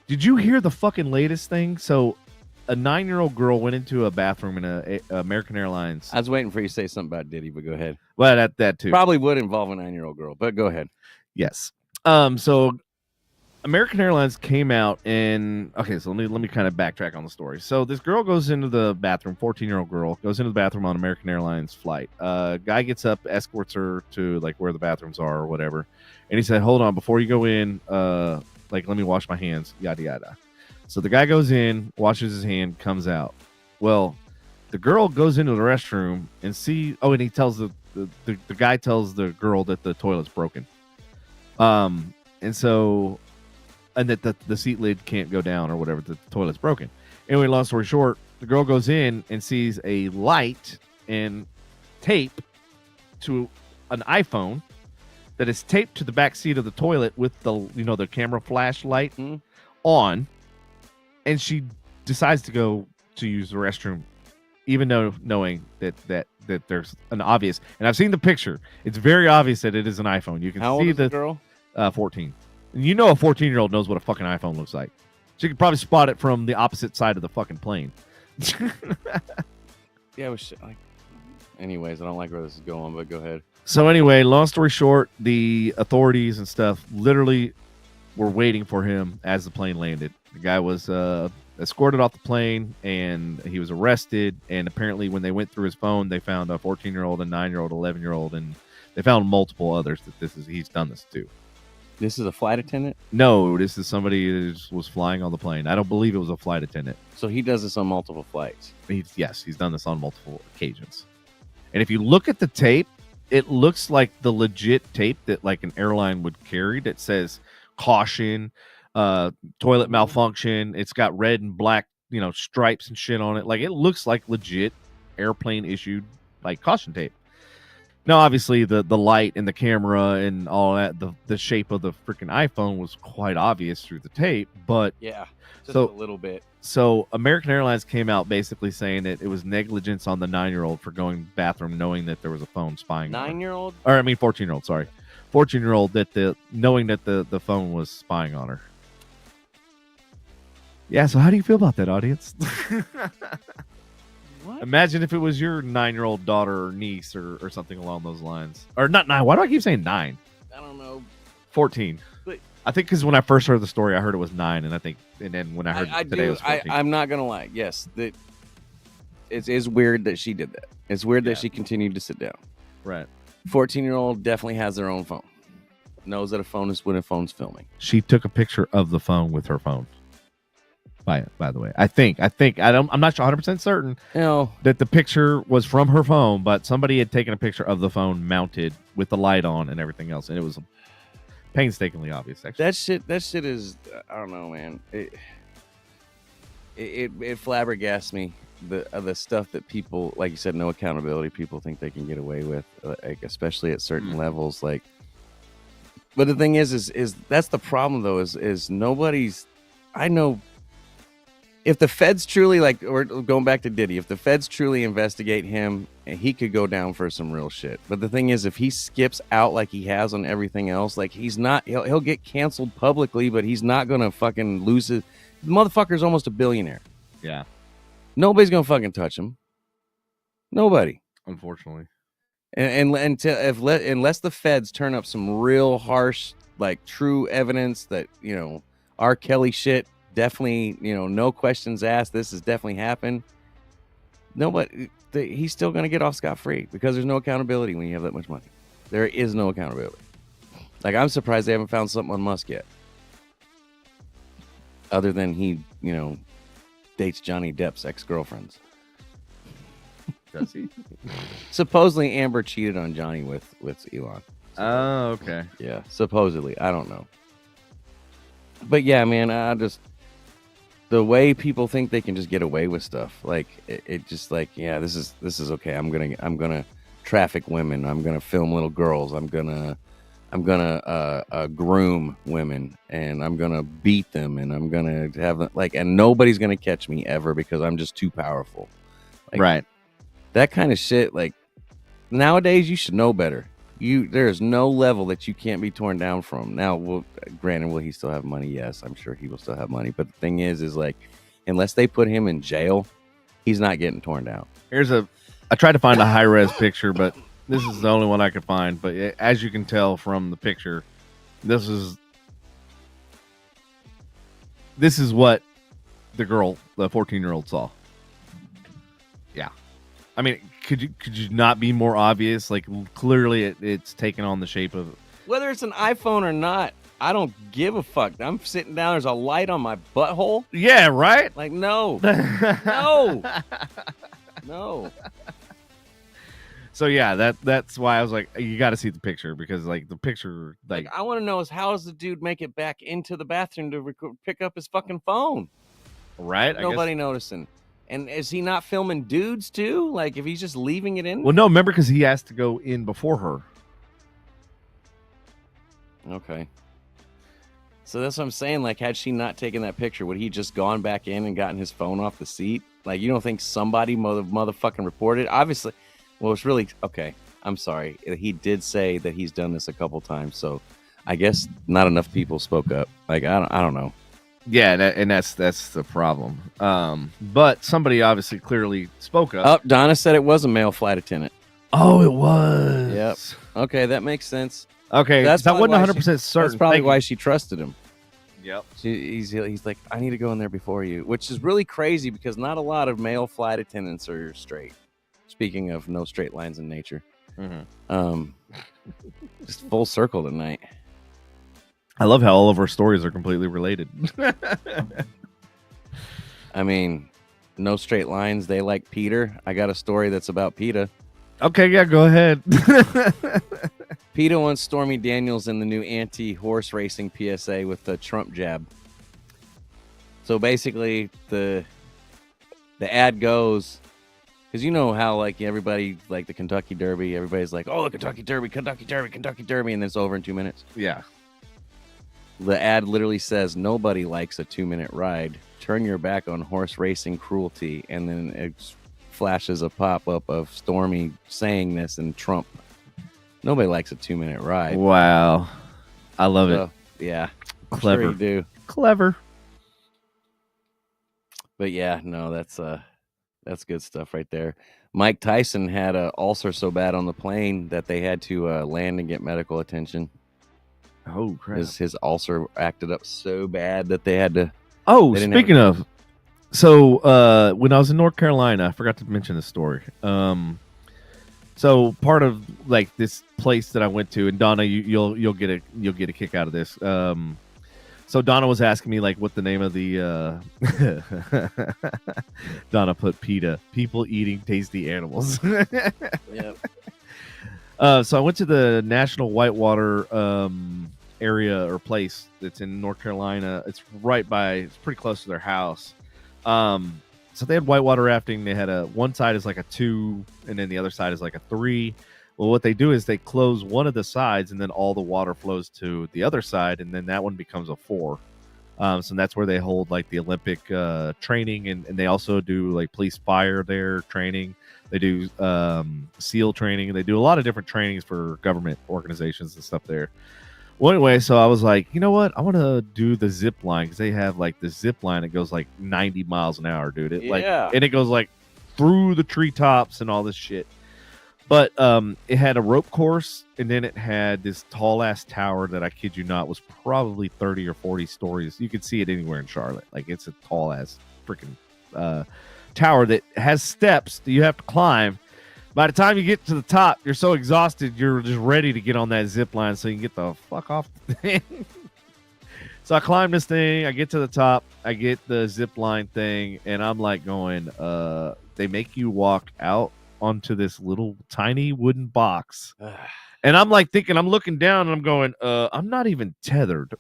did you hear the fucking latest thing? So, a 9-year-old girl went into a bathroom in a American Airlines. I was waiting for you to say something about Diddy, but go ahead. Well, that too. Probably would involve a 9-year-old girl, but go ahead. Yes. So American Airlines came out and so let me kind of backtrack on the story. So this girl goes into the bathroom, 14-year-old girl goes into the bathroom on American Airlines flight. Guy gets up, escorts her to like where the bathrooms are or whatever. And he said, hold on, before you go in, let me wash my hands, yada, yada. So the guy goes in, washes his hand, comes out. Well, the girl goes into the restroom and and he tells the guy tells the girl that the toilet's broken. And that the seat lid can't go down or whatever, the toilet's broken. Anyway, long story short, the girl goes in and sees a light and tape to an iPhone that is taped to the back seat of the toilet with the camera flashlight on. And she decides to go to use the restroom, even though knowing that there's an obvious. And I've seen the picture; it's very obvious that it is an iPhone. You can see the girl, 14. And a 14-year-old knows what a fucking iPhone looks like. She could probably spot it from the opposite side of the fucking plane. Anyways, I don't like where this is going, but go ahead. So anyway, long story short, the authorities and stuff literally were waiting for him as the plane landed. The guy was escorted off the plane, and he was arrested. And apparently, when they went through his phone, they found a 14-year-old, a 9-year-old, 11-year-old, and they found multiple others that he's done this to. This is a flight attendant? No, this is somebody that was flying on the plane. I don't believe it was a flight attendant. So he does this on multiple flights? He's done this on multiple occasions. And if you look at the tape, it looks like the legit tape that like an airline would carry that says caution, toilet malfunction. It's got red and black, stripes and shit on it. Like, it looks like legit airplane issued like caution tape. Now, obviously, the light and the camera and all that, the shape of the freaking iPhone was quite obvious through the tape, but just a little bit. So American Airlines came out basically saying that it was negligence on the 9-year-old for going to the bathroom knowing that there was a phone spying on her. 9-year-old? Or 14-year-old, sorry. 14-year-old knowing that the phone was spying on her. Yeah, so how do you feel about that, audience? What? Imagine if it was your 9-year-old daughter or niece or something along those lines. Or not 9. Why do I keep saying 9? I don't know. 14. But- I think because when I first heard the story, I heard it was 9, and then when I heard today it was 14. I'm not gonna lie. Yes, it is weird that she did that. It's weird that she continued to sit down. Right. 14-year-old definitely has their own phone. Knows that a phone is when a phone's filming. She took a picture of the phone with her phone. By the way, I'm not 100% certain that the picture was from her phone, but somebody had taken a picture of the phone mounted with the light on and everything else, and it was painstakingly obvious. Actually, That shit is, I don't know, man. It flabbergasts me. The stuff that people, like you said, no accountability. People think they can get away with, like especially at certain levels. Like, but the thing is that's the problem though. Is nobody's. I know. If the feds truly, like, we're going back to Diddy, if the feds truly investigate him, he could go down for some real shit. But the thing is, if he skips out like he has on everything else, like he'll get canceled publicly, but he's not gonna fucking lose it. The motherfucker's almost a billionaire. Yeah. Nobody's gonna fucking touch him. Nobody. Unfortunately. Unless the feds turn up some real harsh, like true evidence that R. Kelly shit. Definitely, no questions asked. This has definitely happened. He's still going to get off scot-free because there's no accountability when you have that much money. There is no accountability. Like, I'm surprised they haven't found something on Musk yet. Other than he, dates Johnny Depp's ex-girlfriends. Does he? Supposedly, Amber cheated on Johnny with Elon. Oh, okay. Yeah, supposedly. I don't know. But yeah, man, the way people think they can just get away with stuff, like it just like, yeah, this is okay. I'm gonna traffic women. I'm gonna film little girls. I'm gonna groom women, and I'm gonna beat them, and I'm gonna have and nobody's gonna catch me ever because I'm just too powerful. Like, right. That kind of shit. Like, nowadays, you should know better. There is no level that you can't be torn down from. Now, granted, will he still have money? Yes, I'm sure he will still have money. But the thing is like, unless they put him in jail, he's not getting torn down. I tried to find a high-res picture, but this is the only one I could find. But as you can tell from the picture, this is what the 14-year-old saw. Yeah. I mean, could you not be more obvious? Like, clearly it's taken on the shape of... Whether it's an iPhone or not, I don't give a fuck. I'm sitting down, there's a light on my butthole. Yeah, right? Like, no. No. So, yeah, that's why I was like, you got to see the picture, because, like, the picture... Like, I want to know is how does the dude make it back into the bathroom to pick up his fucking phone? Right? Nobody noticing. And is he not filming dudes too? Like, if he's just leaving it in? Well, no, remember, because he has to go in before her. Okay. So that's what I'm saying. Like, had she not taken that picture, would he just gone back in and gotten his phone off the seat? Like, you don't think somebody motherfucking reported? Obviously. Well, it's really... Okay, I'm sorry. He did say that he's done this a couple times, so I guess not enough people spoke up. Like, I don't know. Yeah, and that's the problem. But somebody obviously clearly spoke up. Oh, Donna said it was a male flight attendant. Oh, it was. Yep. Okay, that makes sense. Okay, that wasn't 100% certain. That's probably why she trusted him. Yep. He's like, I need to go in there before you, which is really crazy because not a lot of male flight attendants are straight. Speaking of no straight lines in nature. Mm-hmm. Just full circle tonight. I love how all of our stories are completely related. I mean, no straight lines. They like Peter. I got a story that's about PETA. Okay, yeah, go ahead. PETA wants Stormy Daniels in the new anti-horse racing PSA with the Trump jab. So basically, the ad goes, because you know how like everybody, like the Kentucky Derby, everybody's like, oh, the Kentucky Derby, and then it's over in 2 minutes. Yeah. The ad literally says, nobody likes a 2-minute ride. Turn your back on horse racing cruelty. And then it flashes a pop-up of Stormy saying this and Trump. Nobody likes a 2-minute ride. Wow. I love it. Yeah. Clever. Sure you do. Clever. But yeah, no, that's good stuff right there. Mike Tyson had an ulcer so bad on the plane that they had to land and get medical attention. Oh crap! His ulcer acted up so bad that they had to. Oh, They didn't speaking of, so when I was in North Carolina, I forgot to mention this story. So part of like this place that I went to, and Donna, you'll get a kick out of this. So Donna was asking me like what the name of the Donna put PETA, people eating tasty animals. Yep. So I went to the National Whitewater area or place that's in North Carolina. It's it's pretty close to their house. So they had whitewater rafting. They had one side is like a 2, and then the other side is like a 3. Well, what they do is they close one of the sides, and then all the water flows to the other side, and then that one becomes a 4. So that's where they hold like the Olympic training, and they also do like police fire there training. They do SEAL training. They do a lot of different trainings for government organizations and stuff there. Well, anyway, so I was like, you know what? I want to do the zip line because they have like the zip line that goes like 90 miles an hour, dude. And it goes like through the treetops and all this shit. But it had a rope course, and then it had this tall ass tower that I kid you not was probably 30 or 40 stories. You could see it anywhere in Charlotte. Like it's a tall ass freaking tower that has steps that you have to climb. By the time you get to the top, you're so exhausted, you're just ready to get on that zip line so you can get the fuck off the thing. So I climb this thing, I get to the top, I get the zip line thing, and I'm like going, they make you walk out onto this little tiny wooden box. And I'm like thinking, I'm looking down and I'm going, I'm not even tethered.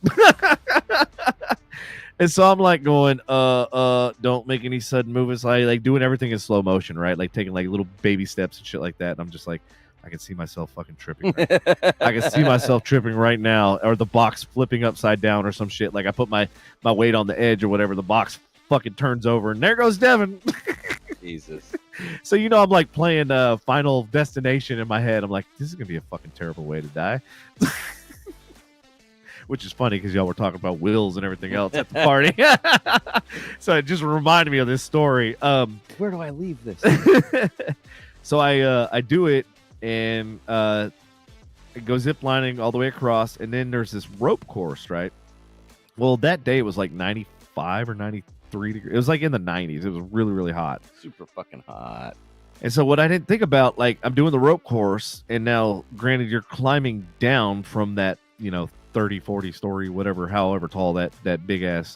And so I'm like going, don't make any sudden movements. Like doing everything in slow motion, right? Like taking like little baby steps and shit like that. And I'm just like, I can see myself fucking tripping. Right? I can see myself tripping right now, or the box flipping upside down or some shit. Like I put my weight on the edge or whatever. The box fucking turns over and there goes Devin. Jesus. So, I'm like playing Final Destination in my head. I'm like, this is going to be a fucking terrible way to die. Which is funny because y'all were talking about wills and everything else at the party. So it just reminded me of this story. Where do I leave this? So I do it and go zip lining all the way across. And then there's this rope course, right? Well, that day it was like 95 or 93 degrees. It was like in the 90s. It was really, really hot. Super fucking hot. And so what I didn't think about, like I'm doing the rope course. And now, granted, you're climbing down from that, 30, 40 story, whatever, however tall that big ass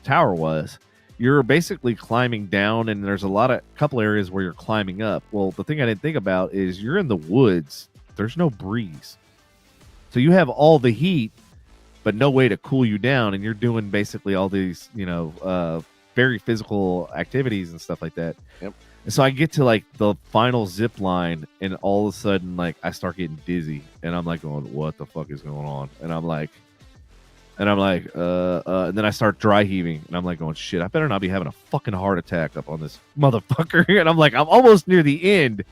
tower was. You're basically climbing down, and there's a couple areas where you're climbing up. Well, the thing I didn't think about is you're in the woods. There's no breeze. So you have all the heat, but no way to cool you down. And you're doing basically all these, very physical activities and stuff like that. Yep. And so I get to like the final zip line, and all of a sudden, like I start getting dizzy, and I'm like going, "What the fuck is going on?" And I'm like, and then I start dry heaving, and I'm like going, "Shit, I better not be having a fucking heart attack up on this motherfucker." And I'm like, I'm almost near the end,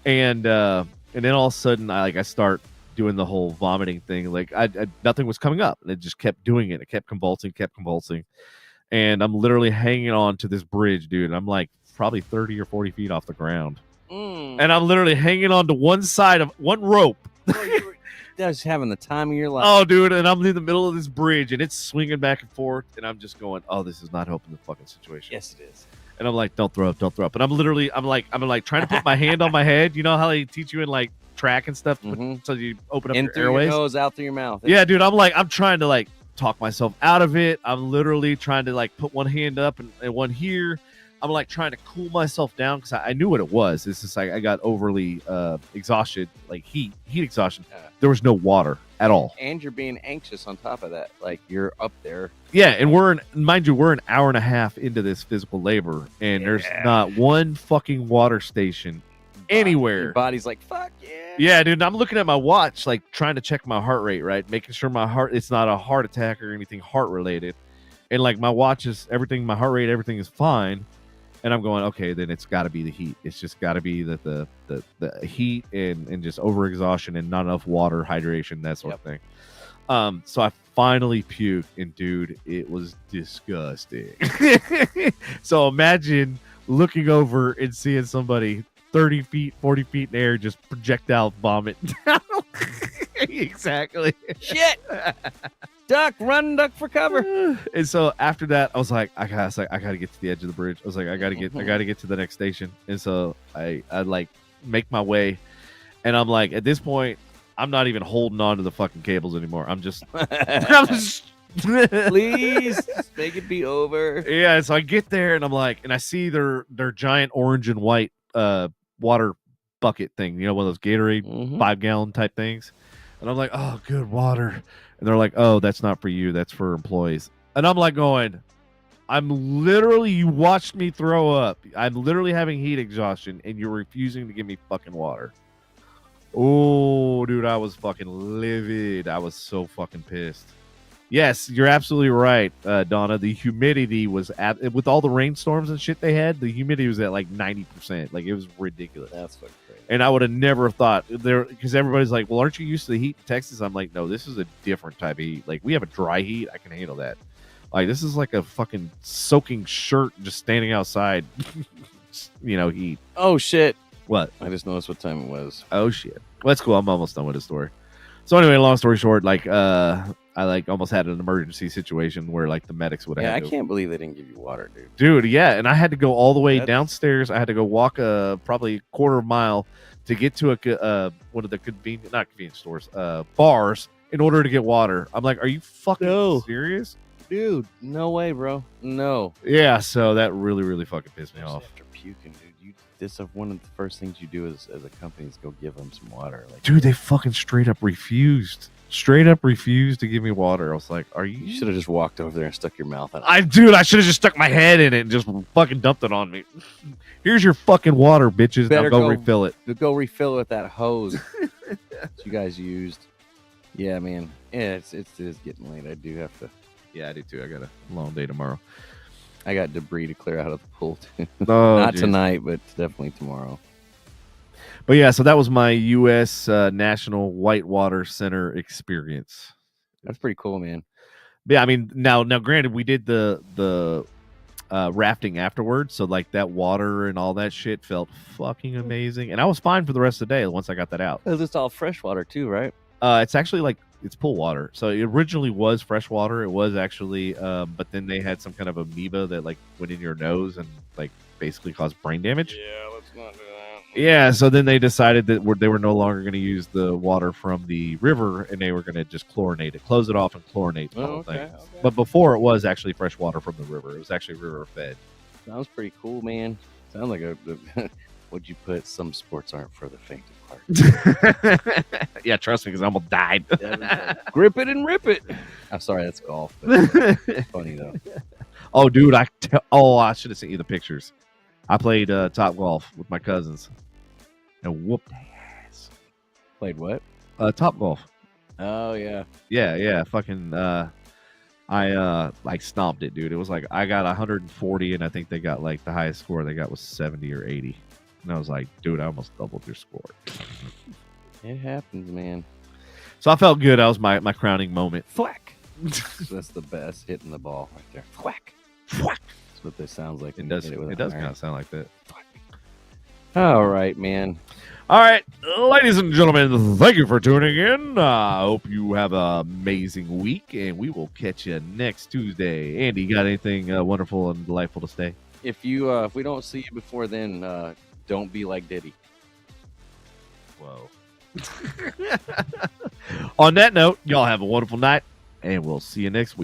and then all of a sudden, I start doing the whole vomiting thing. Like nothing was coming up, and it just kept doing it. It kept convulsing, and I'm literally hanging on to this bridge, dude. And I'm like probably 30 or 40 feet off the ground. And I'm literally hanging on to one side of one rope. Just having the time of your life. Oh, dude. And I'm in the middle of this bridge, and it's swinging back and forth. And I'm just going, oh, this is not helping the fucking situation. Yes, it is. And I'm like, don't throw up. And I'm like trying to put my hand on my head. You know how they teach you in like track and stuff? Mm-hmm. So you open up in your through airways. Your nose, out through your mouth. Yeah, dude. I'm trying to like talk myself out of it. I'm literally trying to like put one hand up and one here. I'm like trying to cool myself down because I knew what it was. It's just like I got overly exhausted, like heat exhaustion. There was no water at all. And you're being anxious on top of that. Like you're up there. Yeah, and we're an hour and a half into this physical labor, and there's not one fucking water station anywhere. Your body's like, fuck yeah. Yeah, dude. I'm looking at my watch, like trying to check my heart rate, right? Making sure it's not a heart attack or anything heart related. And like my watch is everything, my heart rate, everything is fine. And I'm going, okay, then it's got to be the heat. It's just got to be the heat and just overexhaustion and not enough water, hydration, that sort of thing. So I finally puked, and dude, it was disgusting. So imagine looking over and seeing somebody 30 feet, 40 feet in the air just projectile vomit. Exactly. Shit. Duck, run, duck for cover. And so after that, I was like, I gotta get to the edge of the bridge. I was like, I gotta get to the next station. And so I like make my way, and I'm like, at this point, I'm not even holding on to the fucking cables anymore. I'm just Please just make it be over. Yeah. So I get there, and I'm like, and I see their giant orange and white water bucket thing. You know, one of those Gatorade 5-gallon type things. And I'm like, oh, good water. And they're like, oh, that's not for you. That's for employees. And I'm like going, you watched me throw up. I'm literally having heat exhaustion, and you're refusing to give me fucking water. Oh, dude, I was fucking livid. I was so fucking pissed. Yes, you're absolutely right, Donna. The humidity was with all the rainstorms and shit they had. The humidity was at like 90%. Like, it was ridiculous. That's fucking crazy. And I would have never thought there, because everybody's like, well, aren't you used to the heat in Texas? I'm like, no, this is a different type of heat. Like, we have a dry heat. I can handle that. Like, this is like a fucking soaking shirt just standing outside, heat. Oh, shit. What? I just noticed what time it was. Oh, shit. Well, that's cool. I'm almost done with the story. So anyway, long story short, like, I like almost had an emergency situation where like the medics would have. Yeah, I can't believe they didn't give you water, dude. Dude, yeah, and I had to go all the way downstairs. I had to go walk probably a quarter mile to get to one of the not convenience stores, bars, in order to get water. I'm like, are you fucking serious? Dude, no way, bro. No. Yeah, so that really, really fucking pissed me off. After puking, dude, this is one of the first things you do as a company is go give them some water. Like, dude, they fucking straight up refused to give me water. I was like, you should have just walked over there and stuck your mouth in it. Dude, I should have just stuck my head in it and just fucking dumped it on me. Here's your fucking water, bitches. Now go refill it. Go refill it with that hose that you guys used. Yeah, man. Yeah, it is getting late. I do have to. Yeah, I do too. I got a long day tomorrow. I got debris to clear out of the pool too. Oh, not tonight, but definitely tomorrow. But yeah, so that was my U.S. National Whitewater Center experience. That's pretty cool, man. Yeah, I mean, now, granted, we did the rafting afterwards, so like that water and all that shit felt fucking amazing, and I was fine for the rest of the day once I got that out. It's all fresh water too, right? It's actually like it's pool water. So it originally was fresh water. It was actually, but then they had some kind of amoeba that like went in your nose and like basically caused brain damage. Yeah, let's not do that. Yeah, so then they decided that they were no longer going to use the water from the river, and they were going to just chlorinate it, close it off, and chlorinate the whole thing. Okay. But before, it was actually fresh water from the river. It was actually river fed. Sounds pretty cool, man. Sounds like what'd you put? Some sports aren't for the faint of heart. Yeah, trust me, because I almost died. Grip it and rip it. I'm sorry, that's golf. It's funny though. Oh, dude, I should have sent you the pictures. I played Top Golf with my cousins and whooped ass. Played what? Top Golf. Oh yeah. Yeah. Fucking. I like stomped it, dude. It was like I got 140, and I think they got like the highest score they got was 70 or 80. And I was like, dude, I almost doubled your score. It happens, man. So I felt good. That was my crowning moment. Thwack. That's the best hitting the ball right there. Thwack. Thwack. That's what this sounds like. It does. It does kind of sound like that. All right, man. All right, ladies and gentlemen, thank you for tuning in. I hope you have an amazing week, and we will catch you next Tuesday. Andy, you got anything wonderful and delightful to say? If we don't see you before then, don't be like Diddy. Whoa. On that note, y'all have a wonderful night, and we'll see you next week.